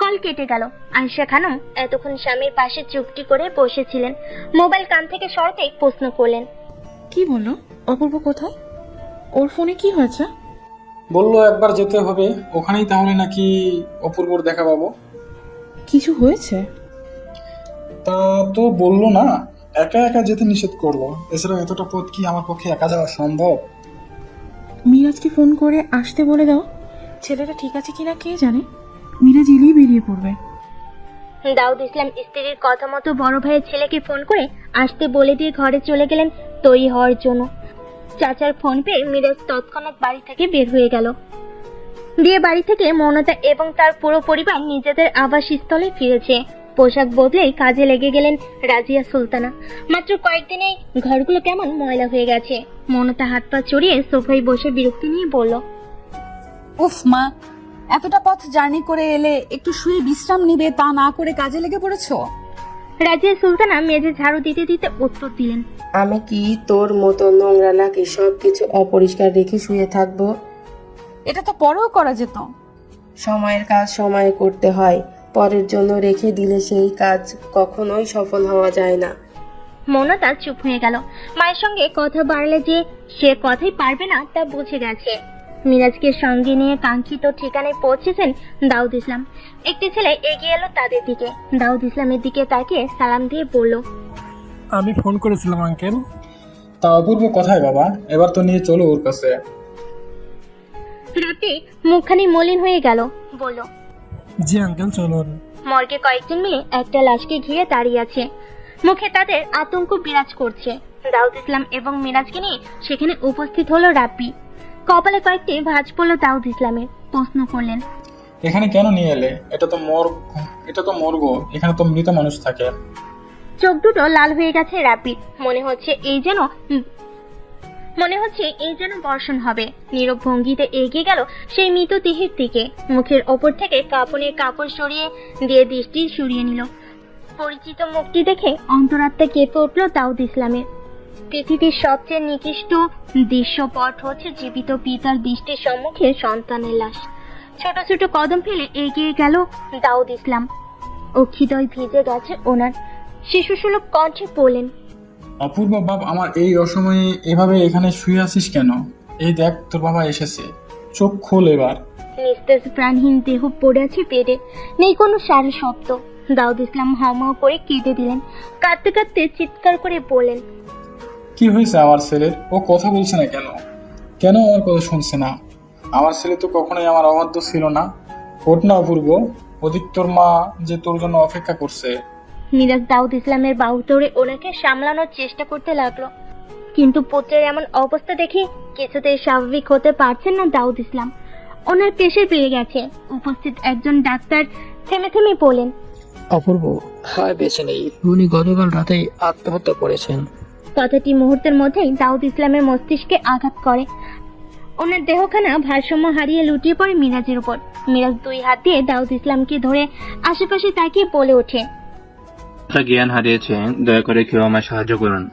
কল কেটে গেল। আয়েশা খানম এতক্ষণ স্বামীর পাশে চুপটি করে বসেছিলেন। মোবাইল কান থেকে সরাতেই প্রশ্ন করলেন, কি বললো? অপূর্ব কোথায়? ওর ফোনে কি হয়েছে? বললো একবার যেতে হবে, ওখানেই তাহলে নাকি অপূর্বর দেখা পাবো। কিছু হয়েছে? তা তো বললো না, একা একা যেতে নিষেধ করলো। এছাড়া এতটা পথ কি আমার পক্ষে একা যাওয়া সম্ভব? মিরাজকে ফোন করে আসতে বলে দাও। ছেলেটা ঠিক আছে কিনা কে জানে, মিরাজ এলেই বেরিয়ে পড়বে। দাউদ ইসলাম স্ত্রীর কথা মতো বড় ভাইয়ের ছেলেকে ফোন করে আসতে বলে দিয়ে ঘরে চলে গেলেন তৈরি হওয়ার জন্য। চাচার ফোন পেয়ে মিরাজ তৎক্ষণাৎ বাড়ি থেকে বের হয়ে গেল। বিয়ে বাড়ি থেকে মৌনতা এবং তার পুরো পরিবার নিজেদের আবাসস্থলে ফিরেছে। পোশাক বদলেই কাজে লেগে গেলেন রাজিয়া সুলতানা। মাত্র কয়েকদিনেই ঘরগুলো কেমন ময়লা হয়ে গেছে। মৌনতা হাত পা চড়িয়ে সোফায় বসে বিরক্তি নিয়ে বলল, উফ মা, এতটা পথ জার্নি করে এলে একটু শুয়ে বিশ্রাম নিবে, তা না করে কাজে লেগে পড়েছো। রাজিয়া সুলতানা মেঝে ঝাড়ু দিতে দিতে উত্তর দিলেন, আমি কি তোর মতো নোংরা নাকি সব কিছু অপরিষ্কার রেখে শুয়ে থাকবো? এটা তো পরেও করা যেত। সময়ের কাজ সময়ে করতে হয়, পরের জন্য রেখে দিলে সেই কাজ কখনোই সফল হওয়া যায় না। মৌনতা চুপ হয়ে গেল। মায়ের সঙ্গে কথা বাড়লে যে সে কথাই পারবে না তা বুঝে গেছে। মিরাজকে সঙ্গে নিয়ে কাঙ্ক্ষিত ঠিকানায় পৌঁছেছেন দাউদ ইসলাম। একটি ছেলে এগিয়ে এলো তাদের দিকে। দাউদ ইসলামের দিকে তাকিয়ে সালাম দিয়ে বলল, আমি ফোন করেছিলাম আঙ্কেল। তা অপূর্ব কোথায় বাবা? এবার তো নিয়ে চলো ওর কাছে। রাতে মুখখানি মলিন হয়ে গেল, বলল, জি আঙ্কেল চলুন। মর্গে কয়েকজন মিলে একটা লাশকে ঘিরে দাঁড়িয়ে আছে। মুখে তাদের আতঙ্ক বিরাজ করছে। দাউদ ইসলাম এবং মিরাজকে নিয়ে সেখানে উপস্থিত হলো রাব্বি। কপালে কয়েকটি ভাঁজ পড়ল দাউদ ইসলামের। প্রশ্ন করলেন, এখানে কেন নিয়ে এলে? এটা তো মর্গ, এখানে তো মৃত মানুষ থাকে। চোখ দুটো লাল হয়ে গেছে রাব্বির। মনে হচ্ছে এই যেন বর্ষণ হবে। নীরব ভঙ্গিতে এগিয়ে গেল সেই মৃত দেহের দিকে। মুখের ওপর থেকে কাপড়ের কাপড় সরিয়ে দিয়ে দৃষ্টি সরিয়ে নিল। পরিচিত মুখটি দেখে অন্তরাত্মা কেঁপে উঠল দাউদ ইসলামের। পৃথিবীর সবচেয়ে নিকৃষ্ট দৃশ্যপট হচ্ছে জীবিত পিতার দৃষ্টির সম্মুখে সন্তানের লাশ। ছোট ছোট কদম ফেলে এগিয়ে গেল দাউদ ইসলাম। অক্ষিদয় ভিজে গেছে ওনার। শিশুসুলভ কণ্ঠে বললেন, অপূর্ব বাপ, আমার এই অসময়ে এভাবে এখানে শুয়ে আছিস কেন? এই দেখ তোর বাবা এসেছে, চোখ খোল এবার। নিস্তেজ প্রাণহীন দেহ পড়ে আছে বেডে, নেই কোনো সারা শব্দ। দাউদ ইসলাম হাউমাউ করে কেঁদে দিলেন। কাঁদতে কাঁদতে চিৎকার করে বললেন, কি হয়েছে আমার ছেলের? ও কথা বলছে না কেন? কেন আমার কথা শুনছে না? আমার ছেলে তো কখনোই আমার অবাধ্য ছিল না। ওঠ না অপূর্ব, ওদিক তোর মা যে তোর জন্য অপেক্ষা করছে। মিরাজ দাউদ ইসলামের বাহু ধরে ওনাকে সামলানোর চেষ্টা করতে লাগলো, কিন্তু পুত্রের এমন অবস্থা দেখে কিছুতেই স্বাভাবিক হতে পারছেন না দাউদ ইসলাম। ওনার প্রেশার বেড়ে গেছে। উপস্থিত একজন ডাক্তার থেমে থেমে বলেন, অপূর্ব হয় বেঁচে নেই, উনি গতকাল রাতেই আত্মহত্যা করেছেন। কথাটি মুহূর্তের মধ্যেই দাউদ ইসলামের মস্তিষ্কে আঘাত করে। ওনার দেহখানা ভারসাম্য হারিয়ে লুটিয়ে পড়ে মিরাজের উপর। মিরাজ 2 হাত দিয়ে দাউদ ইসলামকে ধরে আশেপাশে তাকিয়ে বলে ওঠে, জ্ঞান হারিয়েছে, দয়া করে কেউ আমায় সাহায্য করুন।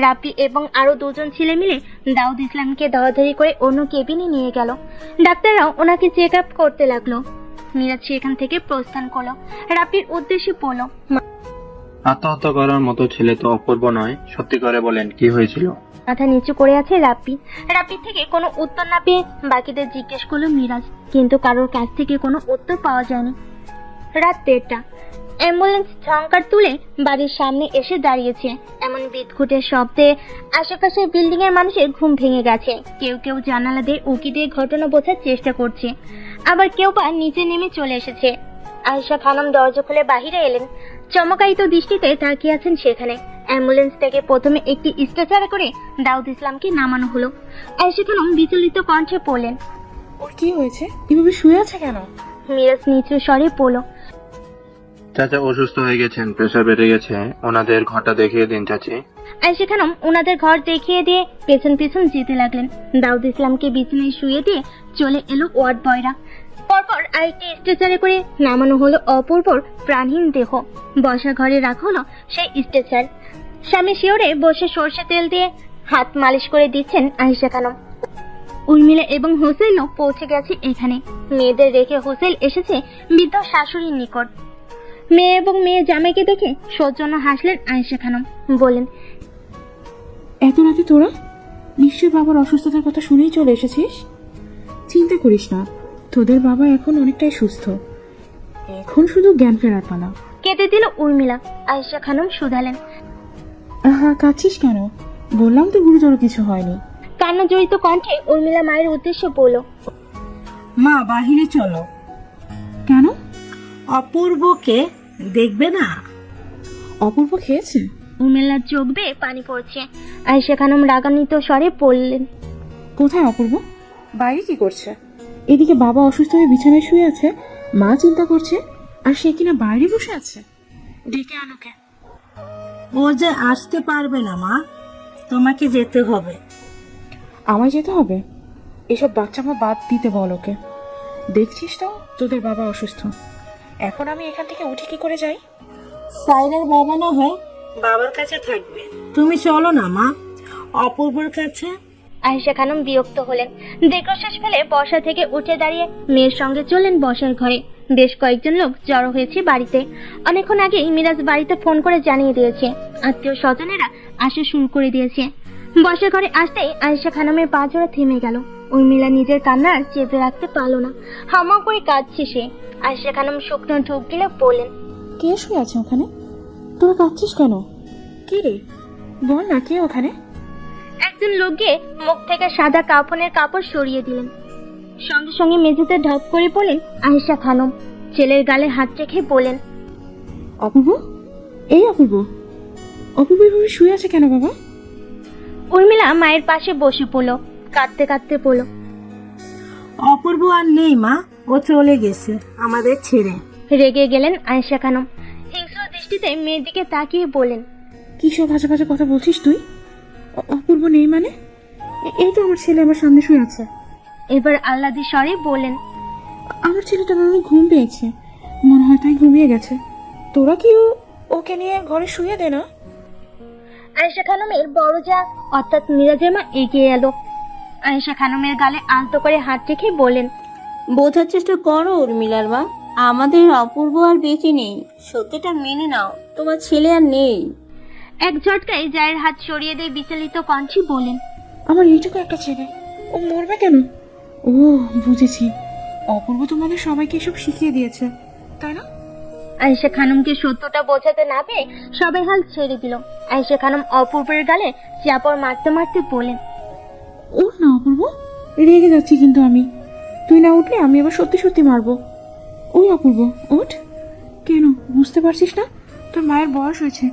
রাপি এবং আরো 2 জন ছেলে মিলে দাউদ ইসলামকে ধরাধরি করে অন্য কেবিনে নিয়ে গেল। ডাক্তাররাও ওনাকে চেক আপ করতে লাগলো। মিরাজ সেখান থেকে প্রস্থান করলো। রাপির উদ্দেশ্যে বলল, আত্মহত্যা করার মতো ছেলে তো অপূর্ব নয়, সত্যি করে বলেন কি হয়েছিল? মাথা নিচু করে আছে রাপি। রাপির থেকে কোনো উত্তর না পেয়ে বাকিদের জিজ্ঞেস করলো মিরাজ, কিন্তু কারোর কাছ থেকে কোনো উত্তর পাওয়া যায়নি। রাত 1:30টা। অ্যাম্বুলেন্স ঝংকার তুলে বাড়ির সামনে এসে দাঁড়িয়েছে। এমন বিদঘুটের শব্দে আশেপাশের বিল্ডিং এর মানুষের ঘুম ভেঙে গেছে। কেউ কেউ জানালা দিয়ে উকি দিয়ে ঘটনা বোঝার চেষ্টা করছে, আবার কেউ বা নিচে নেমে চলে এসেছে। আয়েশা খানম দরজা খুলে বাহিরে এলেন। চমকায়িত দৃষ্টিতে তাকিয়ে আছেন সেখানে। অ্যাম্বুলেন্স থেকে প্রথমে একটি স্ট্রেচারে করে দাউদ ইসলামকে নামানো হলো। আয়েশা খানম বিচলিত কণ্ঠে বললেন, ওর কি হয়েছে? এভাবে শুয়ে আছে কেন? মিরাজ নিচু স্বরে বলল, চাচা অসুস্থ হয়ে গেছেন, প্রেশার বেড়ে গেছে, ওনাদের ঘরটা দেখিয়ে দিন চাচি। আয়েশা খানম ওনাদের ঘর দেখিয়ে দিয়ে পেছন পেছন যেতে লাগলেন। দাউদ ইসলামকে বিছানায় শুয়ে দিয়ে চলে এলো ওয়ার্ড বয়রা। পরপর আরেকটি স্ট্রেচারে করে নামানো হলো অপূর্বর প্রাণহীন দেহ। বসার ঘরে রাখা হলো সেই স্ট্রেচার। স্বামী শিওরে বসে সরষে তেল দিয়ে হাত মালিশ করে দিচ্ছেন আয়েশা খানম। উর্মিলা এবং হোসেনও পৌঁছে গেছে এখানে। মেয়েদের রেখে হোসেন এসেছে বৃদ্ধ শাশুড়ির নিকট। মেয়ে এবং মেয়ে জামাইকে দেখে সৌজন্য হাসলেন আয়েশা খানম। বলেন, এত রাতে তোরা নিশ্চয়ই বাবার অসুস্থতার কথা শুনেই চলে এসেছিস। চিন্তা করিস না, তোদের বাবা এখন অনেকটাই সুস্থ, এখন শুধু জ্ঞান ফেরার পালা। কেঁদে দিল উর্মিলা। আয়েশা খানম শুধালেন, হ্যাঁ, কাঁদছিস কেন? বললাম তো গুরুতর কিছু হয়নি। কান্না জড়িত কণ্ঠে উর্মিলা মায়ের উদ্দেশ্যে বলল, মা বাহিরে চলো। কেন? অপূর্বকে দেখবে না? অপূর্ব খেয়েছে? উর্মিলার চোখ বেয়ে পানি পড়ছে। আয়েশা খানম রাগান্বিত স্বরে বললেন, কোথায় অপূর্ব? বাইরে কি করছে? এদিকে বাবা অসুস্থ হয়ে বিছানায় শুয়ে আছে, মা চিন্তা করছে, আর সে কিনা বাইরে বসে আছে। ডেকে আনোকে। ও যে আসতে পারবে না মা, তোমাকে যেতে হবে। আমায় যেতে হবে? এসব বাচ্চামা বাদ দিতে বল ওকে। দেখছিস তো তোদের বাবা অসুস্থ, এখন আমি এখান থেকে উঠে কি করে যাই? সাইরার বাবা না হয় বাবার কাছে থাকবে, তুমি চলো না মা অপূর্বর কাছে। আয়েশা খানম বিরক্ত হলেন। দীর্ঘশ্বাস ফেলে বসা থেকে উঠে দাঁড়িয়ে মেয়ের সঙ্গে চললেন বসার ঘরে। বেশ কয়েকজন লোক জড়ো হয়েছে বাড়িতে। অনেকক্ষণ আগেই মিরাজ বাড়িতে ফোন করে জানিয়ে দিয়েছে, আত্মীয় স্বজনেরা আসা শুরু করে দিয়েছে। বসার ঘরে আসতেই আয়েশা খানমের পা জোড়া থেমে গেল। উর্মিলা নিজের কান্না আর চেপে রাখতে পারল না, হামা করে কাঁদছে সে। আয়েশা খানম শুকনো ঢোক গিলে বললেন, কে শুয়ে আছে ওখানে? তোরা কাঁদছিস কেন? কি রে, বল না কে ওখানে? একজন লোক গিয়ে মুখ থেকে সাদা কাফনের কাপড় সরিয়ে দিলেন। সঙ্গে সঙ্গে মেঝেতে ঢপ করে পড়লেন আয়েশা খানম। ছেলের গালে হাত রেখে বলেন, অপূর্ব, এই অপূর্ব, অপূর্ব এভাবে শুয়ে আছে কেন বাবা? উর্মিলা মায়ের পাশে বসে পড়ল, কাঁদতে কাঁদতে বলল, অপূর্ব আর নেই মা, ও চলে গেছে আমাদের ছেড়ে। রেগে গেলেন আয়েশা খানম। হিংস্র দৃষ্টিতে মেয়ের দিকে তাকিয়ে বলেন, কি সব বাজে বাজে কথা বলছিস তুই? অপূর্ব নেই মানে? এই তো আমার ছেলে আমার সামনে শুয়ে আছে। এবার আহ্লাদি স্বরে বলেন, আমার ছেলেটার অনেক ঘুম পেয়েছে, মনে হয় তাই ঘুমিয়ে গেছে। তোরা কি ওকে নিয়ে ঘরে শুয়ে দে না? আয়েশা খানমের বড় যা অর্থাৎ মিরাজের মা এগিয়ে এলো। আয়েশা খানমের গালে আলতো করে হাত রেখে বলেন, বোঝার চেষ্টা করো উর্মিলার মা, আমাদের অপূর্ব আর বেঁচে নেই। সত্যিটা মেনে নাও, তোমার ছেলে আর নেই। এক ঝটকায় জায়ের হাত সরিয়ে দিয়ে বিচলিত কণ্ঠে বলেন, আমার এইটুকু একটা ছেলে, ও মরবে কেন? ও বুঝেছি, অপূর্ব তোমাদের সবাইকে এসব শিখিয়ে দিয়েছে, তাই না? আয়েশা খানমকে সত্যটা বোঝাতে না পেরে সবাই হাল ছেড়ে দিল। আয়েশা খানম অপূর্বের গালে চাপড় মারতে মারতে বলেন, ওঠ না অপূর্ব, রেগে যাচ্ছি কিন্তু আমি। তুই না উঠলে আমি আবার সত্যি সত্যি মারবো। ওই অপূর্ব ওঠ। কেন বুঝতে পারছিস না? তোর মায়ের বয়স হয়েছে,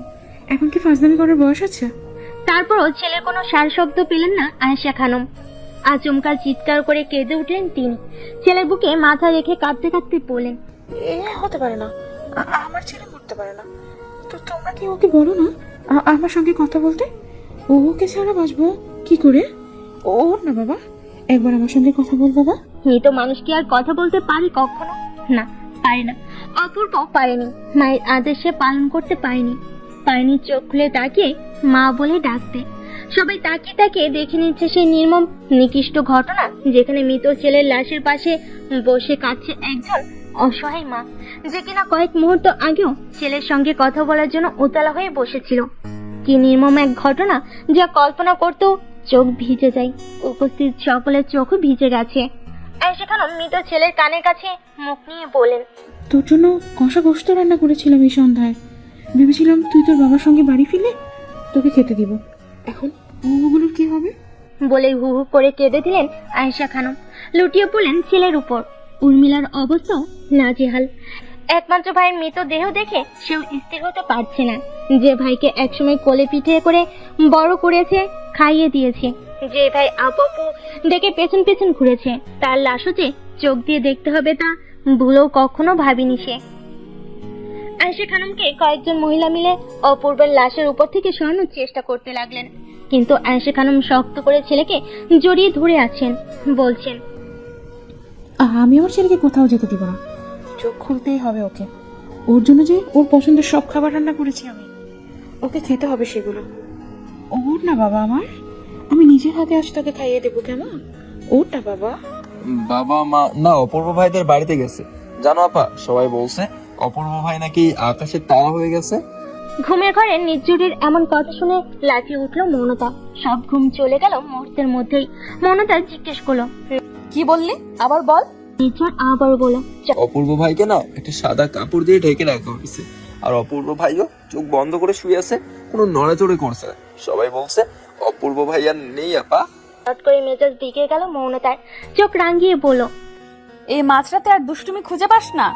এখন কি ফাজলামি করার বয়স আছে? তারপরও ছেলের কোনো সার শব্দ পেলেন না আয়েশা খানম। আচমকা চিৎকার করে কেঁদে উঠলেন তিনি। ছেলের বুকে মাথা রেখে কাঁদতে কাঁদতে বলেন, এ হতে পারে না, আমার ছেলে মরতে পারে না। তো তোমরা কি ওকে বলো না আমার সঙ্গে কথা বলতে? ওকে ছাড়া বাঁচবো কি করে? ওর না বাবা, একবার আমার সঙ্গে কথা বল বাবা। মৃত মানুষ কি আর কথা বলতে পারে কখনো? না, পারে না। অপূর্ব পারেনি, মায়ের আদেশে পালন করতে পারেনি চোখ খুলে তাকিয়ে মা বলে ডাকতে। সবাই তাকিয়ে তাকিয়ে দেখে নিচ্ছে সেই নির্মম নিকৃষ্ট ঘটনা, যেখানে মৃত ছেলের লাশের পাশে বসে কাঁদছে একজন অসহায় মা, যে কিনা কয়েক মুহূর্ত আগেও ছেলের সঙ্গে কথা বলার জন্য উতলা হয়ে বসেছিল। কি নির্মম এক ঘটনা, যা কল্পনা করতেও চোখ ভিজে যায়। উপস্থিত সকলের চোখও ভিজে গেছে। আয়েশা খানম মৃত ছেলের কানের কাছে মুখ নিয়ে বলেন, তোর জন্য কষা গোশত রান্না করেছিলাম এই সন্ধ্যায়। ভেবেছিলাম তুই তোর বাবার সঙ্গে বাড়ি ফিরলে তোকে খেতে দিব। এখন ওগুলোর কি হবে? বলেই হু হু করে কেঁদে দিলেন আয়েশা খানম। লুটিয়ে পড়লেন ছেলের উপর। উর্মিলার অবস্থাও নাজেহাল। একমাত্র ভাইয়ের মৃতদেহ দেখে সেও স্থির হতে পারছে না। যে ভাইকে একসময় কোলে পিঠে করে বড় করেছে, খাইয়ে দিয়েছে, যে ভাই আপু ডেকে পেছন পেছন ঘুরেছে, তার লাশও যে চোখ দিয়ে দেখতে হবে তা ভুলেও কখনো ভাবিনি সে। আয়েশা খানমকে কয়েকজন মহিলা মিলে অপূর্বের লাশের উপর থেকে সরানোর চেষ্টা করতে লাগলেন, কিন্তু আয়েশা খানম শক্ত করে ছেলেকে জড়িয়ে ধরে আছেন, বলছেন, আমি আমার ছেলেকে কোথাও যেতে দিব না। চোখ খুলতেই হবে ওকে। ওর জন্য যে ওর পছন্দের সব খাবার রান্না করেছি আমি, ওকে খেতে হবে সেগুলো। ওর না বাবা আমার, আমি নিজের হাতে আজ তোকে খাইয়ে দেবো, কেমন? ওটা বাবা। বাবা মা না অপূর্ব ভাইদের বাড়িতে গেছে। জানো আপা, সবাই বলছে অপূর্ব ভাই নাকি আকাশের তারা হয়ে গেছে। ঘুমের ঘরে নির্জুরির এমন কথা শুনে লাফিয়ে উঠল মৌনতা। সব ঘুম চলে গেল মুহূর্তের মধ্যেই। মৌনতা জিজ্ঞেস করলো, কি বললি? আবার বল। নির্ঝর আবার বলল, অপূর্ব ভাইকে না একটা সাদা কাপড় দিয়ে ঢেকে রাখা হয়েছে, আর অপূর্ব ভাইও চোখ বন্ধ করে শুয়ে আছে, কোনো নড়াচড়ে করছে না। সবাই বলছে অপূর্ব ভাই আর নেই আপা। হঠাৎ করে মেজাজ দিকে গেল মৌনতার। চোখ রাঙিয়ে বলল, এই মাঝরাতে আর দুষ্টুমি খুঁজে পাস না?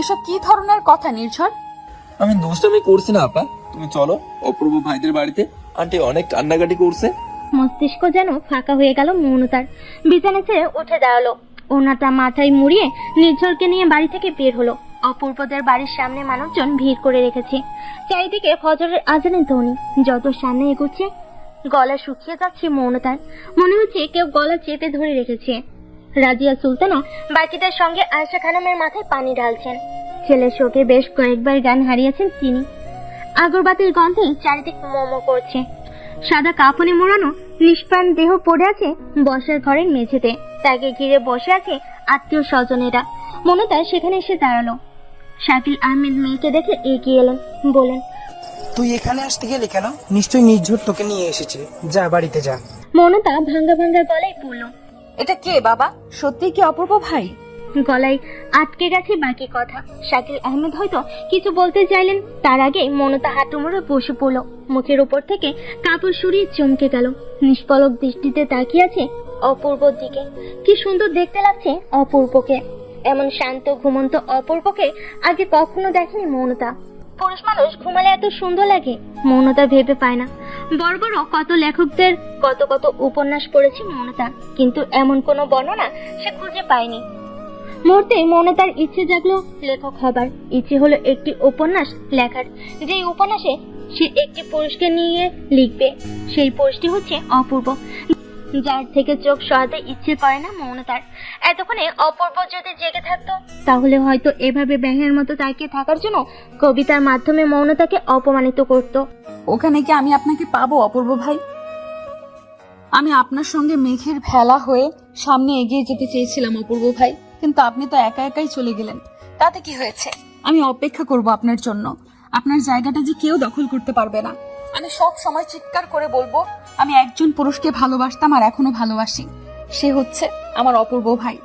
এসব কি ধরনের কথা নির্ঝর? আমি দুষ্টামি করছি না আপা, তুমি চলো অপূর্ব ভাইদের বাড়িতে, আন্টি অনেক কান্নাকাটি করছে। মস্তিষ্ক যেন ফাঁকা হয়ে গেল মৌনতার। বিছানা ছেড়ে উঠে দাঁড়ালো, ওনাটা মাথায় মুড়িয়ে নির্ঝরকে নিয়ে বাড়ি থেকে বের হলো। অপূর্বদের বাড়ির সামনে মানুষজন ভিড় করে রেখেছে। চারিদিকে ফজরের আজানের ধ্বনি। যত সামনে এগোচ্ছে গলা শুকিয়ে যাচ্ছে মৌনতার। মনে হচ্ছে কেউ গলা চেপে ধরে রেখেছে। রাজিয়া সুলতানা বাকিদের সঙ্গে আয়েশা খানমের মাথায় পানি ঢালছেন। ছেলের শোকে বেশ কয়েকবার জ্ঞান হারিয়েছেন তিনি। আগরবাতির গন্ধে চারিদিক মোমো করছে। সাদা কাফনে মোড়ানো নিষ্প্রাণ দেহ পড়ে আছে বসার ঘরের মেঝেতে। তাকে ঘিরে বসে আছে আত্মীয় স্বজনেরা। মনতা সেখানে এসে দাঁড়ালো। শাকিল আহমেদ মেয়েকে দেখে এগিয়ে এলেন, বলেন, তুই এখানে আসতে গেলি কেন? নিশ্চয়ই নির্ঝর তোকে নিয়ে এসেছে, যা বাড়িতে যা। মনতা ভাঙ্গা ভাঙ্গা গলায় বলল, এটা কে বাবা? সত্যি কি অপূর্ব ভাই? গলায় আটকে গেছে বাকি কথা। শাকিল আহমেদ হয়তো কিছু বলতে চাইলেন, তার আগে মনতা হাঁটু মুড়ে বসে পড়ল। মুখের উপর থেকে কাপড় সরিয়ে চমকে গেল। নিষ্পলক দৃষ্টিতে তাকিয়ে আছে অপূর্বর দিকে। কি সুন্দর দেখতে লাগছে অপূর্বকে। এমন শান্ত ঘুমন্ত অপূর্বকে আগে কখনো দেখেনি মৌনতা। পুরুষ মানুষ ঘুমালে এত সুন্দর লাগে মৌনতা ভেবে পায় না। বড় বড় কত লেখকদের কত কত উপন্যাস পড়েছে মৌনতা, কিন্তু এমন কোনো বর্ণনা সে খুঁজে পায়নি। মুহূর্তে মৌনতার ইচ্ছে জাগলো লেখক হবার। ইচ্ছে হলো একটি উপন্যাস লেখার, যেই উপন্যাসে সে একটি পুরুষকে নিয়ে লিখবে। সেই পুরুষটি হচ্ছে অপূর্ব, যার থেকে চোখ সরাতে ইচ্ছে করে না মৌনতার। এতক্ষণে অপূর্ব যদি জেগে থাকতো, তাহলে হয়তো এভাবে ব্যাঙের মতো তাকিয়ে থাকার জন্য কবিতার মাধ্যমে মৌনতাকে অপমানিত করত। ওখানে কি আমি আপনাকে পাবো অপূর্ব ভাই? আমি আপনার সঙ্গে মেঘের ভেলা হয়ে সামনে এগিয়ে যেতে চেয়েছিলাম অপূর্ব ভাই, কিন্তু আপনি তো একা একাই চলে গেলেন। তাতে কি হয়েছে? আমি অপেক্ষা করব আপনার জন্য। আপনার জায়গাটা যে কেউ দখল করতে পারবে না। আমি সব সময় চিৎকার করে বলবো, আমি একজন পুরুষকে ভালোবাসতাম আর এখনো ভালোবাসি। সে হচ্ছে আমার অপূর্ব ভাই।